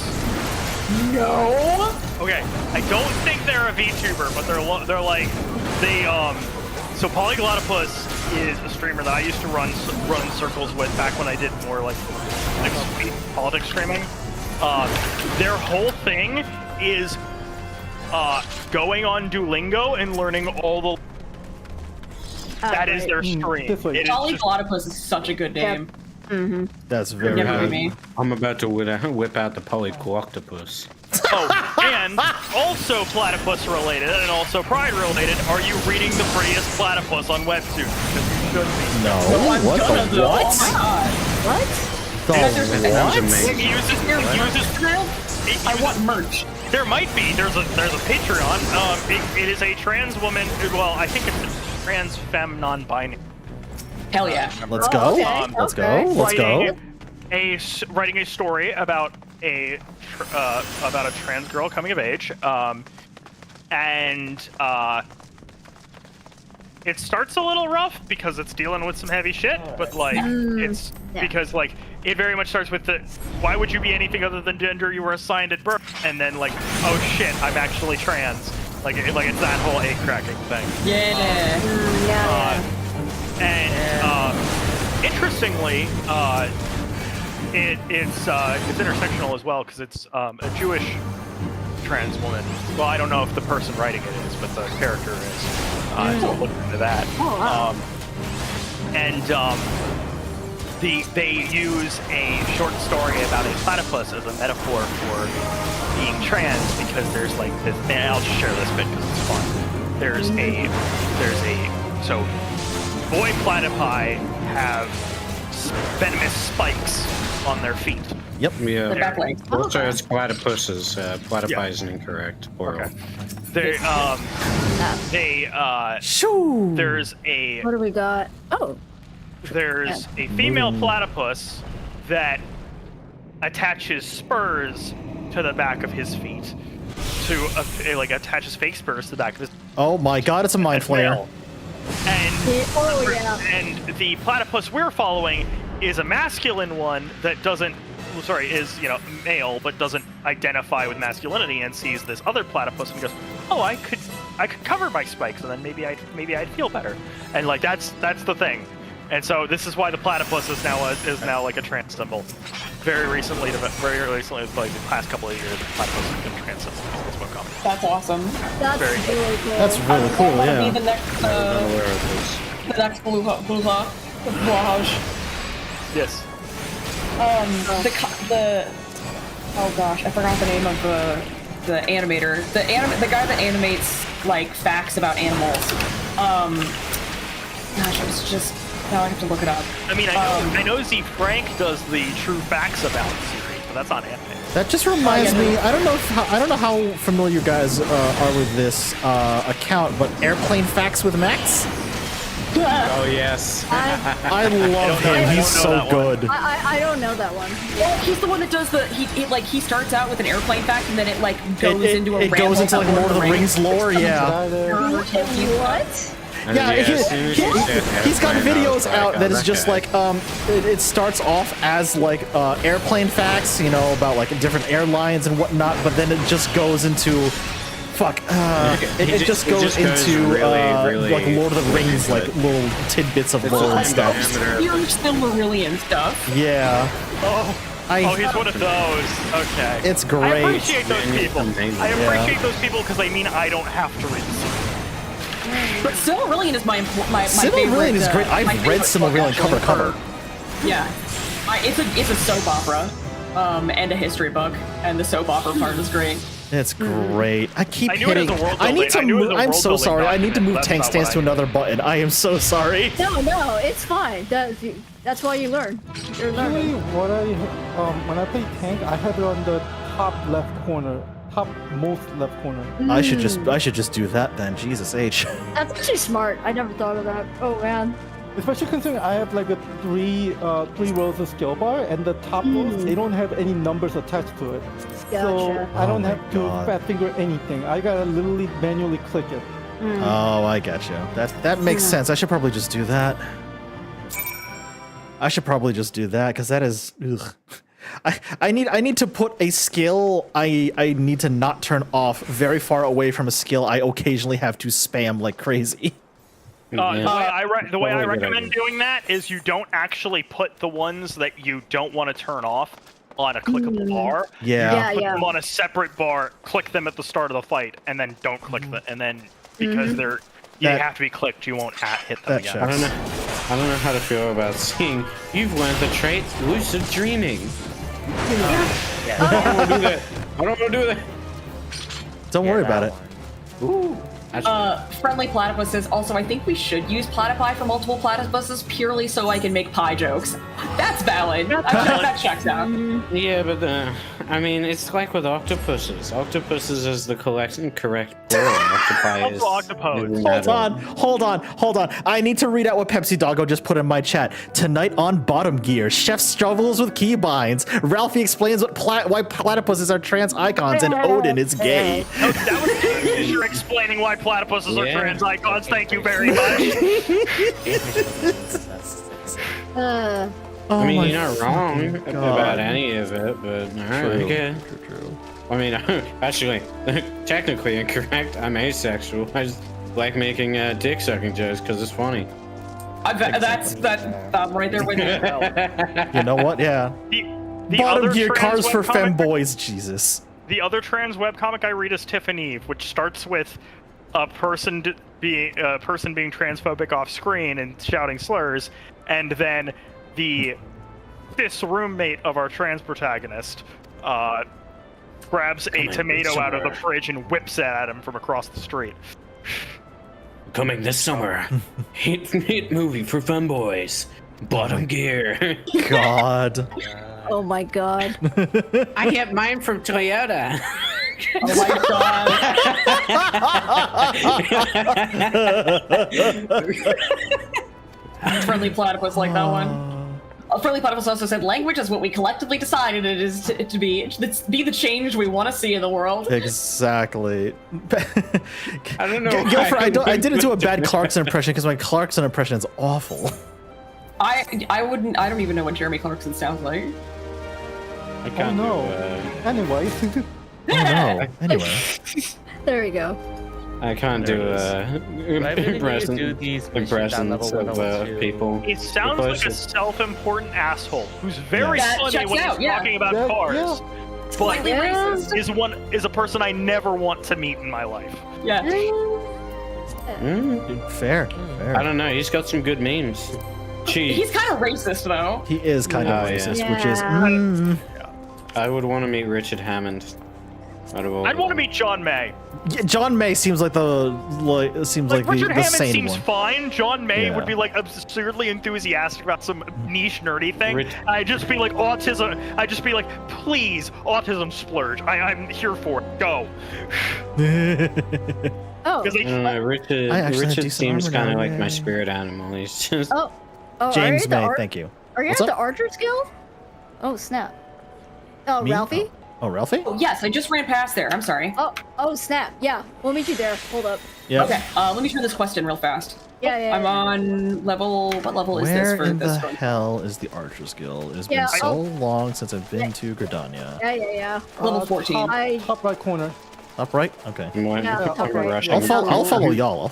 No. Okay, I don't think they're a VTuber, but they're like so Polyglottopus is a streamer that I used to run circles with back when I did more like sweet politics streaming. Their whole thing is going on Duolingo and learning all the. That is their stream. Polyglottopus is such a good name. That's very good. I'm about to whip out the Polyglottopus. Oh, and also platypus related, and also pride related. Are you reading the prettiest platypus on Webtoon? Because you should be. No. What the what? Oh my god. What? I want merch. There might be. There's a Patreon. It is a trans woman. Well, I think it's a trans femme non-binary. Hell yeah. Let's go. Let's go. Let's go. Writing a story about a trans girl coming of age, and it starts a little rough because it's dealing with some heavy shit, but like because like it very much starts with the why would you be anything other than gender you were assigned at birth, and then like oh shit I'm actually trans, Like it's that whole egg cracking thing. Yeah. Interestingly, it's intersectional as well because it's a Jewish trans woman. Well, I don't know if the person writing it is, but the character is. So I'll look into that. Oh, wow. They use a short story about a platypus as a metaphor for being trans because there's like this. And I'll just share this bit because it's fun. So boy platypi have venomous spikes on their feet. Yep. Yeah. The back legs. Also, it's platypuses. Platypi is an incorrect plural. Okay. There's a. What do we got? Oh. There's a female platypus that attaches spurs to the back of his feet. Like attaches fake spurs to the back of his. Oh my God! It's a mind flayer. And the platypus we're following is a masculine one that is male but doesn't identify with masculinity and sees this other platypus and goes, oh, I could cover my spikes and then maybe I'd feel better. And like that's the thing. And so this is why the platypus is now like a trans symbol. Very recently, like the past couple of years, the platypus has been a trans symbol in this book comic. That's awesome. That's Very really cool. That's really cool. Be Yeah. the next Bluha. Yes. Oh gosh, I forgot the name of the animator. The guy that animates like facts about animals. Gosh, it was just. Now I have to look it up. I mean, I know Z Frank does the True Facts About series, but that's on anime. That just reminds me. I don't know how familiar you guys are with this account, but Airplane Facts with Max. Oh yes. I love him. He's so good. I don't know that one. Well, he's the one that does he starts out with an airplane fact and then it like goes into a it goes into like Lord of the Rings lore. Yeah. What? Yeah, he's got videos out that is just like it starts off as like airplane facts, about like different airlines and whatnot, but then it just goes into it just goes into really, like Lord of the Rings, like little tidbits of lore and stuff. You're Silmarillion stuff. Yeah. He's one of those. Okay. It's great. I appreciate those people. Those people because they mean I don't have to read the series. But Silmarillion is my favorite. Silmarillion is great. I've read Silmarillion cover to cover. Yeah, it's a soap opera, and a history book, and the soap opera part is great. It's great. I keep hitting. I need to move. I'm so sorry. I need to move tank stance to another button. I am so sorry. No, it's fine. That's why you learn. You're learning. Usually, when I play tank, I have it on the top left corner. Topmost left corner. I should just do that then. Jesus H. That's actually smart. I never thought of that. Oh man. Especially considering I have like a three rows of skill bar, and the top rows they don't have any numbers attached to it, so I don't have to fat finger anything. I gotta literally manually click it. Oh, I got you. That makes sense. I should probably just do that. Because that is. Ugh. I need to put a skill I need to not turn off very far away from a skill I occasionally have to spam like crazy. The way I recommend doing that is you don't actually put the ones that you don't want to turn off on a clickable bar. Yeah. You put them on a separate bar, click them at the start of the fight, and then don't click them. And then because you have to be clicked, you won't hit them again. I don't know how to feel about seeing you've learned the trait lucid dreaming. I don't want to do that. I don't want to do that. Don't worry about it. Ooh. Friendly platypuses. Also, I think we should use platypi for multiple platypuses purely so I can make pie jokes. That's valid. That checks out. Yeah, but I mean, it's like with octopuses. Octopuses is the correct plural. Octopi is. Hold on. I need to read out what Pepsi Doggo just put in my chat. Tonight on Bottom Gear, Chef struggles with keybinds. Ralphie explains why platypuses are trans icons, and Odin is gay. That was you're explaining why platypuses are trans icons. Thank you very much. I mean, you're not wrong about any of it, but alright. True. I mean, actually, technically incorrect. I'm asexual. I just like making dick sucking jokes because it's funny. I'm right there with you. You know what? Yeah. The Bottom other gear trans cars for webcomic- femboys. Jesus. The other trans webcomic I read is Tiffany, which starts with a person being transphobic off screen and shouting slurs, and then the cis roommate of our trans protagonist grabs a tomato out of the fridge and whips it at him from across the street. Coming this summer, hit movie for femboys. Bottom gear. God. Oh my god. I get mine from Toyota. Oh my god. Friendly Platypus like that one. Friendly Platypus also said, language is what we collectively decided it is to be the change we want to see in the world. Exactly. I don't know. I didn't do a bad Clarkson impression because my Clarkson impression is awful. I don't even know what Jeremy Clarkson sounds like. I can't no. Anyway. Oh no. Anyway. There we go. I can't do impressions of people. He sounds like a self-important asshole who's very funny when he's talking about cars. But is a person I never want to meet in my life. Yeah. Fair. I don't know. He's got some good memes. He's kind of racist though. He is kind of racist, which is. I would want to meet Richard Hammond. I'd want to meet John May. Yeah, John May seems like the Richard Hammond sane seems one. fine. John May would be like absurdly enthusiastic about some niche nerdy thing. I'd just be like autism. I'd just be like, please, autism splurge. I'm here for it. Go. Richard seems kind of like my spirit animal. He's just. James May, thank you. Are you at the Archers Guild? Oh snap. Oh, Me? Ralphie? Oh, Ralphie? Oh, yes, I just ran past there. I'm sorry. Oh, snap. Yeah, we'll meet you there. Hold up. Yeah. Okay, let me turn this quest in real fast. Yeah. I'm on level. What level is this for this one? Where in the hell is the Archers Guild? It's been so long since I've been to Gridania. Yeah. Level 14. Top right corner. Top right? Okay. Top right. I'll follow y'all.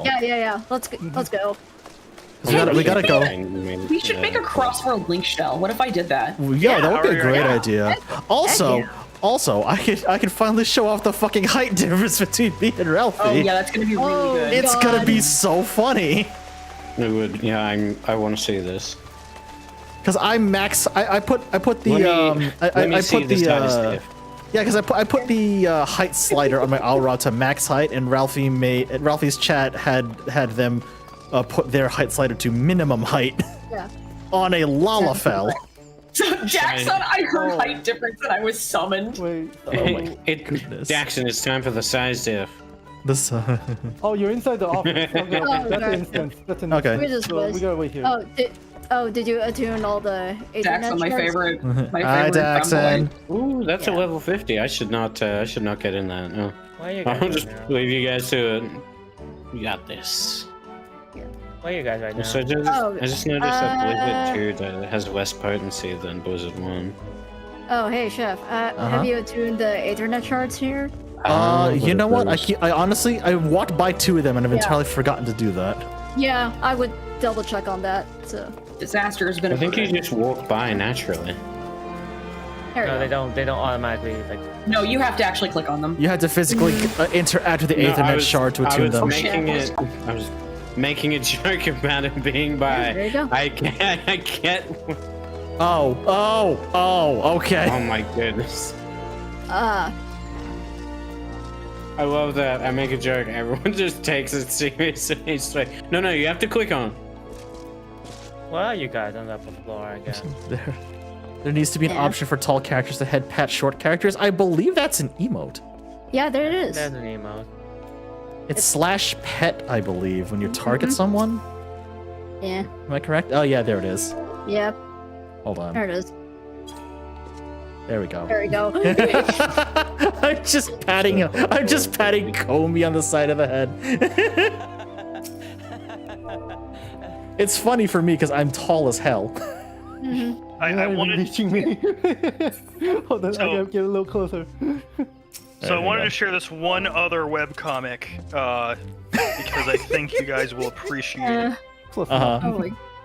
Yeah. Let's go. We gotta go. We should make a crossworld link shell. What if I did that? Yeah, that would be a great idea. Also, I could finally show off the fucking height difference between me and Ralphie. Oh yeah, that's gonna be really good. It's gonna be so funny. It would. Yeah, I want to see this. Cause I put the height slider on my Alra to max height, and Ralphie's chat had them put their height slider to minimum height on a Lalafell. So Jackson, I heard height difference and I was summoned. Wait. Jackson, it's time for the size diff. Oh, you're inside the office. Okay, that's an instance. That's an instance. So we gotta wait here. Did you attune all the Jackson, my favorite. Hi, Jackson. Ooh, that's a level 50. I should not get in that. No. Why are you I'll guys just leave you guys to it. We got this. Why are you guys right now? So I just noticed that Blizzard 2 has less potency than Blizzard 1. Oh, hey, Chef. Have you attuned the Ethernet charts here? You know what? I honestly walked by 2 of them and I've entirely forgotten to do that. Yeah, I would double check on that. So disaster has been. I think you just walk by naturally. No, they don't automatically like. No, you have to actually click on them. You had to physically interact with the Ethernet shard to attune them. I was making a joke about it being by. There you go. I can't. Oh, okay. Oh my goodness. I love that. I make a joke. Everyone just takes it seriously. It's like, no, you have to click on. Where are you guys on the upper floor? I guess. There needs to be an option for tall characters to head past short characters. I believe that's an emote. Yeah, there it is. There's an emote. It's /pet, I believe, when you target someone. Yeah. Am I correct? Oh yeah, there it is. Yep. Hold on. There it is. There we go. There we go. I'm just patting Comey on the side of the head. It's funny for me because I'm tall as hell. I You're not even wanted reaching me. Hold on, I So- gotta get a little closer. So I wanted to share this one other webcomic because I think you guys will appreciate it. Close enough.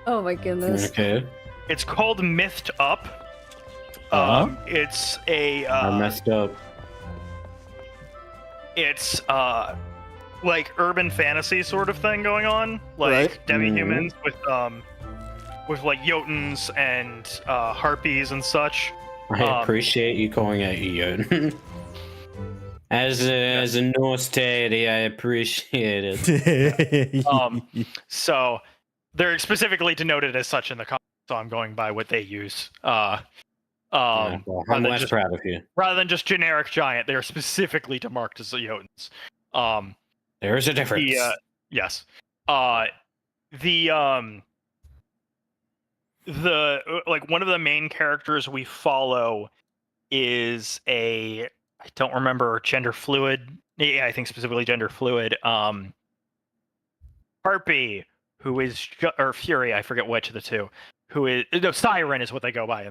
Oh my goodness. Okay. It's called Mythed Up. It's a I messed up. it's like urban fantasy sort of thing going on, like Right. demi-humans with like Jotuns and harpies and such. I appreciate you calling out Jotun. As a Norse deity, I appreciate it. So they're specifically denoted as such in the comics, so I'm going by what they use. Well, I'm rather less just- proud of you. Rather than just generic giant, they are specifically demarked as the Jotuns. There's a difference. Yes. The like one of the main characters we follow is I don't remember, gender fluid. Yeah, I think specifically gender fluid. Harpy, who is or Fury, I forget which of the two. Who is Siren is what they go by,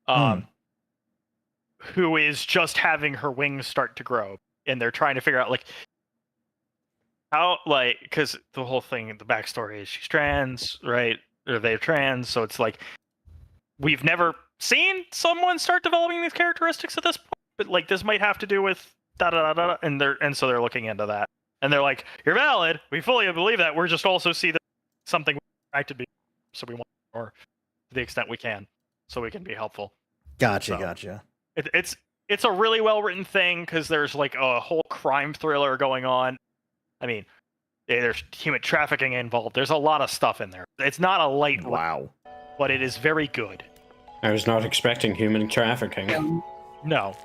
and who is just having her wings start to grow, and they're trying to figure out like how, like, because the whole thing, the backstory is she's trans, right? Or they're trans, so it's like we've never seen someone start developing these characteristics at this point, but like this might have to do with da da da da, and so they're looking into that, and they're like, "You're valid. We fully believe that. We're just also see that something right to be, so we want more to the extent we can, so we can be helpful." Gotcha. It's a really well written thing because there's like a whole crime thriller going on. I mean, there's human trafficking involved. There's a lot of stuff in there. It's not a light read, but it is very good. I was not expecting human trafficking. No.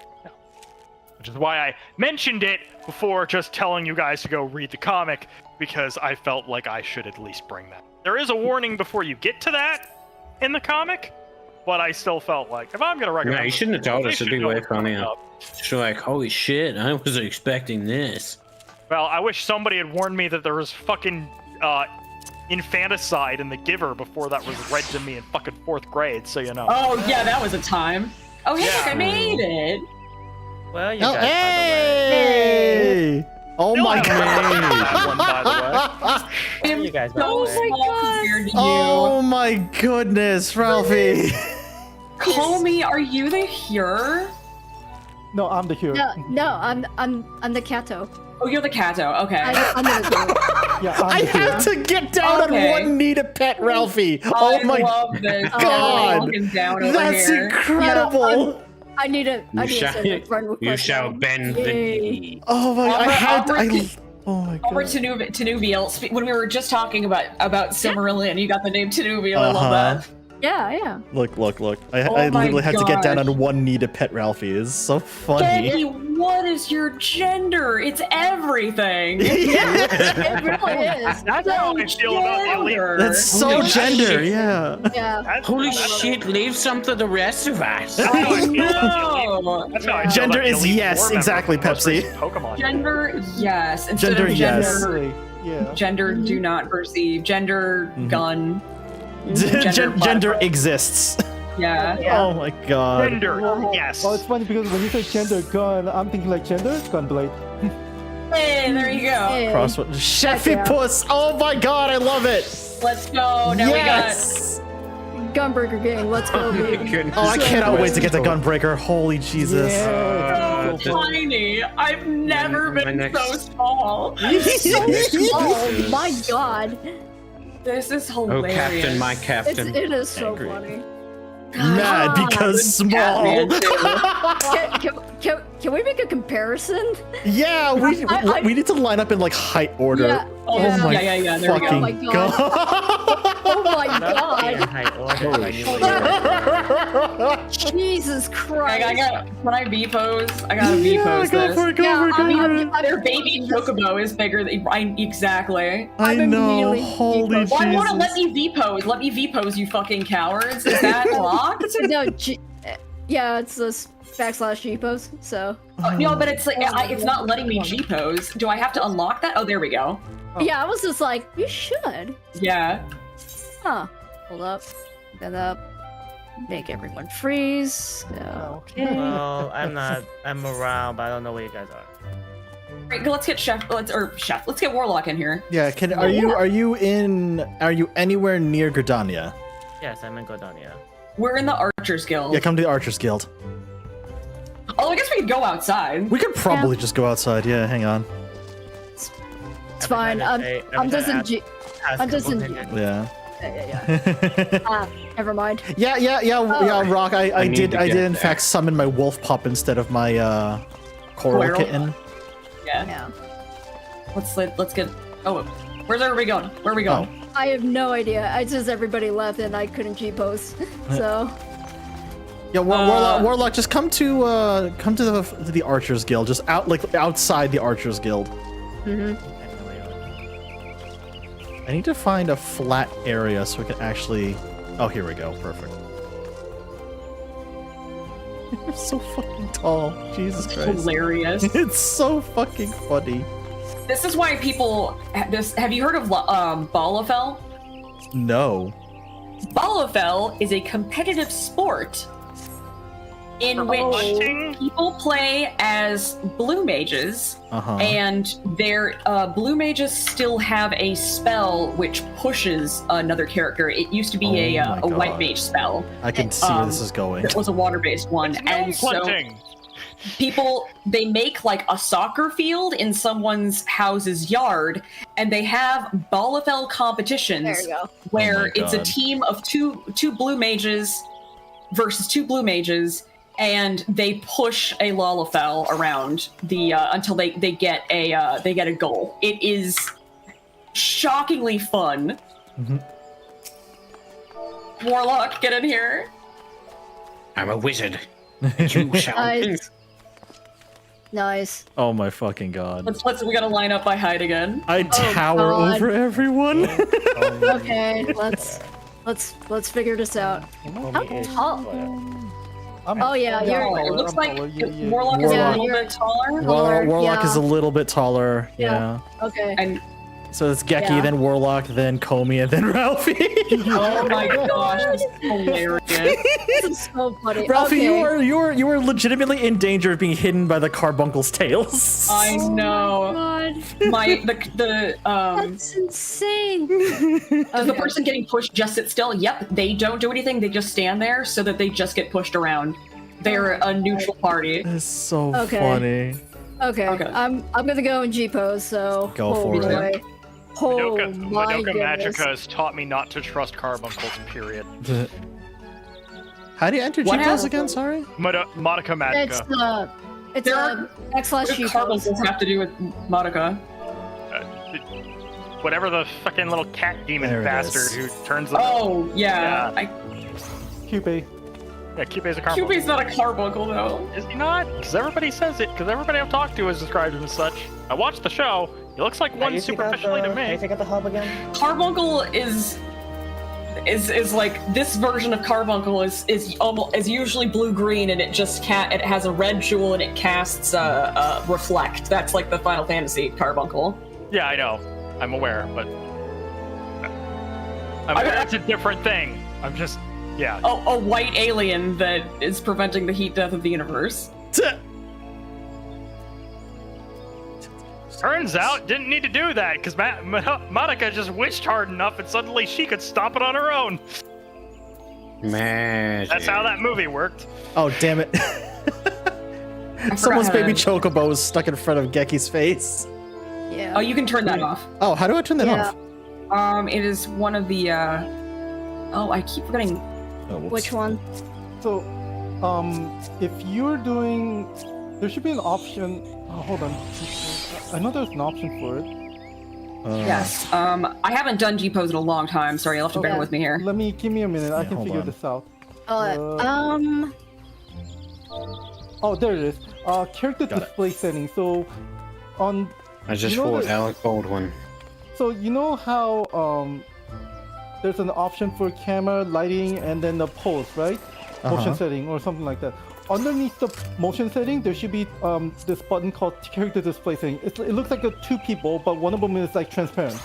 Which is why I mentioned it before just telling you guys to go read the comic, because I felt like I should at least bring that. There is a warning before you get to that in the comic, but I still felt like if I'm going to recommend... No, you shouldn't have told us. It'd be way funnier. up. She's like, holy shit, I wasn't expecting this. Well, I wish somebody had warned me that there was fucking infanticide in The Giver before that was read to me in fucking 4th grade, so you know. Oh, yeah, that was a time. Oh, hey, look, I made it. Well, you Oh, guys, hey! Oh my That one, by the way. I'm You guys, by so the way. small compared to you. Oh my goodness, Ralphie! Call me, are you the Hure? No, I'm the hero. No, I'm the Kato. Oh, you're the Kato, okay. I'm the hero. Yeah, I'm I the hero. have to get down Okay. on one knee to pet Ralphie. Oh I my love this. god! Looking down over That's here. incredible! I need to set a friend request. You shall down. bend the Yay. knee. Oh my! I had. Oh my Over god! Tanuvial. When we were just talking about Cimmerillion, you got the name Tanuvial. I love that. Yeah. Look! I Oh my literally had to get down gosh. on one knee to pet Ralphie. It's so funny. Becky, what is your gender? It's everything. It really is. That's how I feel about Elite. That's so gender. Yeah. Yeah. Holy shit, leave some to the rest of us. I know. That's how I feel Gender about is Elite yes, Four member exactly, from the most Pepsi. recent Pokemon. Gender, yes. Instead Gender, of yes. gender, Yeah. gender do not perceive. Gender gun. Gender exists. Yeah. Oh my god. Gender, yes. Oh, it's funny because when you say gender gun, I'm thinking like gender gunblade. Hey, there you go. Hey. Crossword. Chefy Puss. Oh my god, I love it. Let's go. Now Yes. Gunbreaker gang, let's go, baby. Oh, I cannot wait to get to Gunbreaker. Holy Jesus. we Yeah. got so tiny. I've never My been next- so small. Oh my god. This is Oh, hilarious. Captain, my captain. It is so Angry. funny. Mad because small. Catman, too. Can we make a comparison? Yeah, we need to line up in like height order. Yeah. Oh, Yeah. my yeah, there we go. fucking Oh my god. Oh my god. Jesus Christ. When I V-pose, I gotta V-pose go this. for it, go Yeah, for it. Their baby chocobo is bigger than exactly. I I'm know. immediately Holy V-posed. Why won't it let Jesus. me V-pose? Let me V-pose, you fucking cowards. Is that locked? No, yeah, it's this / G pose, so. Oh, no, but it's like it's not letting me G-pose. Do I have to unlock that? Oh, there we go. Yeah, I was just like, you should. Yeah. Huh. Hold up. Get up. make everyone freeze. Okay. Well, I'm around, but I don't know where you guys are. Right, let's get let's get Warlock in here. Yeah, are you anywhere near Gridania? Yes, I'm in Gridania. We're in the Archers Guild. Yeah, come to the Archers Guild. Oh, I guess we could go outside. We could probably just go outside. Yeah, hang on. It's fine. I'm just in Yeah. Never mind. Yeah, Rock. I did in fact summon my wolf pup instead of my coral kitten. Yeah. Let's get. Oh, where's everybody going? Where are we going? Oh. I have no idea. I just everybody left and I couldn't G-pose. So. Yeah, Warlock, just come to the Archers Guild, just outside the Archers Guild. I need to find a flat area so we can actually. Oh, here we go. Perfect. You're so fucking tall. Jesus Christ. Hilarious. It's so fucking funny. This is why people. Have you heard of Ballafell? No. Ballafell is a competitive sport in which people play as blue mages, and their blue mages still have a spell which pushes another character. It used to be a white mage spell. I can see where this is going. It was a water-based one, and so people, they make like a soccer field in someone's house's yard, and they have Ballafell competitions where it's a team of two blue mages versus two blue mages, and they push a Lalafell around the until they get a goal. It is shockingly fun. Warlock, get in here. I'm a wizard. You shall. Nice. Oh my fucking god. We gotta line up by height again. I tower over everyone. Okay, let's figure this out. How tall? Oh yeah, it looks like Warlock is a little bit taller. Warlock is a little bit taller. Yeah. Okay. And so it's Geki, then Warlock, then Komi, and then Ralphie. Oh my gosh, that's hilarious. This is so funny. Ralphie, you are legitimately in danger of being hidden by the carbuncle's tails. I know. Oh my god. That's insane. Does the person getting pushed just sit still? Yep, they don't do anything. They just stand there so that they just get pushed around. They're a neutral party. It's so funny. Okay. I'm gonna go in G pose. So go for it. Oh Madoka goodness. Magica has taught me not to trust carbuncles, period. How do you enter G pose again? Sorry. Madoka Magica. It's / G pose. Carbuncles have to do with Madoka. Whatever the fucking little cat demon bastard who turns the. Oh yeah. Cupid. Yeah, Cupid's a carbuncle. Cupid's not a carbuncle though. Is he not? Because everybody says it. Because everybody I've talked to has described him as such. I watched the show. He looks like one superficially to me. Can you take out the hub again? Carbuncle is like this version of Carbuncle is usually blue-green, and it has a red jewel and it casts reflect. That's like the Final Fantasy Carbuncle. Yeah, I know. I'm aware, but that's a different thing. I'm just a white alien that is preventing the heat death of the universe. Turns out, didn't need to do that, because Monica just wished hard enough and suddenly she could stop it on her own. Magic. That's how that movie worked. Oh, damn it. Someone's baby chocobo is stuck in front of Geki's face. Yeah. Oh, you can turn that off. Oh, how do I turn that off? It is one of the, oh, I keep forgetting. Oh, which one? So, if you're doing, there should be an option. Oh, hold on. I know there's an option for it. Yes. I haven't done G-pose in a long time. Sorry, you'll have to bear with me here. Give me a minute. I can figure this out. Oh, there it is. Character display settings. So, on. I just fought Alec Baldwin. So you know how there's an option for camera, lighting, and then the pose, right? Motion setting or something like that. Underneath the motion setting, there should be this button called character display setting. It looks like two people, but one of them is like transparent.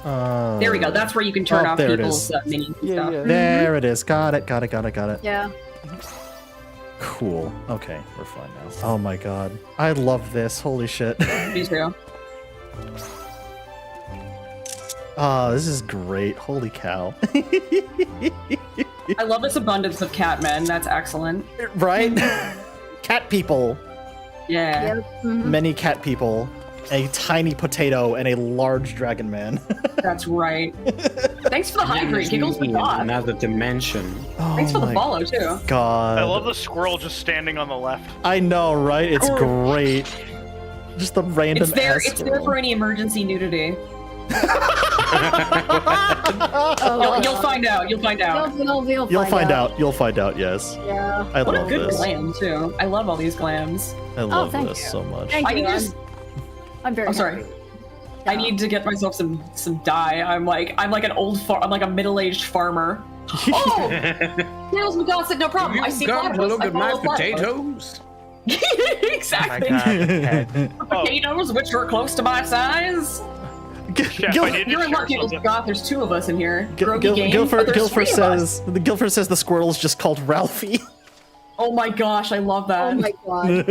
There we go. That's where you can turn off there it people's is. minions and stuff. There it is. Got it. Got it. Got it. Got it. Yeah. Cool. Okay, we're fine now. Oh my god. I love this. Holy shit. Me too. Oh, this is great. Holy cow. I love this abundance of cat men. That's excellent. Right? Cat people. Yeah. Many cat people. A tiny potato and a large dragon man. That's right. Thanks for the hydrate, Giggles. We got. Another dimension. Thanks for the follow too. God. I love the squirrel just standing on the left. I know, right? It's great. Just the random. It's there. It's there for any emergency nudity. You'll find out. You'll find out. You'll find out. You'll find out. Yes. Yeah. I what love a good this. glam too. I love all these glams. I love thank this you. so much. Thank you. I'm very. I'm sorry. I need to get myself some dye. I'm like an old I'm like a middle-aged farmer. Oh, Tails McGowan said no problem. I see got to platypus. look I at my follow potatoes. Exactly. Oh Potatoes, which are close to my size. Chef, I need to You're in share luck, Giggles something. McGowan. There's 2 of us in here. Groggy Game. Guilford, Oh, there's 3 of us. Guilford says the squirrel is just called Ralphie. Oh my gosh, I love that. Oh my god.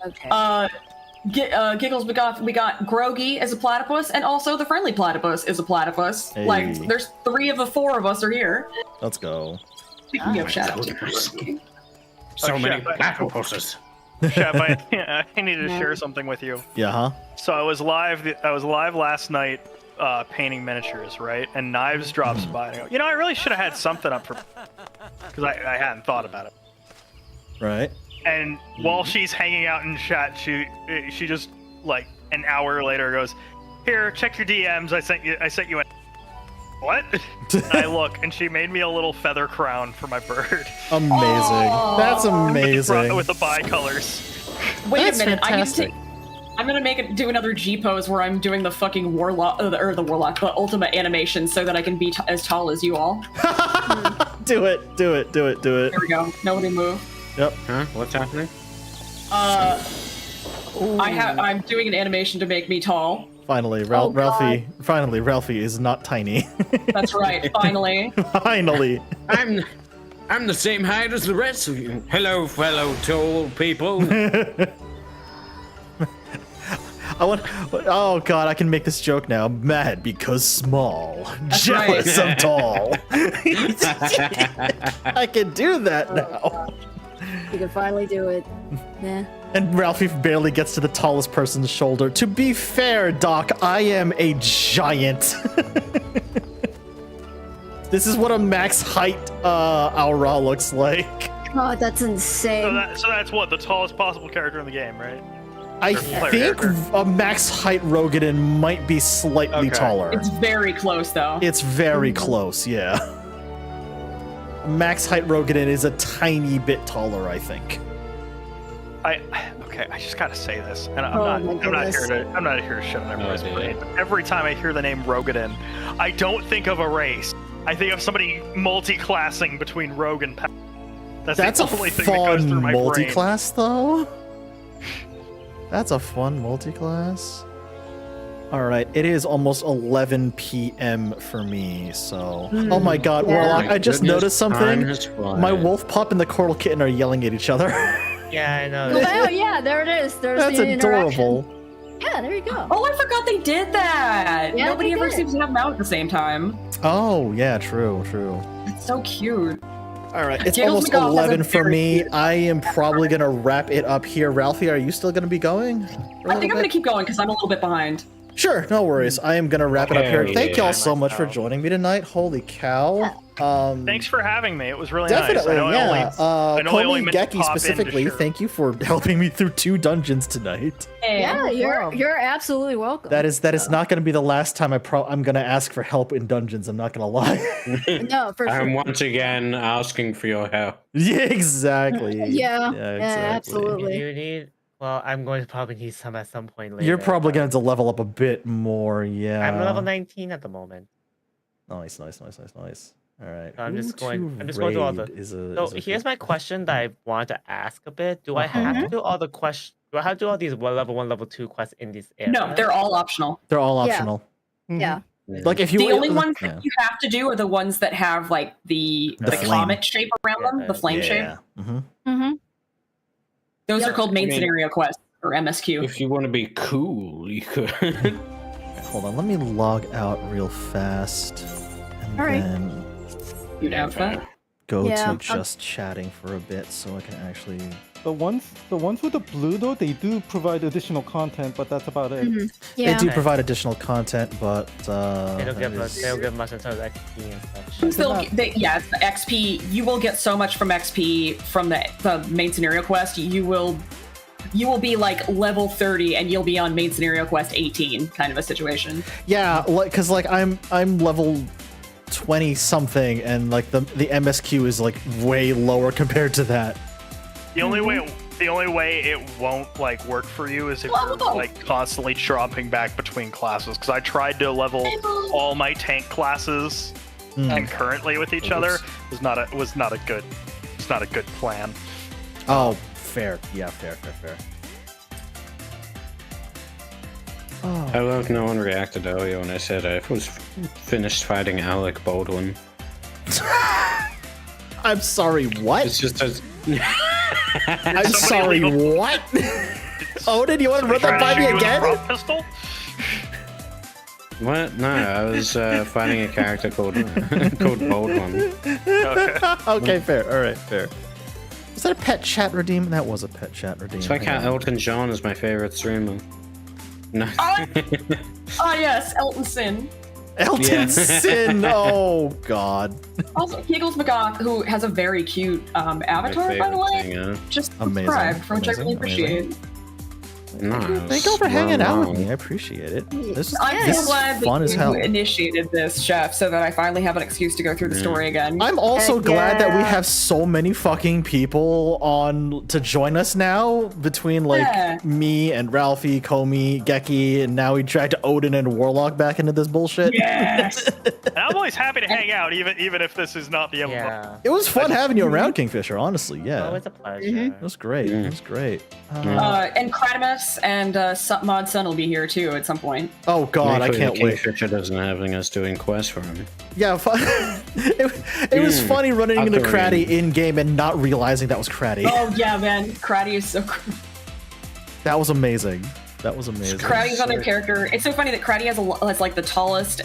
Okay. Giggles, we got Groggy as a platypus, and also the friendly platypus is a platypus. Hey. Like, there's 3 of the 4 of us are here. Let's go. Speaking of shout out to So many Chef, platypuses. Chef, I need to share something with you. Yeah, huh? So I was live last night painting miniatures, right? And Knives drops by and I go, you know, I really should have had something up for, because I hadn't thought about it. Right. And while she's hanging out in chat, she just like an hour later goes, "Here, check your DMs. I sent you a what?" And I look, and she made me a little feather crown for my bird. Amazing. That's amazing. With the bicolors. Wait That's a minute, fantastic. I'm gonna do another G pose where I'm doing the fucking warlock, the ultimate animation, so that I can be as tall as you all. Do it. There we go. Nobody move. Yep. Huh? What's happening? I'm doing an animation to make me tall. Finally, Oh, Ralphie. Finally, Ralphie is not tiny. That's right. Finally. Finally. I'm the same height as the rest of you. Hello, fellow tall people. Oh god, I can make this joke now. Mad because small. That's Jealous right. of tall. I can do that now. You can finally do it. Yeah. And Ralphie barely gets to the tallest person's shoulder. To be fair, Doc, I am a giant. This is what a max height Aura looks like. Oh, that's insane. So that's what, the tallest possible character in the game, right? I Or player think character. a max height Rogadin might be slightly taller. It's very close, though. It's very close, yeah. Max height Rogadin is a tiny bit taller, I think. Okay, I just gotta say this, and Oh I'm my not goodness. here to shit on everybody's dear. parade, but every time I hear the name Rogadin, I don't think of a race. I think of somebody multi-classing between Rogue and Pac. That's a the only thing that goes fun through my brain. multi-class, though. That's a fun multi-class. All right, it is almost 11 p.m. for me, so... Oh my god, Yeah. Warlock, My I just goodness, noticed time something. has flown. My wolf pup and the coral kitten are yelling at each other. Yeah, I know. Oh yeah, there it is. There's That's the interaction. adorable. Yeah, there you go. Oh, I forgot they did that. Yeah, Nobody they ever did. seems to have them out at the same time. Oh, yeah, true. It's so cute. All right, it's Jiggles almost McGowan has a 11 for very me. cute- I am probably going to wrap it up here. Ralphie, are you still going to be going? I think I'm gonna keep going because I'm a little bit behind. Sure, no worries. I am gonna wrap it up here. Hell Thank yeah. y'all so much for joining me tonight. Holy cow! Thanks for having me. It was really Definitely, nice. I know yeah. I only meant to Geki pop in to specifically, share. thank you for helping me through 2 dungeons tonight. Yeah, you're absolutely welcome. That is not going to be the last time I'm going to ask for help in dungeons. I'm not going to lie. No, for I'm sure. once again asking for your help. Yeah, exactly. Yeah, exactly. absolutely. If you need, well, I'm going to probably need some at some point later. You're probably but going to level up a bit more. Yeah. I'm level 19 at the moment. Nice. All right. So I'm just Who going. to I'm just going through all the. raid is a- So is a here's good- my question that I wanted to ask a bit. Do I have to do all the questions? Do I have to do all these level 1, level 2 quests in this area? No, they're all optional. They're all Yeah. optional. Yeah. Like if you The were- only ones yeah. that you have to do are the ones that have like the flame. comet shape around them, the flame shape. Mm-hmm. Mm-hmm. Those are called main I mean, scenario quests or MSQ. If you want to be cool, you could. Hold on, let me log out real fast, and All right. then You'd have that. go Yeah, to just chatting for a bit, so I can actually. The ones with the blue though, they do provide additional content, but that's about it. Mm-hmm. Yeah. They do provide additional content, but They'll give that us, is- they'll give us a ton of XP and such. It's the XP. You will get so much from XP from the main scenario quest. You will be like level 30 and you'll be on main scenario quest 18 kind of a situation. Yeah, because like I'm level 20 something, and like the MSQ is like way lower compared to that. The only way it won't like work for you is if you're like constantly dropping back between classes. Because I tried to level all my tank classes concurrently with each other. It was not a good plan. Oh, fair. Yeah, fair. Oh. I love no one reacted earlier when I said I was finished fighting Alec Baldwin. I'm sorry, what? It's just a... I'm sorry, what? Odin, you want to run that by me again? Pistol? What? No, I was fighting a character called Baldwin. Okay, fair. All right, fair. Was that a pet chat redeem? That was a pet chat redeem. It's like how Elton John is my favorite streamer. No. Ah, yes, Elton Sin. Elton Sin. Oh God. Also, Giggles McGoth, who has a very cute avatar, by the way, just subscribed, which I really appreciate. No, Thank you for hanging out with me. I appreciate it. This I'm is so glad fun that as you hell. initiated this, Chef, so that I finally have an excuse to go through the story again. I'm also Heck glad that we yeah. have so many fucking people on to join us now, between like Yeah. me and Ralphie, Comey, Geki, and now we dragged Odin and Warlock back into this bullshit. Yes. And I'm always happy to hang out, even if this is not the MMO. Yeah. It was fun having you around, Kingfisher, honestly. Yeah. Always a pleasure. It was great. It was great. And Kratimus and Mod Sun will be here too at some point. Oh God, I can't wait. Kingfisher doesn't having us doing quests for him. Yeah, it was funny running into Cratty in game and not realizing that was Cratty. Oh yeah, man, Cratty is so cool. That was amazing. That was amazing. Cratty's other character. It's so funny that Cratty has like the tallest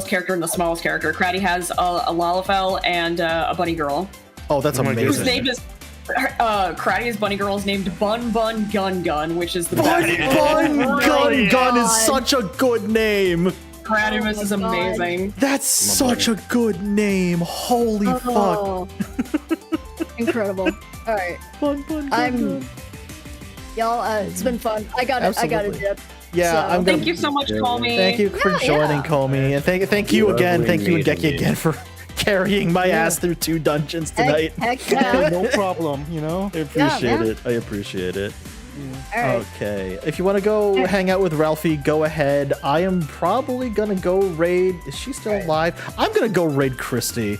character and the smallest character. Cratty has a Lalafell and a bunny girl. Oh, that's amazing. Whose name is Cratty's bunny girl is named Bun Bun Gun Gun, which is the Bun best. Bun Gun Gun is such a good name. Cratimus is amazing. That's such a good name. Holy fuck. Incredible. All right. Y'all, it's been fun. I got to dip. Yeah, So- I'm gonna. Thank you so much, Comey. Thank you for joining, Comey, and thank you again. Thank you and Geki again for carrying my ass through 2 dungeons tonight. Heck yeah. No problem, you know? I appreciate it. I appreciate it. All right. Okay, if you want to go hang out with Ralphie, go ahead. I am probably gonna go raid. Is she still alive? I'm gonna go raid Christy.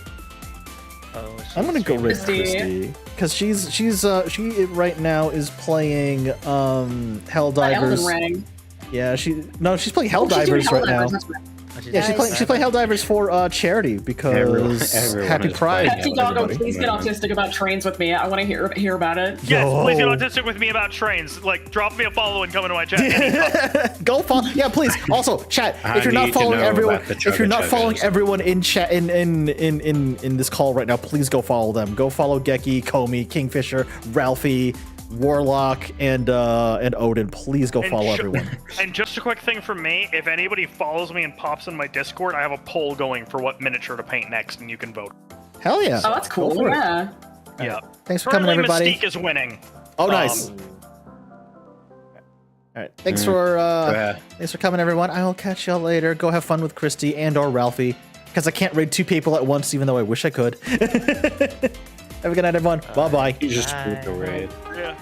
I'm gonna go raid Christy because she right now is playing Elden Helldivers. Ring. Yeah, she's playing Oh, she's doing Helldivers right now. Helldivers, that's right. Yeah, she's playing Helldivers for charity because Everyone Happy is Pride. playing Pepsi Doggo, everybody. please get autistic about trains with me. I want to hear about it. Yes, please get Yo. autistic with me about trains. Like, drop me a follow and come into my chat. Go follow. Yeah, please. Also, chat. I If you're not need to following know everyone, about the if you're not chugga following chuggas. everyone in chat in this call right now, please go follow them. Go follow Geki, Comey, Kingfisher, Ralphie, Warlock, and Odin. Please go follow everyone. And just a quick thing from me, if anybody follows me and pops in my Discord, I have a poll going for what miniature to paint next, and you can vote. Hell yeah. Oh, that's cool. Go for it. Yeah. Yeah. Thanks for coming, Currently, everybody. Mystique is winning. Oh, nice. All right. Thanks for coming, everyone. I will catch y'all later. Go have fun with Christy and/or Ralphie, because I can't raid 2 people at once, even though I wish I could. Have a good night, everyone. Bye bye. You just Bye. raid. Yeah.